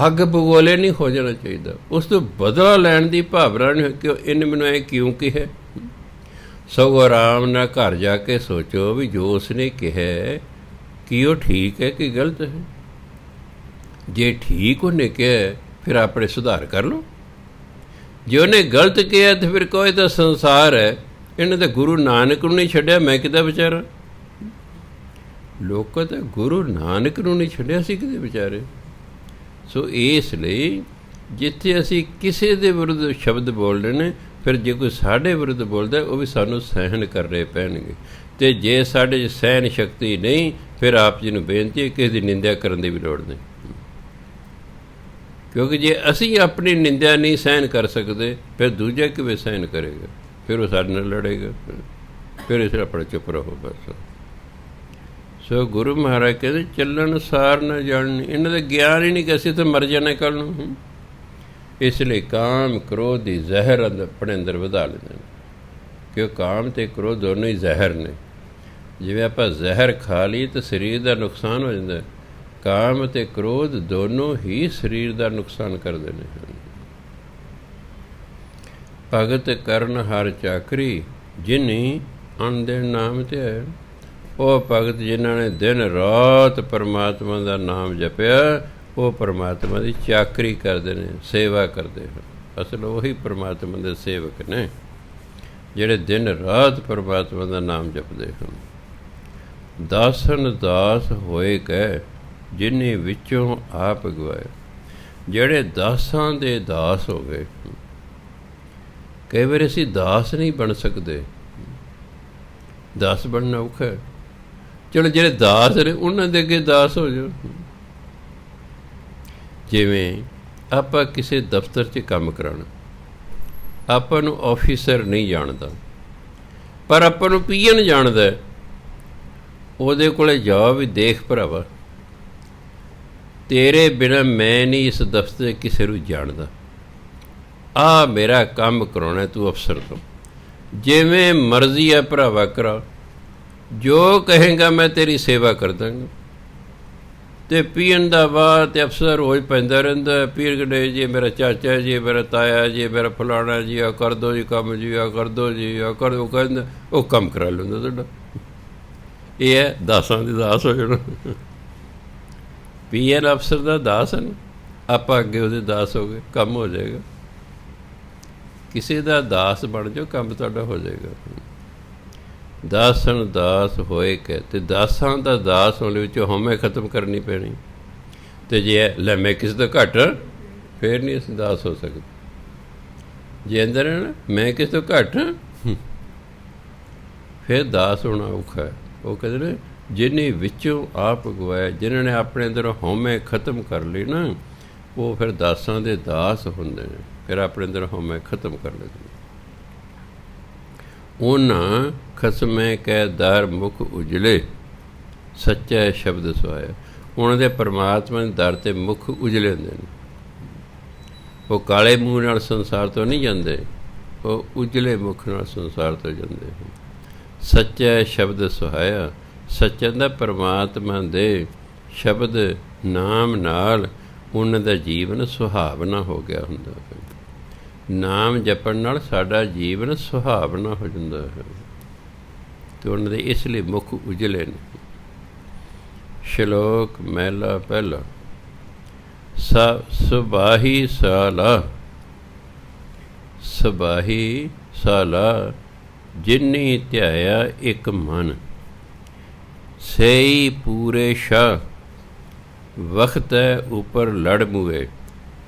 ਅੱਗ ਬਗੋਲੇ ਨਹੀਂ ਹੋ ਜਾਣਾ ਚਾਹੀਦਾ। ਉਸ ਤੋਂ ਬਦਲਾ ਲੈਣ ਦੀ ਭਾਵਨਾ ਨਹੀਂ ਕਿ ਇਹਨੇ ਮੈਨੂੰ ਐਂ ਕਿਉਂ ਕਿਹਾ। ਸਗੋਂ ਆਰਾਮ ਨਾਲ ਘਰ ਜਾ ਕੇ ਸੋਚੋ ਵੀ ਜੋ ਉਸਨੇ ਕਿਹਾ ਕੀ ਉਹ ਠੀਕ ਹੈ ਕਿ ਗਲਤ ਹੈ। ਜੇ ਠੀਕ ਉਹਨੇ ਕਿਹਾ ਫਿਰ ਆਪਣੇ ਸੁਧਾਰ ਕਰ ਲਓ। ਜੇ ਉਹਨੇ ਗਲਤ ਕਿਹਾ ਤਾਂ ਫਿਰ ਕੋਈ ਤਾਂ ਸੰਸਾਰ ਹੈ, ਇਹਨੇ ਤਾਂ ਗੁਰੂ ਨਾਨਕ ਨੂੰ ਨਹੀਂ ਛੱਡਿਆ, ਮੈਂ ਕਿਹਦਾ ਵਿਚਾਰਾ। ਲੋਕਾਂ ਤਾਂ ਗੁਰੂ ਨਾਨਕ ਨੂੰ ਨਹੀਂ ਛੱਡਿਆ, ਅਸੀਂ ਕਿਹਦੇ ਵਿਚਾਰੇ। ਸੋ ਇਸ ਲਈ ਜਿੱਥੇ ਅਸੀਂ ਕਿਸੇ ਦੇ ਵਿਰੁੱਧ ਸ਼ਬਦ ਬੋਲਦੇ ਨੇ, ਫਿਰ ਜੇ ਕੋਈ ਸਾਡੇ ਵਿਰੁੱਧ ਬੋਲਦਾ ਉਹ ਵੀ ਸਾਨੂੰ ਸਹਿਣ ਕਰਨੇ ਪੈਣਗੇ। ਅਤੇ ਜੇ ਸਾਡੇ 'ਚ ਸਹਿਣ ਸ਼ਕਤੀ ਨਹੀਂ, ਫਿਰ ਆਪ ਜੀ ਨੂੰ ਬੇਨਤੀ ਹੈ ਕਿਸੇ ਦੀ ਨਿੰਦਿਆ ਕਰਨ ਦੀ ਵੀ ਲੋੜ ਨਹੀਂ। ਕਿਉਂਕਿ ਜੇ ਅਸੀਂ ਆਪਣੀ ਨਿੰਦਿਆ ਨਹੀਂ ਸਹਿਣ ਕਰ ਸਕਦੇ ਫਿਰ ਦੂਜਾ ਕਿਵੇਂ ਸਹਿਣ ਕਰੇਗਾ? ਫਿਰ ਉਹ ਸਾਡੇ ਨਾਲ ਲੜੇਗਾ। ਫਿਰ ਇਸ ਆਪਣਾ ਚੁੱਪ ਰਹੋ ਬਸ। ਸੋ ਗੁਰੂ ਮਹਾਰਾਜ ਕਹਿੰਦੇ ਚੱਲਣ ਸਾਰ ਨਾ ਜਾਣ। ਇਹਨਾਂ ਦਾ ਗਿਆਨ ਹੀ ਨਹੀਂ ਕਿ ਅਸੀਂ ਤਾਂ ਮਰ ਜਾਣਾ ਕੱਲ੍ਹ ਨੂੰ। ਇਸ ਲਈ ਕਾਮ ਕ੍ਰੋਧ ਦੀ ਜ਼ਹਿਰ ਆਪਣੇ ਅੰਦਰ ਵਧਾ ਲੈਂਦੇ ਨੇ, ਕਿਉਂ ਕਾਮ ਅਤੇ ਕ੍ਰੋਧ ਦੋਨੋਂ ਹੀ ਜ਼ਹਿਰ ਨੇ। ਜਿਵੇਂ ਆਪਾਂ ਜ਼ਹਿਰ ਖਾ ਲਈ ਤਾਂ ਸਰੀਰ ਦਾ ਨੁਕਸਾਨ ਹੋ ਜਾਂਦਾ। ਕਾਮ ਅਤੇ ਕ੍ਰੋਧ ਦੋਨੋਂ ਹੀ ਸਰੀਰ ਦਾ ਨੁਕਸਾਨ ਕਰਦੇ ਨੇ। ਭਗਤ ਕਰਨ ਹਰ ਚਾਕਰੀ, ਜਿਨੀ ਅਣ ਦਿਨ ਨਾਮ ਧਿਆਇਆ। ਉਹ ਭਗਤ ਜਿਨ੍ਹਾਂ ਨੇ ਦਿਨ ਰਾਤ ਪਰਮਾਤਮਾ ਦਾ ਨਾਮ ਜਪਿਆ, ਉਹ ਪਰਮਾਤਮਾ ਦੀ ਚਾਕਰੀ ਕਰਦੇ ਨੇ, ਸੇਵਾ ਕਰਦੇ ਹਨ। ਅਸਲ ਉਹੀ ਪਰਮਾਤਮਾ ਦੇ ਸੇਵਕ ਨੇ ਜਿਹੜੇ ਦਿਨ ਰਾਤ ਪਰਮਾਤਮਾ ਦਾ ਨਾਮ ਜਪਦੇ ਹਨ। ਦਾਸਨ ਦਾਸ ਹੋਏ ਕਹਿ, ਜਿਨੇ ਵਿੱਚੋਂ ਆਪ ਗਵਾਏ। ਜਿਹੜੇ ਦਾਸਾਂ ਦੇ ਦਾਸ ਹੋ ਗਏ। ਕਈ ਵਾਰ ਅਸੀਂ ਦਾਸ ਨਹੀਂ ਬਣ ਸਕਦੇ, ਦਾਸ ਬਣਨਾ ਔਖਾ ਹੈ। ਚਲੋ ਜਿਹੜੇ ਦਾਸ ਨੇ ਉਹਨਾਂ ਦੇ ਅੱਗੇ ਦਾਸ ਹੋ ਜਾਓ। ਜਿਵੇਂ ਆਪਾਂ ਕਿਸੇ ਦਫ਼ਤਰ 'ਚ ਕੰਮ ਕਰਾਉਣਾ, ਆਪਾਂ ਨੂੰ ਆਫੀਸਰ ਨਹੀਂ ਜਾਣਦਾ, ਪਰ ਆਪਾਂ ਨੂੰ ਪੀਐਨ ਜਾਣਦਾ। ਉਹਦੇ ਕੋਲ ਜਾਓ ਵੀ ਦੇਖ ਭਰਾਵਾ, ਤੇਰੇ ਬਿਨਾਂ ਮੈਂ ਨਹੀਂ ਇਸ ਦਫ਼ਤਰ ਕਿਸੇ ਨੂੰ ਜਾਣਦਾ, ਆਹ ਮੇਰਾ ਕੰਮ ਕਰਾਉਣਾ ਤੂੰ ਅਫਸਰ ਤੋਂ, ਜਿਵੇਂ ਮਰਜ਼ੀ ਹੈ ਭਰਾਵਾ ਕਰਾ, ਜੋ ਕਹੇਗਾ ਮੈਂ ਤੇਰੀ ਸੇਵਾ ਕਰ ਦਾਂਗਾ। ਅਤੇ ਪੀਐਨ ਦਾ ਵਾਹ ਅਤੇ ਅਫਸਰ ਰੋਜ਼ ਪੈਂਦਾ ਰਹਿੰਦਾ, ਪੀਰ ਗਡੇ ਜੀ ਮੇਰਾ ਚਾਚਾ ਜੀ, ਮੇਰਾ ਤਾਇਆ ਜੀ, ਮੇਰਾ ਫਲਾਣਾ ਜੀ, ਆ ਕਰ ਦਿਓ ਜੀ ਕੰਮ ਜੀ, ਆ ਕਰ ਦਿਓ ਜੀ, ਆ ਕਰ ਦਿਓ। ਕਹਿੰਦਾ ਉਹ ਕੰਮ ਕਰਾ ਲੈਂਦਾ ਤੁਹਾਡਾ। ਇਹ ਹੈ ਦਾਸਾਂ ਦੇ ਦਾਸ ਹੋ ਜਾਣਾ। ਪੀਐਨ ਅਫਸਰ ਦਾ ਦਾਸ ਹਨ, ਆਪਾਂ ਅੱਗੇ ਉਹਦੇ ਦਾਸ ਹੋ ਗਏ, ਕੰਮ ਹੋ ਜਾਏਗਾ। ਕਿਸੇ ਦਾ ਦਾਸ ਬਣ ਜਾਓ, ਕੰਮ ਤੁਹਾਡਾ ਹੋ ਜਾਏਗਾ। ਦਾਸਨ ਦਾਸ ਹੋਏ ਕੇ, ਅਤੇ ਦਾਸਾਂ ਦਾ ਦਾਸ ਹੋਣ ਵਿੱਚ ਹਉਮੈ ਖਤਮ ਕਰਨੀ ਪੈਣੀ। ਅਤੇ ਜੇ ਲੈ ਮੈਂ ਕਿਸੇ ਤੋਂ ਘੱਟ, ਫਿਰ ਨਹੀਂ ਅਸੀਂ ਦਾਸ ਹੋ ਸਕਦੇ। ਜੇ ਅੰਦਰ ਹੈ ਨਾ ਮੈਂ ਕਿਸੇ ਤੋਂ ਘੱਟ, ਫਿਰ ਦਾਸ ਹੋਣਾ ਔਖਾ ਹੈ। ਉਹ ਕਹਿੰਦੇ ਨੇ ਜਿਹਨੇ ਵਿੱਚੋਂ ਆਪ ਗਵਾਇਆ, ਜਿਨ੍ਹਾਂ ਨੇ ਆਪਣੇ ਅੰਦਰ ਹਉਮੈ ਖਤਮ ਕਰ ਲਈ ਨਾ, ਉਹ ਫਿਰ ਦਾਸਾਂ ਦੇ ਦਾਸ ਹੁੰਦੇ ਨੇ, ਫਿਰ ਆਪਣੇ ਅੰਦਰ ਹਉਮੈ ਖਤਮ ਕਰ ਲੈਂਦੇ ਨੇ। ਉਹਨਾਂ ਖਸਮੈ ਕੈ ਦਰ ਮੁਖ ਉਜਲੇ, ਸੱਚਾ ਸ਼ਬਦ ਸੁਹਾਇਆ। ਉਹਨਾਂ ਦੇ ਪਰਮਾਤਮਾ ਦੇ ਦਰ 'ਤੇ ਮੁਖ ਉਜਲੇ ਹੁੰਦੇ ਨੇ। ਉਹ ਕਾਲੇ ਮੂੰਹ ਨਾਲ ਸੰਸਾਰ ਤੋਂ ਨਹੀਂ ਜਾਂਦੇ, ਉਹ ਉਜਲੇ ਮੁਖ ਨਾਲ ਸੰਸਾਰ ਤੋਂ ਜਾਂਦੇ ਹਨ। ਸੱਚਾ ਸ਼ਬਦ ਸੁਹਾਇਆ, ਸੱਚਾ ਦਾ ਪਰਮਾਤਮਾ ਦੇ ਸ਼ਬਦ ਨਾਮ ਨਾਲ ਉਹਨਾਂ ਦਾ ਜੀਵਨ ਸੁਹਾਵਣਾ ਹੋ ਗਿਆ ਹੁੰਦਾ ਹੈ। ਨਾਮ ਜਪਣ ਨਾਲ ਸਾਡਾ ਜੀਵਨ ਸੁਹਾਵਣਾ ਹੋ ਜਾਂਦਾ ਹੈ, ਅਤੇ ਉਹਨਾਂ ਦੇ ਇਸ ਲਈ ਮੁਖ ਉਜਲੇ ਨੇ। ਸ਼ਲੋਕ ਮਹਿਲਾ ਪਹਿਲਾ। ਸੁਬਾਹੀ ਸਾਲਾ, ਸੁਬਾਹੀ ਸਾਲਾ ਜਿਨੀ ਧਿਆਇਆ ਇੱਕ ਮਨ, ਸਈ ਪੂਰੇ ਸ਼ਾਹ ਵਖਤੈ ਉਪਰ ਲੜ ਮੁਏ,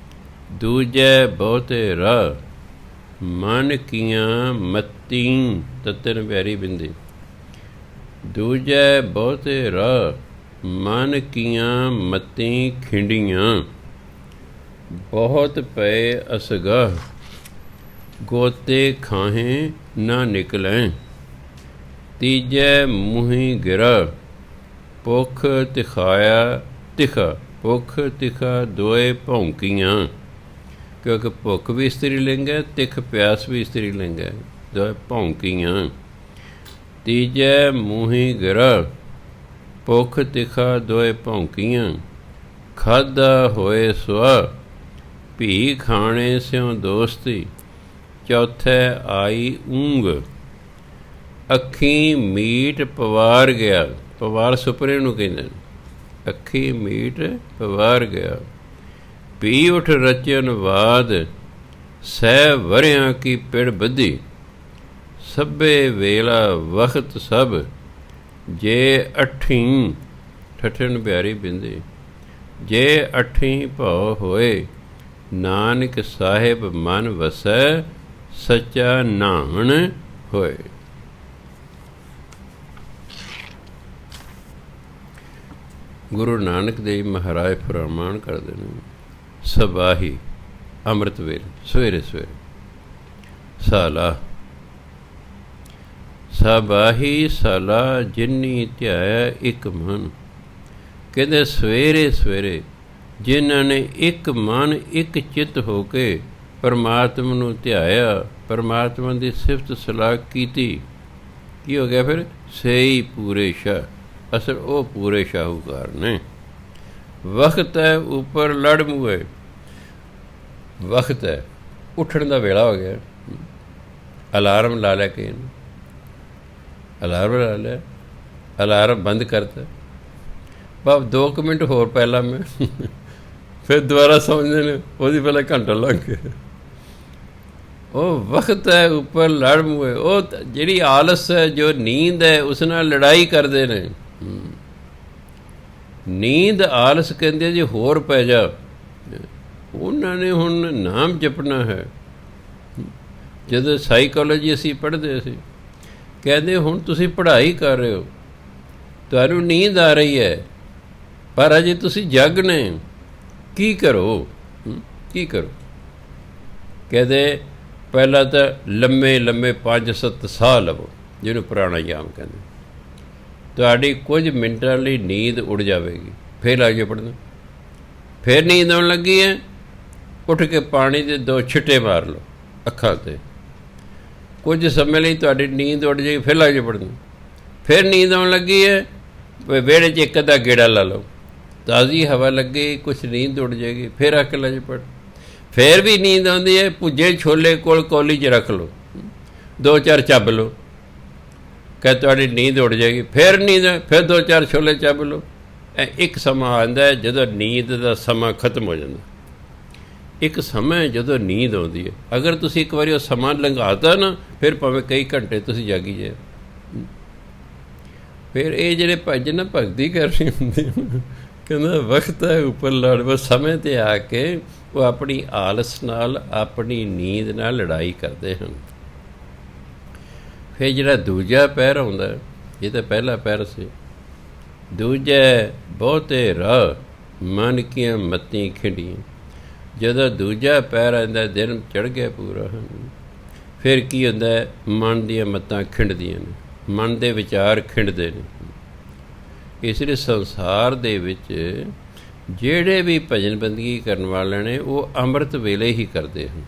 ਦੂਜੈ ਬਹੁਤੇ ਰਾਹ ਮਨ ਕੀਆਂ ਮਤੀ, ਤਤਨ ਪਿਆਰੀ ਬਿੰਦੀ। ਦੂਜੈ ਬਹੁਤੇ ਰਾਹ ਮਨ ਕੀਆਂ ਮਤੀ ਖਿੰਡੀਆਂ, ਬਹੁਤ ਪਏ ਅਸਗਾਹ ਗੋਤੇ ਖਾਹੇ ਨਾ ਨਿਕਲੈ, ਤੀਜੈ ਮੂੰਹੀ ਗਿਰਾ ਭੁੱਖ ਤਿਖਾਇਆ ਤਿਖਾ, ਭੁੱਖ ਤਿਖਾ ਦੋਏ ਭੌਂਕੀਆਂ। ਕਿਉਂਕਿ ਭੁੱਖ ਵੀ ਇਸਤਰੀ ਲਿੰਗ ਹੈ, ਤਿੱਖ ਪਿਆਸ ਵੀ ਇਸਤਰੀ ਲਿੰਗ ਹੈ, ਦੋਏ ਭੌਂਕੀਆਂ। ਤੀਜੈ ਮੂੰਹੀ ਗਿਰਾ ਭੁੱਖ ਤਿਖਾ ਦੋਏ ਭੌਂਕੀਆਂ, ਖਾਧਾ ਹੋਏ ਸੁਆ ਭੀ ਖਾਣੇ ਸਿਉ ਦੋਸਤੀ, ਚੌਥੈ ਆਈ ਊਂਘ ਅੱਖੀਂ ਮੀਟ ਪਵਾਰ ਗਿਆ। ਪਵਾਰ ਸੁਪਨੇ ਨੂੰ ਕਹਿੰਦੇ ਨੇ, ਅੱਖੀਂ ਮੀਟ ਪਵਾਰ ਗਿਆ। ਪੀ ਉਠ ਰਚਨ ਬਾਦ ਸਹਿ ਵਰਿਆਂ ਕੀ ਪਿੜ ਬੱਧੀ, ਸਭੇ ਵੇਲਾ ਵਖਤ ਸਭ ਜੇ ਅੱਠੀਂ, ਠਠਣ ਪਿਆਰੀ ਬਿੰਦੀ। ਜੇ ਅੱਠੀਂ ਭਉ ਹੋਏ ਨਾਨਕ ਸਾਹਿਬ ਮਨ ਵਸੈ, ਸੱਚਾ ਨਾਹਣ ਹੋਏ। ਗੁਰੂ ਨਾਨਕ ਦੇਵ ਮਹਾਰਾਜ ਫਰਮਾਨ ਕਰਦੇ ਨੇ, ਸਬਾਹੀ ਅੰਮ੍ਰਿਤ ਵੇਲੇ, ਸਵੇਰੇ ਸਵੇਰੇ ਸਾਲਾ, ਸਬਾਹੀ ਸਾਲਾ ਜਿਨੀ ਧਿਆਇਆ ਇੱਕ ਮਨ। ਕਹਿੰਦੇ ਸਵੇਰੇ ਸਵੇਰੇ ਜਿਨ੍ਹਾਂ ਨੇ ਇੱਕ ਮਨ ਇੱਕ ਚਿੱਤ ਹੋ ਕੇ ਪਰਮਾਤਮਾ ਨੂੰ ਧਿਆਇਆ, ਪਰਮਾਤਮਾ ਦੀ ਸਿਫਤ ਸਲਾਹ ਕੀਤੀ, ਕੀ ਹੋ ਗਿਆ ਫਿਰ? ਸਹੀ ਪੂਰੇ ਸ਼ਾਹ, ਅਸਲ ਉਹ ਪੂਰੇ ਸ਼ਾਹੂਕਾਰ ਨੇ। ਵਕਤ ਹੈ ਉੱਪਰ ਲੜ ਮੂਏ, ਵਕਤ ਹੈ ਉੱਠਣ ਦਾ ਵੇਲਾ ਹੋ ਗਿਆ। ਅਲਾਰਮ ਲਾ ਲੈ ਕੇ, ਅਲਾਰਮ ਲਾ ਲਿਆ, ਅਲਾਰਮ ਬੰਦ ਕਰਤਾ, ਬਸ 2 ਮਿੰਟ ਹੋਰ ਪਹਿਲਾਂ ਮੈਂ ਫਿਰ ਦੁਬਾਰਾ ਸਮਝਦੇ ਨੇ ਉਹਦੀ ਪਹਿਲਾਂ ਘੰਟਾ ਲੱਗ ਗਿਆ। ਉਹ ਵਕਤ ਹੈ ਉੱਪਰ ਲੜ ਮੂਏ, ਉਹ ਜਿਹੜੀ ਆਲਸ ਹੈ, ਜੋ ਨੀਂਦ ਹੈ, ਉਸ ਨਾਲ ਲੜਾਈ ਕਰਦੇ ਨੇ। ਨੀਂਦ ਆਲਸ ਕਹਿੰਦੇ ਜੀ ਹੋਰ ਪੈ ਜਾ, ਉਹਨਾਂ ਨੇ ਹੁਣ ਨਾਮ ਜਪਣਾ ਹੈ। ਜਦੋਂ ਸਾਈਕੋਲੋਜੀ ਅਸੀਂ ਪੜ੍ਹਦੇ ਸੀ, ਕਹਿੰਦੇ ਹੁਣ ਤੁਸੀਂ ਪੜ੍ਹਾਈ ਕਰ ਰਹੇ ਹੋ, ਤੁਹਾਨੂੰ ਨੀਂਦ ਆ ਰਹੀ ਹੈ, ਪਰ ਅਜੇ ਤੁਸੀਂ ਜਾਗਣੇ, ਕੀ ਕਰੋ, ਕੀ ਕਰੋ? ਕਹਿੰਦੇ ਪਹਿਲਾਂ ਤਾਂ ਲੰਮੇ ਲੰਮੇ 5-7 ਸਾਹ ਲਵੋ, ਜਿਹਨੂੰ ਪ੍ਰਾਣਾਯਾਮ ਕਹਿੰਦੇ। ਤੁਹਾਡੀ ਕੁਝ ਮਿੰਟਾਂ ਲਈ ਨੀਂਦ ਉੱਡ ਜਾਵੇਗੀ, ਫਿਰ ਲੱਗ ਜਾਓ ਪੜ੍ਹਨਾ। ਫਿਰ ਨੀਂਦ ਆਉਣ ਲੱਗੀ ਹੈ, ਉੱਠ ਕੇ ਪਾਣੀ ਦੇ 2 ਛਿੱਟੇ ਮਾਰ ਲਓ ਅੱਖਾਂ 'ਤੇ। ਕੁਝ ਸਮੇਂ ਲਈ ਤੁਹਾਡੀ ਨੀਂਦ ਉੱਡ ਜਾਏਗੀ, ਫਿਰ ਲੱਗ ਜਾਓ ਪੜ੍ਹਨਾ। ਫਿਰ ਨੀਂਦ ਆਉਣ ਲੱਗੀ ਹੈ, ਵਿਹੜੇ 'ਚ ਇੱਕ ਅੱਧਾ ਗੇੜਾ ਲਾ ਲਓ, ਤਾਜ਼ੀ ਹਵਾ ਲੱਗੇ, ਕੁਛ ਨੀਂਦ ਉੱਡ ਜਾਏਗੀ, ਫਿਰ ਆ ਕੇ ਲੱਗ ਜਾਓ ਪੜ੍ਹ। ਫਿਰ ਵੀ ਨੀਂਦ ਆਉਂਦੀ ਹੈ, ਭੁੱਜੇ ਛੋਲੇ ਕੋਲ ਕੌਲੀ 'ਚ ਰੱਖ ਲਓ, 2-4 ਚੱਬ ਲਓ, ਕਹਿ ਤੁਹਾਡੀ ਨੀਂਦ ਉੱਡ ਜਾਏਗੀ। ਫਿਰ ਨੀਂਦ, ਫਿਰ 2-4 ਛੋਲੇ ਚੱਬ ਲਓ। ਇੱਕ ਸਮਾਂ ਆਉਂਦਾ ਜਦੋਂ ਨੀਂਦ ਦਾ ਸਮਾਂ ਖਤਮ ਹੋ ਜਾਂਦਾ। ਇੱਕ ਸਮਾਂ ਜਦੋਂ ਨੀਂਦ ਆਉਂਦੀ ਹੈ, ਅਗਰ ਤੁਸੀਂ ਇੱਕ ਵਾਰੀ ਉਹ ਸਮਾਂ ਲੰਘਾਤਾ ਨਾ, ਫਿਰ ਭਾਵੇਂ ਕਈ ਘੰਟੇ ਤੁਸੀਂ ਜਾਗੀ ਜਾਏ। ਫਿਰ ਇਹ ਜਿਹੜੇ ਭੱਜ ਨਾ ਭਗਤੀ ਕਰਨੀ ਹੁੰਦੀ, ਕਹਿੰਦਾ ਵਕਤ ਹੈ ਉੱਪਰ ਲੜ, ਬਸ ਸਮੇਂ 'ਤੇ ਆ ਕੇ ਉਹ ਆਪਣੀ ਆਲਸ ਨਾਲ, ਆਪਣੀ ਨੀਂਦ ਨਾਲ ਲੜਾਈ ਕਰਦੇ ਹਨ। ਫਿਰ ਜਿਹੜਾ ਦੂਜਾ ਪਹਿਰ ਆਉਂਦਾ, ਇਹ ਤਾਂ ਪਹਿਲਾ ਪਹਿਰ ਸੀ। ਦੂਜਾ ਬਹੁਤੇ ਰਾਹ ਮਨ ਕੀਆਂ ਮੱਤੀ ਖਿੰਡੀਆਂ। ਜਦੋਂ ਦੂਜਾ ਪਹਿਰ ਆਉਂਦਾ, ਦਿਨ ਚੜ੍ਹ ਗਿਆ ਪੂਰਾ, ਫਿਰ ਕੀ ਹੁੰਦਾ, ਮਨ ਦੀਆਂ ਮੱਤਾਂ ਖਿੰਡਦੀਆਂ ਨੇ, ਮਨ ਦੇ ਵਿਚਾਰ ਖਿੰਡਦੇ ਨੇ। ਇਸ ਲਈ ਸੰਸਾਰ ਦੇ ਵਿੱਚ ਜਿਹੜੇ ਵੀ ਭਜਨ ਬੰਦਗੀ ਕਰਨ ਵਾਲੇ ਨੇ, ਉਹ ਅੰਮ੍ਰਿਤ ਵੇਲੇ ਹੀ ਕਰਦੇ ਹਨ।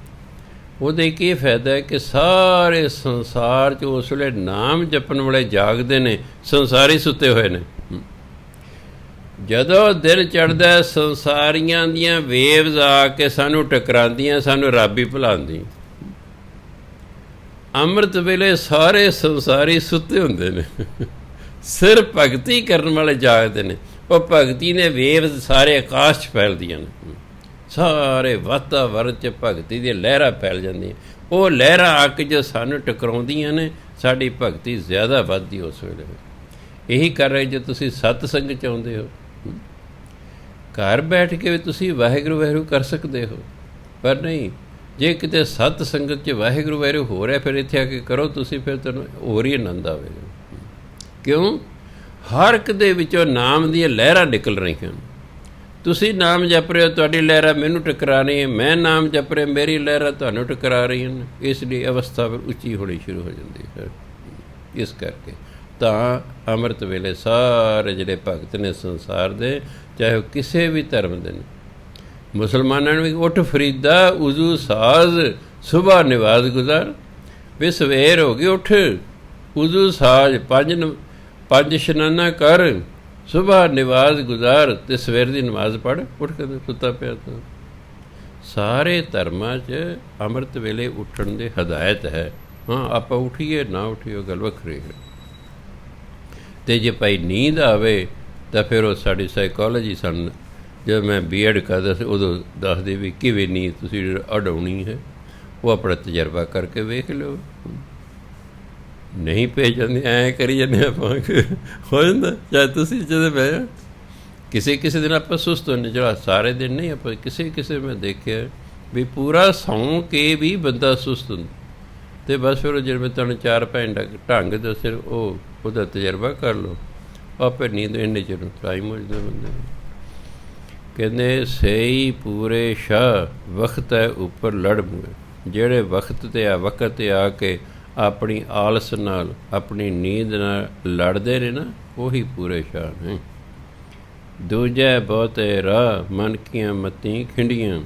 ਉਹਦਾ ਇੱਕ ਇਹ ਫਾਇਦਾ ਹੈ ਕਿ ਸਾਰੇ ਸੰਸਾਰ 'ਚ ਉਸ ਵੇਲੇ ਨਾਮ ਜਪਣ ਵਾਲੇ ਜਾਗਦੇ ਨੇ, ਸੰਸਾਰੀ ਸੁੱਤੇ ਹੋਏ ਨੇ। ਜਦੋਂ ਦਿਨ ਚੜ੍ਹਦਾ, ਸੰਸਾਰੀਆਂ ਦੀਆਂ ਵੇਵਜ਼ ਆ ਕੇ ਸਾਨੂੰ ਟਕਰਾਉਂਦੀਆਂ, ਸਾਨੂੰ ਰੱਬ ਹੀ ਭੁਲਾਉਂਦੀ। ਅੰਮ੍ਰਿਤ ਵੇਲੇ ਸਾਰੇ ਸੰਸਾਰੀ ਸੁੱਤੇ ਹੁੰਦੇ ਨੇ, ਸਿਰਫ ਭਗਤੀ ਕਰਨ ਵਾਲੇ ਜਾਗਦੇ ਨੇ। ਉਹ ਭਗਤੀ ਨੇ ਵੇਵਜ਼ ਸਾਰੇ ਆਕਾਸ਼ 'ਚ ਫੈਲਦੀਆਂ ਨੇ, ਸਾਰੇ ਵਾਤਾਵਰਨ 'ਚ ਭਗਤੀ ਦੀਆਂ ਲਹਿਰਾਂ ਫੈਲ ਜਾਂਦੀਆਂ। ਉਹ ਲਹਿਰਾਂ ਆ ਕੇ ਜੋ ਸਾਨੂੰ ਟਕਰਾਉਂਦੀਆਂ ਨੇ, ਸਾਡੀ ਭਗਤੀ ਜ਼ਿਆਦਾ ਵੱਧਦੀ ਉਸ ਵੇਲੇ। ਇਹੀ ਕਰ ਰਹੇ ਜੇ ਤੁਸੀਂ ਸਤਸੰਗ 'ਚ ਆਉਂਦੇ ਹੋ। ਘਰ ਬੈਠ ਕੇ ਵੀ ਤੁਸੀਂ ਵਾਹਿਗੁਰੂ ਵਾਹਿਗੁਰੂ ਕਰ ਸਕਦੇ ਹੋ, ਪਰ ਨਹੀਂ, ਜੇ ਕਿਤੇ ਸਤ ਸੰਗਤ 'ਚ ਵਾਹਿਗੁਰੂ ਵਾਹਿਗੁਰੂ ਹੋ ਰਿਹਾ, ਫਿਰ ਇੱਥੇ ਆ ਕੇ ਕਰੋ ਤੁਸੀਂ, ਫਿਰ ਤੁਹਾਨੂੰ ਹੋਰ ਹੀ ਆਨੰਦ ਆਵੇਗਾ। ਕਿਉਂ? ਹਰ ਇੱਕ ਦੇ ਵਿੱਚੋਂ ਨਾਮ ਦੀਆਂ ਲਹਿਰਾਂ ਨਿਕਲ ਰਹੀਆਂ ਹਨ। ਤੁਸੀਂ ਨਾਮ ਜਪ ਰਹੇ ਹੋ, ਤੁਹਾਡੀ ਲਹਿਰਾਂ ਮੈਨੂੰ ਟਕਰਾ ਰਹੀ ਹੈ, ਮੈਂ ਨਾਮ ਜਪ ਰਿਹਾ, ਮੇਰੀ ਲਹਿਰਾਂ ਤੁਹਾਨੂੰ ਟਕਰਾ ਰਹੀਆਂ ਹਨ। ਇਸ ਲਈ ਅਵਸਥਾ ਫਿਰ ਉੱਚੀ ਹੋਣੀ ਸ਼ੁਰੂ ਹੋ ਜਾਂਦੀ ਹੈ। ਇਸ ਕਰਕੇ ਤਾਂ ਅੰਮ੍ਰਿਤ ਵੇਲੇ ਸਾਰੇ ਜਿਹੜੇ ਭਗਤ ਨੇ ਸੰਸਾਰ ਦੇ, ਚਾਹੇ ਉਹ ਕਿਸੇ ਵੀ ਧਰਮ ਦੇ ਨੇ, ਮੁਸਲਮਾਨਾਂ ਨੂੰ ਵੀ ਉੱਠ ਫਰੀਦਾ ਉਜ਼ੂ ਸਾਜ਼ ਸੁਬਹ ਨਿਵਾਜ਼ ਗੁਜ਼ਾਰ। ਵੀ ਸਵੇਰ ਹੋ ਗਈ, ਉੱਠ ਉਜ਼ੂ ਸਾਜ਼, ਪੰਜ ਇਸ਼ਨਾਨਾ ਕਰ, ਸੁਬਹ ਨਿਵਾਜ਼ ਗੁਜ਼ਾਰ, ਅਤੇ ਸਵੇਰ ਦੀ ਨਮਾਜ਼ ਪੜ੍ਹ, ਉੱਠ ਕੇ ਸੁੱਤਾ ਪਿਆ। ਤਾਂ ਸਾਰੇ ਧਰਮਾਂ 'ਚ ਅੰਮ੍ਰਿਤ ਵੇਲੇ ਉੱਠਣ ਦੀ ਹਦਾਇਤ ਹੈ। ਹਾਂ, ਆਪਾਂ ਉੱਠੀਏ ਨਾ ਉੱਠੀਏ, ਉਹ ਗੱਲ ਵੱਖਰੀ ਹੈ। ਅਤੇ ਜੇ ਭਾਈ ਨੀਂਦ ਆਵੇ ਤਾਂ ਫਿਰ ਉਹ ਸਾਡੀ ਸਾਈਕੋਲੋਜੀ ਸਾਨੂੰ, ਜਦੋਂ ਮੈਂ B.Ed ਕਰਦਾ ਸੀ, ਉਦੋਂ ਦੱਸਦੇ ਵੀ ਕਿਵੇਂ ਨੀਂਦ ਤੁਸੀਂ ਉਡਾਉਣੀ ਹੈ, ਉਹ ਆਪਣਾ ਤਜਰਬਾ ਕਰਕੇ ਵੇਖ ਲਿਓ। ਨਹੀਂ ਭੇਜ ਜਾਂਦੇ, ਐਂ ਕਰੀ ਜਾਂਦੇ ਆਪਾਂ, ਹੋ ਜਾਂਦਾ। ਚਾਹੇ ਤੁਸੀਂ ਜਦੋਂ ਬਹਿ ਕਿਸੇ ਦਿਨ ਆਪਾਂ ਸੁਸਤ ਹੁੰਦੇ, ਜਿਹੜਾ ਸਾਰੇ ਦਿਨ ਨਹੀਂ, ਆਪਾਂ ਕਿਸੇ ਮੈਂ ਦੇਖਿਆ ਵੀ ਪੂਰਾ ਸੌਂ ਕੇ ਵੀ ਬੰਦਾ ਸੁਸਤ ਹੁੰਦਾ। ਅਤੇ ਬਸ ਫਿਰ ਉਹ ਜਿਵੇਂ ਤੁਹਾਨੂੰ 4-5 ਢੰਗ ਦੱਸੇ, ਉਹਦਾ ਤਜਰਬਾ ਕਰ ਲਓ, ਆਪੇ ਨੀਂਦ ਇੰਨੇ ਚਿਰ ਟਾਈਮ ਹੋ ਜਾਂਦਾ ਬੰਦੇ ਨੂੰ। ਕਹਿੰਦੇ ਸਹੀ ਪੂਰੇ ਸ਼ਾਹ ਵਕਤ ਹੈ ਉੱਪਰ ਲੜ ਮੂਏ। ਜਿਹੜੇ ਵਕਤ 'ਤੇ ਆ ਕੇ ਆਪਣੀ ਆਲਸ ਨਾਲ, ਆਪਣੀ ਨੀਂਦ ਨਾਲ ਲੜਦੇ ਨੇ ਨਾ, ਉਹੀ ਪੂਰੇ ਸ਼ਾਹ ਨੇ। ਦੂਜਾ ਬਹੁਤੇ ਰਾਹ ਮਨ ਕੀਆਂ ਮੱਤੀ ਖਿੰਡੀਆਂ।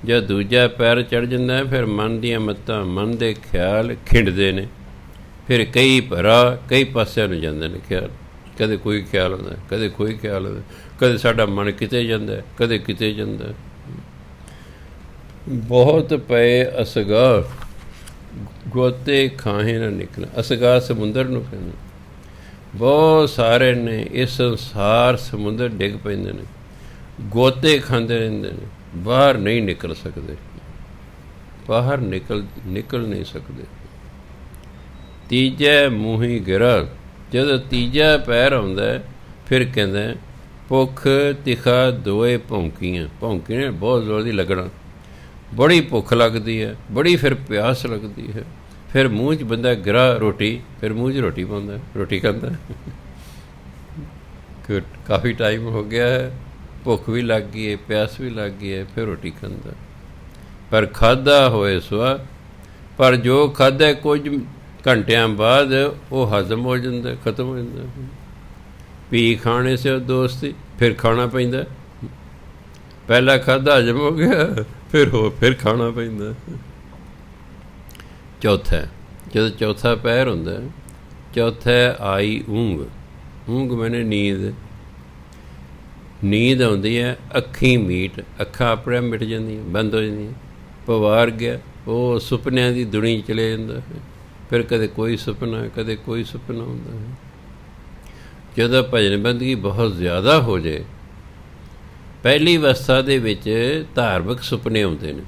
ਜਦ ਦੂਜਾ ਪੈਰ ਚੜ੍ਹ ਜਾਂਦਾ, ਫਿਰ ਮਨ ਦੀਆਂ ਮੱਤਾਂ, ਮਨ ਦੇ ਖਿਆਲ ਖਿੰਡਦੇ ਨੇ। ਫਿਰ ਕਈ ਪਾਸਿਆਂ ਨੂੰ ਜਾਂਦੇ ਨੇ ਖਿਆਲ। ਕਦੇ ਕੋਈ ਖਿਆਲ ਆਉਂਦਾ, ਕਦੇ ਕੋਈ ਖਿਆਲ ਆਉਂਦਾ, ਕਦੇ ਸਾਡਾ ਮਨ ਕਿਤੇ ਜਾਂਦਾ, ਕਦੇ ਕਿਤੇ ਜਾਂਦਾ। ਬਹੁਤ ਪਏ ਅਸਗਾ ਗੋਤੇ ਖਾਹੇ ਨਾ ਨਿਕਲ। ਅਸਗਾ ਸਮੁੰਦਰ ਨੂੰ ਕਹਿੰਦੇ। ਬਹੁਤ ਸਾਰੇ ਨੇ ਇਸ ਸੰਸਾਰ ਸਮੁੰਦਰ ਡਿੱਗ ਪੈਂਦੇ ਨੇ, ਗੋਤੇ ਖਾਂਦੇ ਰਹਿੰਦੇ ਨੇ, ਬਾਹਰ ਨਹੀਂ ਨਿਕਲ ਸਕਦੇ, ਬਾਹਰ ਨਿਕਲ ਨਹੀਂ ਸਕਦੇ। ਤੀਜਾ ਮੂੰਹੀ ਗਿਰਾ। ਜਦੋਂ ਤੀਜਾ ਪੈਰ ਆਉਂਦਾ, ਫਿਰ ਕਹਿੰਦਾ ਭੁੱਖ ਤਿਖਾ ਦੋਏ ਭੌਂਕੀਆਂ। ਭੌਂਕੀਆਂ ਬਹੁਤ ਜ਼ੋਰ ਦੀ ਲੱਗਣਾ, ਬੜੀ ਭੁੱਖ ਲੱਗਦੀ ਹੈ, ਬੜੀ ਫਿਰ ਪਿਆਸ ਲੱਗਦੀ ਹੈ। ਫਿਰ ਮੂੰਹ 'ਚ ਬੰਦਾ ਗਿਰਾ ਰੋਟੀ, ਫਿਰ ਮੂੰਹ 'ਚ ਰੋਟੀ ਪਾਉਂਦਾ, ਰੋਟੀ ਖਾਂਦਾ। ਕਾਫੀ ਟਾਈਮ ਹੋ ਗਿਆ ਹੈ, ਭੁੱਖ ਵੀ ਲੱਗ ਗਈ ਹੈ, ਪਿਆਸ ਵੀ ਲੱਗ ਗਈ ਹੈ, ਫਿਰ ਰੋਟੀ ਖਾਂਦਾ। ਪਰ ਖਾਧਾ ਹੋਏ ਸੁਆ ਪਰ ਜੋ ਖਾਧਾ ਕੁਝ ਘੰਟਿਆਂ ਬਾਅਦ ਉਹ ਹਜ਼ਮ ਹੋ ਜਾਂਦਾ, ਖਤਮ ਹੋ ਜਾਂਦਾ। ਪੀ ਖਾਣੇ ਸੇ ਦੋਸਤੀ, ਫਿਰ ਖਾਣਾ ਪੈਂਦਾ। ਪਹਿਲਾਂ ਖਾਧਾ ਹਜ਼ਮ ਹੋ ਗਿਆ, ਫਿਰ ਖਾਣਾ ਪੈਂਦਾ। ਚੌਥਾ, ਜਦੋਂ ਚੌਥਾ ਪਹਿਰ ਹੁੰਦਾ, ਚੌਥਾ ਆਈ ਊਂਘ। ਊਂਘ ਮੈਨੇ ਨੀਂਦ। ਨੀਂਦ ਆਉਂਦੀ ਹੈ, ਅੱਖੀਂ ਮੀਟ, ਅੱਖਾਂ ਆਪਣੇ ਆਪ ਮਿਟ ਜਾਂਦੀਆਂ, ਬੰਦ ਹੋ ਜਾਂਦੀਆਂ। ਪਵਾਰ ਗਿਆ, ਉਹ ਸੁਪਨਿਆਂ ਦੀ ਦੁਨੀ ਚਲੇ ਜਾਂਦਾ ਹੈ। ਫਿਰ ਕਦੇ ਕੋਈ ਸੁਪਨਾ, ਕਦੇ ਕੋਈ ਸੁਪਨਾ ਹੁੰਦਾ ਹੈ। ਜਦੋਂ ਭਜਨ ਬੰਦਗੀ ਬਹੁਤ ਜ਼ਿਆਦਾ ਹੋ ਜਾਏ, ਪਹਿਲੀ ਅਵਸਥਾ ਦੇ ਵਿੱਚ ਧਾਰਮਿਕ ਸੁਪਨੇ ਆਉਂਦੇ ਨੇ।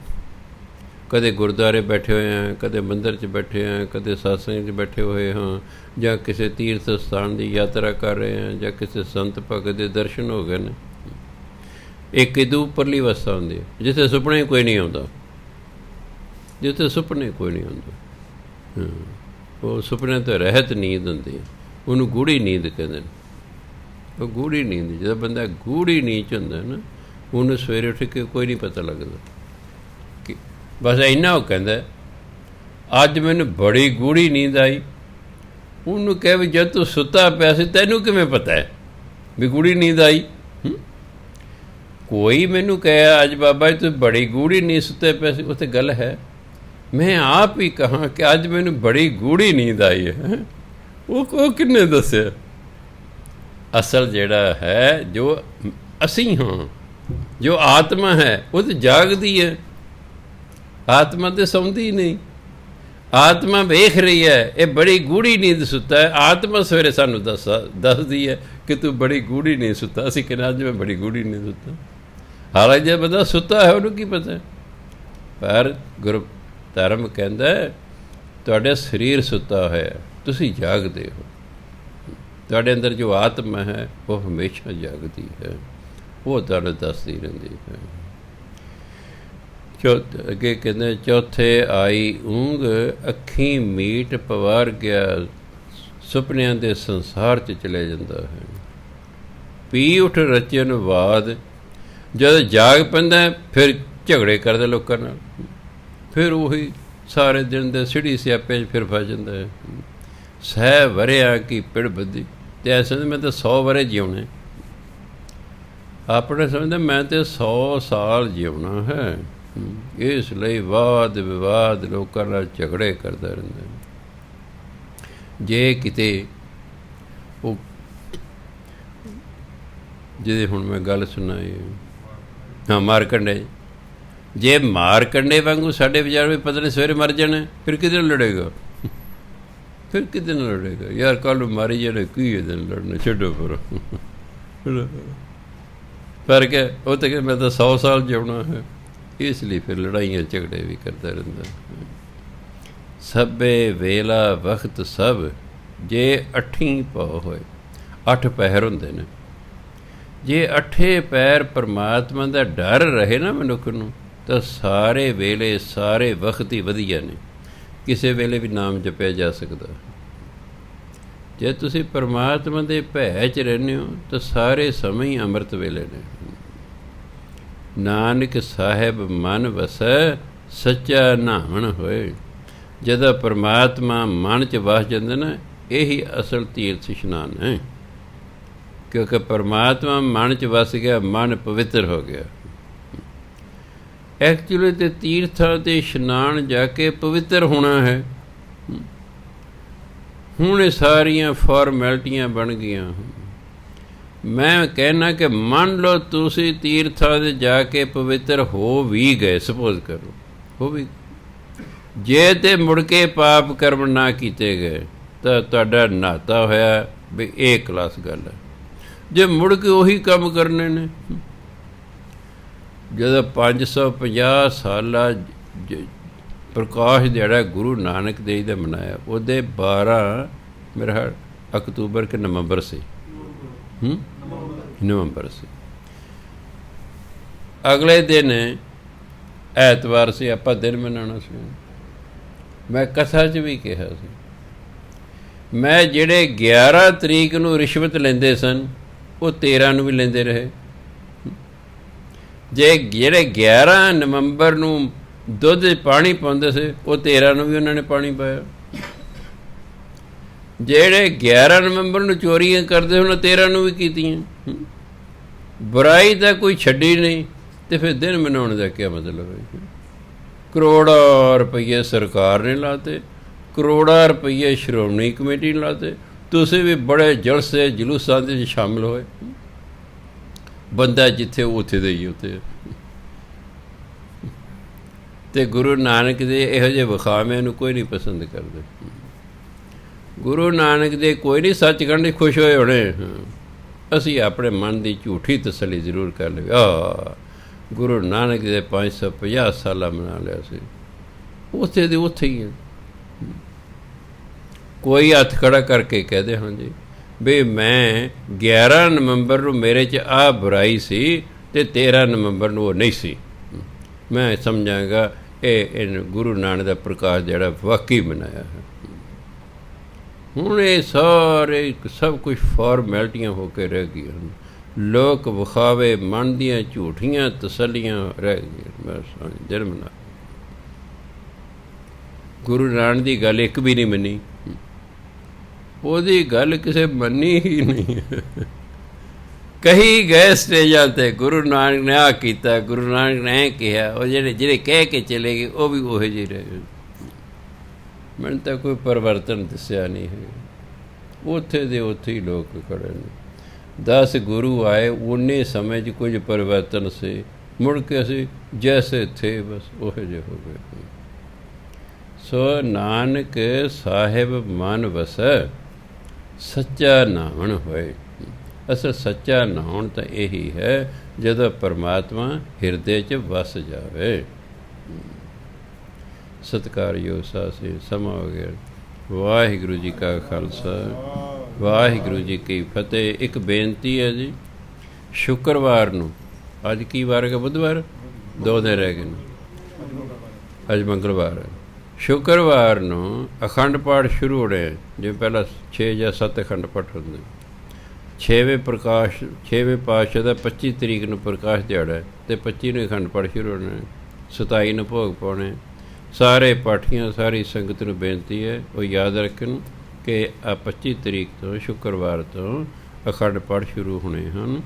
ਕਦੇ ਗੁਰਦੁਆਰੇ ਬੈਠੇ ਹੋਏ ਹਾਂ, ਕਦੇ ਮੰਦਰ 'ਚ ਬੈਠੇ ਹਾਂ, ਕਦੇ ਸਤਸੰਗ 'ਚ ਬੈਠੇ ਹੋਏ ਹਾਂ, ਜਾਂ ਕਿਸੇ ਤੀਰਥ ਸਥਾਨ ਦੀ ਯਾਤਰਾ ਕਰ ਰਹੇ ਹਾਂ, ਜਾਂ ਕਿਸੇ ਸੰਤ ਭਗਤ ਦੇ ਦਰਸ਼ਨ ਹੋ ਗਏ ਨੇ। ਇੱਕ ਇਹਦੋਂ ਉੱਪਰਲੀ ਅਵਸਥਾ ਹੁੰਦੀ ਹੈ ਜਿੱਥੇ ਸੁਪਨੇ ਕੋਈ ਨਹੀਂ ਆਉਂਦਾ, ਜਿੱਥੇ ਸੁਪਨੇ ਕੋਈ ਨਹੀਂ ਆਉਂਦਾ। ਉਹ ਸੁਪਨੇ ਤੋਂ ਰਹਿਤ ਨੀਂਦ ਹੁੰਦੀ ਹੈ, ਉਹਨੂੰ ਗੂੜੀ ਨੀਂਦ ਕਹਿੰਦੇ ਨੇ। ਉਹ ਗੂੜੀ ਨੀਂਦ, ਜਦੋਂ ਬੰਦਾ ਗੂੜੀ ਨੀਂਦ 'ਚ ਹੁੰਦਾ ਨਾ, ਉਹਨੂੰ ਸਵੇਰੇ ਉੱਠ ਕੇ ਕੋਈ ਨਹੀਂ ਪਤਾ ਲੱਗਦਾ। ਕਿ ਬਸ ਇੰਨਾ ਉਹ ਕਹਿੰਦਾ, ਅੱਜ ਮੈਨੂੰ ਬੜੀ ਗੂੜੀ ਨੀਂਦ ਆਈ। ਉਹਨੂੰ ਕਹਿ ਵੀ ਜਦ ਤੂੰ ਸੁੱਤਾ ਪਿਆ ਸੀ ਤੈਨੂੰ ਕਿਵੇਂ ਪਤਾ ਹੈ ਵੀ ਗੂੜੀ ਨੀਂਦ ਆਈ? ਕੋਈ ਮੈਨੂੰ ਕਹੇ ਅੱਜ ਬਾਬਾ ਜੀ ਤੂੰ ਬੜੀ ਗੂੜੀ ਨੀਂਦ ਸੁੱਤੇ ਪਿਆ ਸੀ, ਉਹ ਤਾਂ ਗੱਲ ਹੈ। ਮੈਂ ਆਪ ਹੀ ਕਹਾਂ ਕਿ ਅੱਜ ਮੈਨੂੰ ਬੜੀ ਗੂੜੀ ਨੀਂਦ ਆਈ ਹੈ, ਉਹ ਕਿਹਨੇ ਦੱਸਿਆ? ਅਸਲ ਜਿਹੜਾ ਹੈ, ਜੋ ਅਸੀਂ ਹਾਂ, ਜੋ ਆਤਮਾ ਹੈ, ਉਹ ਤਾਂ ਜਾਗਦੀ ਹੈ। ਆਤਮਾ ਤਾਂ ਸੌਂਦੀ ਨਹੀਂ। ਆਤਮਾ ਵੇਖ ਰਹੀ ਹੈ ਇਹ ਬੜੀ ਗੂੜੀ ਨੀਂਦ ਸੁੱਤਾ ਹੈ। ਆਤਮਾ ਸਵੇਰੇ ਸਾਨੂੰ ਦੱਸਦੀ ਹੈ ਕਿ ਤੂੰ ਬੜੀ ਗੂੜੀ ਨੀਂਦ ਸੁੱਤਾ। ਅਸੀਂ ਕਹਿੰਦੇ ਅੱਜ ਮੈਂ ਬੜੀ ਗੂੜੀ ਨੀਂਦ ਸੁੱਤਾ। ਹਾਲਾਂਕਿ ਜੇ ਬੰਦਾ ਸੁੱਤਾ ਹੈ ਉਹਨੂੰ ਕੀ ਪਤਾ। ਪਰ ਗੁਰੂ ਧਰਮ ਕਹਿੰਦਾ ਤੁਹਾਡਾ ਸਰੀਰ ਸੁੱਤਾ ਹੋਇਆ, ਤੁਸੀਂ ਜਾਗਦੇ ਹੋ। ਤੁਹਾਡੇ ਅੰਦਰ ਜੋ ਆਤਮਾ ਹੈ ਉਹ ਹਮੇਸ਼ਾ ਜਾਗਦੀ ਹੈ, ਉਹ ਤੁਹਾਨੂੰ ਦੱਸਦੀ ਰਹਿੰਦੀ ਹੈ। ਅੱਗੇ ਕਹਿੰਦੇ ਚੌਥੇ ਆਈ ਊਂਘ, ਅੱਖੀਂ ਮੀਟ ਪਵਾਰ ਗਿਆ, ਸੁਪਨਿਆਂ ਦੇ ਸੰਸਾਰ 'ਚ ਚਲੇ ਜਾਂਦਾ ਹੈ। ਪੀ ਉੱਠ ਰਚਨ ਵਾਦ, ਜਦੋਂ ਜਾਗ ਪੈਂਦਾ ਫਿਰ ਝਗੜੇ ਕਰਦਾ ਲੋਕਾਂ ਨਾਲ, ਫਿਰ ਉਹੀ ਸਾਰੇ ਦਿਨ ਦੇ ਸਿੜੀ ਸਿਆਪੇ 'ਚ ਫਿਰ ਫਸ ਜਾਂਦਾ ਹੈ। ਸਹਿ ਵਰਿਆ ਕੀ ਪਿੜ ਬੱਧੀ, ਅਤੇ ਐਸੇ ਮੈਂ ਤਾਂ 100 ਵਰੇ ਜਿਉਣੇ। ਆਪਣੇ ਸਮਝਦਾ ਮੈਂ ਤਾਂ 100 ਸਾਲ ਜਿਉਣਾ ਹੈ। ਇਸ ਲਈ ਵਾਦ ਵਿਵਾਦ ਲੋਕਾਂ ਨਾਲ ਝਗੜੇ ਕਰਦਾ ਰਹਿੰਦਾ। ਜੇ ਕਿਤੇ ਉਹ ਜਿਹਦੇ ਹੁਣ ਮੈਂ ਗੱਲ ਸੁਣਾਈ, ਹਾਂ ਮਾਰਕੰਡੇ, ਜੇ ਮਾਰਕੰਡੇ ਵਾਂਗੂ ਸਾਡੇ ਵਿਚਾਰ ਵੀ ਪਤਾ ਨਹੀਂ ਸਵੇਰੇ ਮਰ ਜਾਣਾ, ਫਿਰ ਕਿਹਦੇ ਨਾਲ ਲੜੇਗਾ? ਫਿਰ ਕਿਹਦੇ ਨਾਲ ਲੜੇਗਾ? ਯਾਰ ਕੱਲ੍ਹ ਨੂੰ ਮਾਰੀ ਜਾਣਾ, ਕੀ ਇਹਦੇ ਨਾਲ ਲੜਨਾ, ਛੱਡੋ ਪਰ। ਪਰ ਕਿ ਉਹ ਤਾਂ ਕਿ ਮੈਂ ਤਾਂ 100 ਸਾਲ ਜਿਉਣਾ ਹੈ, ਇਸ ਲਈ ਫਿਰ ਲੜਾਈਆਂ ਝਗੜੇ ਵੀ ਕਰਦਾ ਰਹਿੰਦਾ। ਸਭੇ ਵੇਲਾ ਵਕਤ ਸਭ, ਜੇ ਅੱਠੀਂ ਪਉ ਹੋਏ। 8 ਪਹਿਰ ਹੁੰਦੇ ਨੇ। ਜੇ 8 ਪਹਿਰ ਪਰਮਾਤਮਾ ਦਾ ਡਰ ਰਹੇ ਨਾ ਮਨੁੱਖ ਨੂੰ, ਤਾਂ ਸਾਰੇ ਵੇਲੇ ਸਾਰੇ ਵਕਤ ਹੀ ਵਧੀਆ ਨੇ। ਕਿਸੇ ਵੇਲੇ ਵੀ ਨਾਮ ਜਪਿਆ ਜਾ ਸਕਦਾ। ਜੇ ਤੁਸੀਂ ਪਰਮਾਤਮਾ ਦੇ ਭੈ 'ਚ ਰਹਿੰਦੇ ਹੋ ਤਾਂ ਸਾਰੇ ਸਮੇਂ ਹੀ ਅੰਮ੍ਰਿਤ ਵੇਲੇ ਨੇ। ਨਾਨਕ ਸਾਹਿਬ ਮਨ ਵਸੈ, ਸੱਚਾ ਨਹਾਵਣ ਹੋਏ। ਜਦੋਂ ਪਰਮਾਤਮਾ ਮਨ 'ਚ ਵਸ ਜਾਂਦਾ ਨਾ, ਇਹੀ ਅਸਲ ਤੀਰਥ ਇਸ਼ਨਾਨ ਹੈ। ਕਿਉਂਕਿ ਪਰਮਾਤਮਾ ਮਨ 'ਚ ਵਸ ਗਿਆ, ਮਨ ਪਵਿੱਤਰ ਹੋ ਗਿਆ। ਐਕਚੁਅਲੀ ਤੇ ਤੀਰਥਾਂ 'ਤੇ ਇਸ਼ਨਾਨ ਜਾ ਕੇ ਪਵਿੱਤਰ ਹੋਣਾ ਹੈ। ਹੁਣ ਇਹ ਸਾਰੀਆਂ ਫਾਰਮੈਲਿਟੀਆਂ ਬਣ ਗਈਆਂ। ਮੈਂ ਕਹਿਣਾ ਕਿ ਮੰਨ ਲਓ ਤੁਸੀਂ ਤੀਰਥਾਂ 'ਤੇ ਜਾ ਕੇ ਪਵਿੱਤਰ ਹੋ ਵੀ ਗਏ, ਸਪੋਜ਼ ਕਰੋ ਹੋ ਵੀ, ਜੇ ਤੇ ਮੁੜ ਕੇ ਪਾਪ ਕਰਮ ਨਾ ਕੀਤੇ ਗਏ ਤਾਂ ਤੁਹਾਡਾ ਨਹਾਤਾ ਹੋਇਆ ਵੀ ਇਹ ਕਲਾਸ ਗੱਲ ਹੈ। ਜੇ ਮੁੜ ਕੇ ਉਹੀ ਕੰਮ ਕਰਨੇ ਨੇ, ਜਦੋਂ 550 ਸਾਲਾ ਪ੍ਰਕਾਸ਼ ਦਿਹਾੜਾ ਗੁਰੂ ਨਾਨਕ ਦੇਵ ਦਾ ਮਨਾਇਆ, ਉਹਦੇ 12 ਮੇਰਾ ਅਕਤੂਬਰ ਕਿ ਨਵੰਬਰ ਸੀ, ਨਵੰਬਰ ਸੀ। ਅਗਲੇ ਦਿਨ ਐਤਵਾਰ ਸੀ, ਆਪਾਂ ਦਿਨ ਮਨਾਉਣਾ ਸੀ। ਮੈਂ ਕਥਾ 'ਚ ਵੀ ਕਿਹਾ ਸੀ, ਮੈਂ ਜਿਹੜੇ 11 ਤਰੀਕ ਨੂੰ ਰਿਸ਼ਵਤ ਲੈਂਦੇ ਸਨ ਉਹ 13 ਨੂੰ ਵੀ ਲੈਂਦੇ ਰਹੇ। ਜੇ ਜਿਹੜੇ 11 ਨਵੰਬਰ ਨੂੰ ਦੁੱਧ 'ਚ ਪਾਣੀ ਪਾਉਂਦੇ ਸੀ, ਉਹ 13 ਨੂੰ ਵੀ ਉਹਨਾਂ ਨੇ ਪਾਣੀ ਪਾਇਆ। ਜਿਹੜੇ 11 ਨਵੰਬਰ ਨੂੰ ਚੋਰੀਆਂ ਕਰਦੇ ਉਹਨਾਂ 13 ਨੂੰ ਵੀ ਕੀਤੀਆਂ। ਬੁਰਾਈ ਤਾਂ ਕੋਈ ਛੱਡੀ ਨਹੀਂ, ਅਤੇ ਫਿਰ ਦਿਨ ਮਨਾਉਣ ਦਾ ਕੀ ਮਤਲਬ ਹੈ? ਕਰੋੜਾਂ ਰੁਪਈਏ ਸਰਕਾਰ ਨੇ ਲਾਤੇ, ਕਰੋੜਾਂ ਰੁਪਈਏ ਸ਼੍ਰੋਮਣੀ ਕਮੇਟੀ ਨੇ ਲਾਤੇ। ਤੁਸੀਂ ਵੀ ਬੜੇ ਜਲਸੇ ਜਲੂਸਾਂ ਦੇ ਵਿੱਚ ਸ਼ਾਮਿਲ ਹੋਏ। ਬੰਦਾ ਜਿੱਥੇ ਉੱਥੇ ਦੇ ਹੀ ਉੱਥੇ। ਅਤੇ ਗੁਰੂ ਨਾਨਕ ਦੇ ਇਹੋ ਜਿਹੇ ਵਿਖਾਵੇਂ ਨੂੰ ਕੋਈ ਨਹੀਂ ਪਸੰਦ ਕਰਦੇ। ਗੁਰੂ ਨਾਨਕ ਦੇ ਕੋਈ ਨਹੀਂ ਸੱਚਖੰਡ ਖੁਸ਼ ਹੋਏ ਹੋਣੇ। ਅਸੀਂ ਆਪਣੇ ਮਨ ਦੀ ਝੂਠੀ ਤਸੱਲੀ ਜ਼ਰੂਰ ਕਰ ਲਈਏ, ਗੁਰੂ ਨਾਨਕ ਦੇ 550 ਸਾਲਾਂ ਮਨਾ ਲਿਆ ਸੀ, ਉੱਥੇ ਦੇ ਉੱਥੇ ਹੀ ਹੈ। ਕੋਈ ਹੱਥ ਖੜਾ ਕਰਕੇ ਕਹਦੇ ਹਾਂਜੀ ਵੀ ਮੈਂ 11 ਨਵੰਬਰ ਨੂੰ ਮੇਰੇ 'ਚ ਆਹ ਬੁਰਾਈ ਸੀ ਅਤੇ 13 ਨਵੰਬਰ ਨੂੰ ਉਹ ਨਹੀਂ ਸੀ, ਮੈਂ ਸਮਝਾਂਗਾ ਇਹ ਗੁਰੂ ਨਾਨਕ ਦਾ ਪ੍ਰਕਾਸ਼ ਜਿਹੜਾ ਵਾਕਈ ਮਨਾਇਆ ਹੈ। ਹੁਣ ਇਹ ਸਾਰੇ ਸਭ ਕੁਛ ਫਾਰਮੈਲਿਟੀਆਂ ਹੋ ਕੇ ਰਹਿ ਗਈਆਂ ਹਨ। ਲੋਕ ਵਿਖਾਵੇ, ਮਨ ਦੀਆਂ ਝੂਠੀਆਂ ਤਸੱਲੀਆਂ ਰਹਿ ਗਈਆਂ। ਬਸ ਜਨਮ ਨਾਲ ਗੁਰੂ ਨਾਨਕ ਦੀ ਗੱਲ ਇੱਕ ਵੀ ਨਹੀਂ ਮੰਨੀ, ਉਹਦੀ ਗੱਲ ਕਿਸੇ ਮੰਨੀ ਹੀ ਨਹੀਂ। ਕਹੀ ਗਏ ਸਟੇਜਾਂ 'ਤੇ ਗੁਰੂ ਨਾਨਕ ਨੇ ਆਹ ਕੀਤਾ, ਗੁਰੂ ਨਾਨਕ ਨੇ ਕਿਹਾ, ਉਹ ਜਿਹੜੇ ਕਹਿ ਕੇ ਚਲੇ ਗਏ ਉਹ ਵੀ ਉਹੋ ਜਿਹੇ ਰਹਿ ਗਏ। ਮੈਨੂੰ ਤਾਂ ਕੋਈ ਪਰਿਵਰਤਨ ਦੱਸਿਆ ਨਹੀਂ ਹੈ। ਉੱਥੇ ਦੇ ਉੱਥੇ ਹੀ ਲੋਕ ਖੜ੍ਹੇ ਨੇ। 10 ਗੁਰੂ ਆਏ, ਉਨੇ ਸਮੇਂ 'ਚ ਕੁਝ ਪਰਿਵਰਤਨ ਸੀ, ਮੁੜ ਕੇ ਅਸੀਂ ਜੈਸੇ ਥੇ ਬਸ ਉਹੋ ਜਿਹੇ ਹੋ ਗਏ। ਸੋ ਨਾਨਕ ਸਾਹਿਬ ਮਨ ਵਸੈ, ਸੱਚਾ ਨਾਵਣ ਹੋਏ। ਅਸਲ ਸੱਚਾ ਨਾਉਣ ਤਾਂ ਇਹੀ ਹੈ ਜਦੋਂ ਪਰਮਾਤਮਾ ਹਿਰਦੇ 'ਚ ਵਸ ਜਾਵੇ। ਸਤਿਕਾਰਯੋਗ ਸਾਥੀ, ਸਮਾਂ ਹੋ ਗਿਆ। ਵਾਹਿਗੁਰੂ ਜੀ ਕਾ ਖਾਲਸਾ, ਵਾਹਿਗੁਰੂ ਜੀ ਕੀ ਫਤਿਹ। ਇੱਕ ਬੇਨਤੀ ਹੈ ਜੀ, ਸ਼ੁੱਕਰਵਾਰ ਨੂੰ, ਅੱਜ ਕੀ ਵਾਰ ਹੈ? ਬੁੱਧਵਾਰ, 2 ਦਿਨ ਰਹਿ ਗਏ ਨੇ, ਅੱਜ ਮੰਗਲਵਾਰ ਹੈ। ਸ਼ੁੱਕਰਵਾਰ ਨੂੰ ਅਖੰਡ ਪਾਠ ਸ਼ੁਰੂ ਹੋ ਰਹੇ, ਜਿਵੇਂ ਪਹਿਲਾਂ 6 ਜਾਂ 7 ਅਖੰਡ ਪਾਠ ਹੁੰਦੇ। 6ਵੇਂ ਪਾਤਸ਼ਾਹ ਦਾ 25 ਤਰੀਕ ਨੂੰ ਪ੍ਰਕਾਸ਼ ਦਿਹਾੜਾ ਹੈ ਅਤੇ 25 ਨੂੰ ਅਖੰਡ ਪਾਠ ਸ਼ੁਰੂ ਹੋਣਾ, 27 ਨੂੰ ਭੋਗ ਪਾਉਣੇ। ਸਾਰੇ ਪਾਠੀਆਂ, ਸਾਰੀ ਸੰਗਤ ਨੂੰ ਬੇਨਤੀ ਹੈ ਉਹ ਯਾਦ ਰੱਖਣ ਕਿ 25 ਤਰੀਕ ਤੋਂ ਸ਼ੁੱਕਰਵਾਰ ਤੋਂ ਅਖੰਡ ਪਾਠ ਸ਼ੁਰੂ ਹੋਣੇ ਹਨ।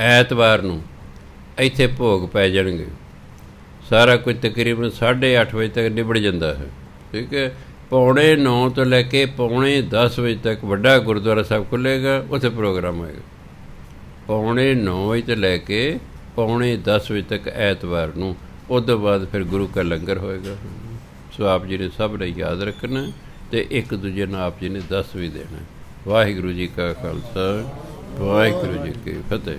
ਐਤਵਾਰ ਨੂੰ ਇੱਥੇ ਭੋਗ ਪੈ ਜਾਣਗੇ। ਸਾਰਾ ਕੁਝ ਤਕਰੀਬਨ 8:30 ਵਜੇ ਤੱਕ ਨਿਬੜ ਜਾਂਦਾ ਹੈ। ਠੀਕ ਹੈ। 9:45 ਤੋਂ ਲੈ ਕੇ 9:45 ਵਜੇ ਤੱਕ ਵੱਡਾ ਗੁਰਦੁਆਰਾ ਸਾਹਿਬ ਖੁੱਲ੍ਹੇਗਾ, ਉੱਥੇ ਪ੍ਰੋਗਰਾਮ ਹੋਏਗਾ। 9:45 ਵਜੇ ਤੋਂ ਲੈ ਕੇ 9:45 ਵਜੇ ਤੱਕ ਐਤਵਾਰ ਨੂੰ। ਉਸ ਤੋਂ ਬਾਅਦ ਫਿਰ ਗੁਰੂ ਕਾ ਲੰਗਰ ਹੋਏਗਾ। ਸੋ ਆਪ ਜੀ ਨੇ ਸਭ ਨੇ ਯਾਦ ਰੱਖਣਾ ਅਤੇ ਇੱਕ ਦੂਜੇ ਨੂੰ ਆਪ ਜੀ ਨੇ ਦੱਸ ਵੀ ਦੇਣਾ। ਵਾਹਿਗੁਰੂ ਜੀ ਕਾ ਖਾਲਸਾ, ਵਾਹਿਗੁਰੂ ਜੀ ਕੀ ਫਤਿਹ।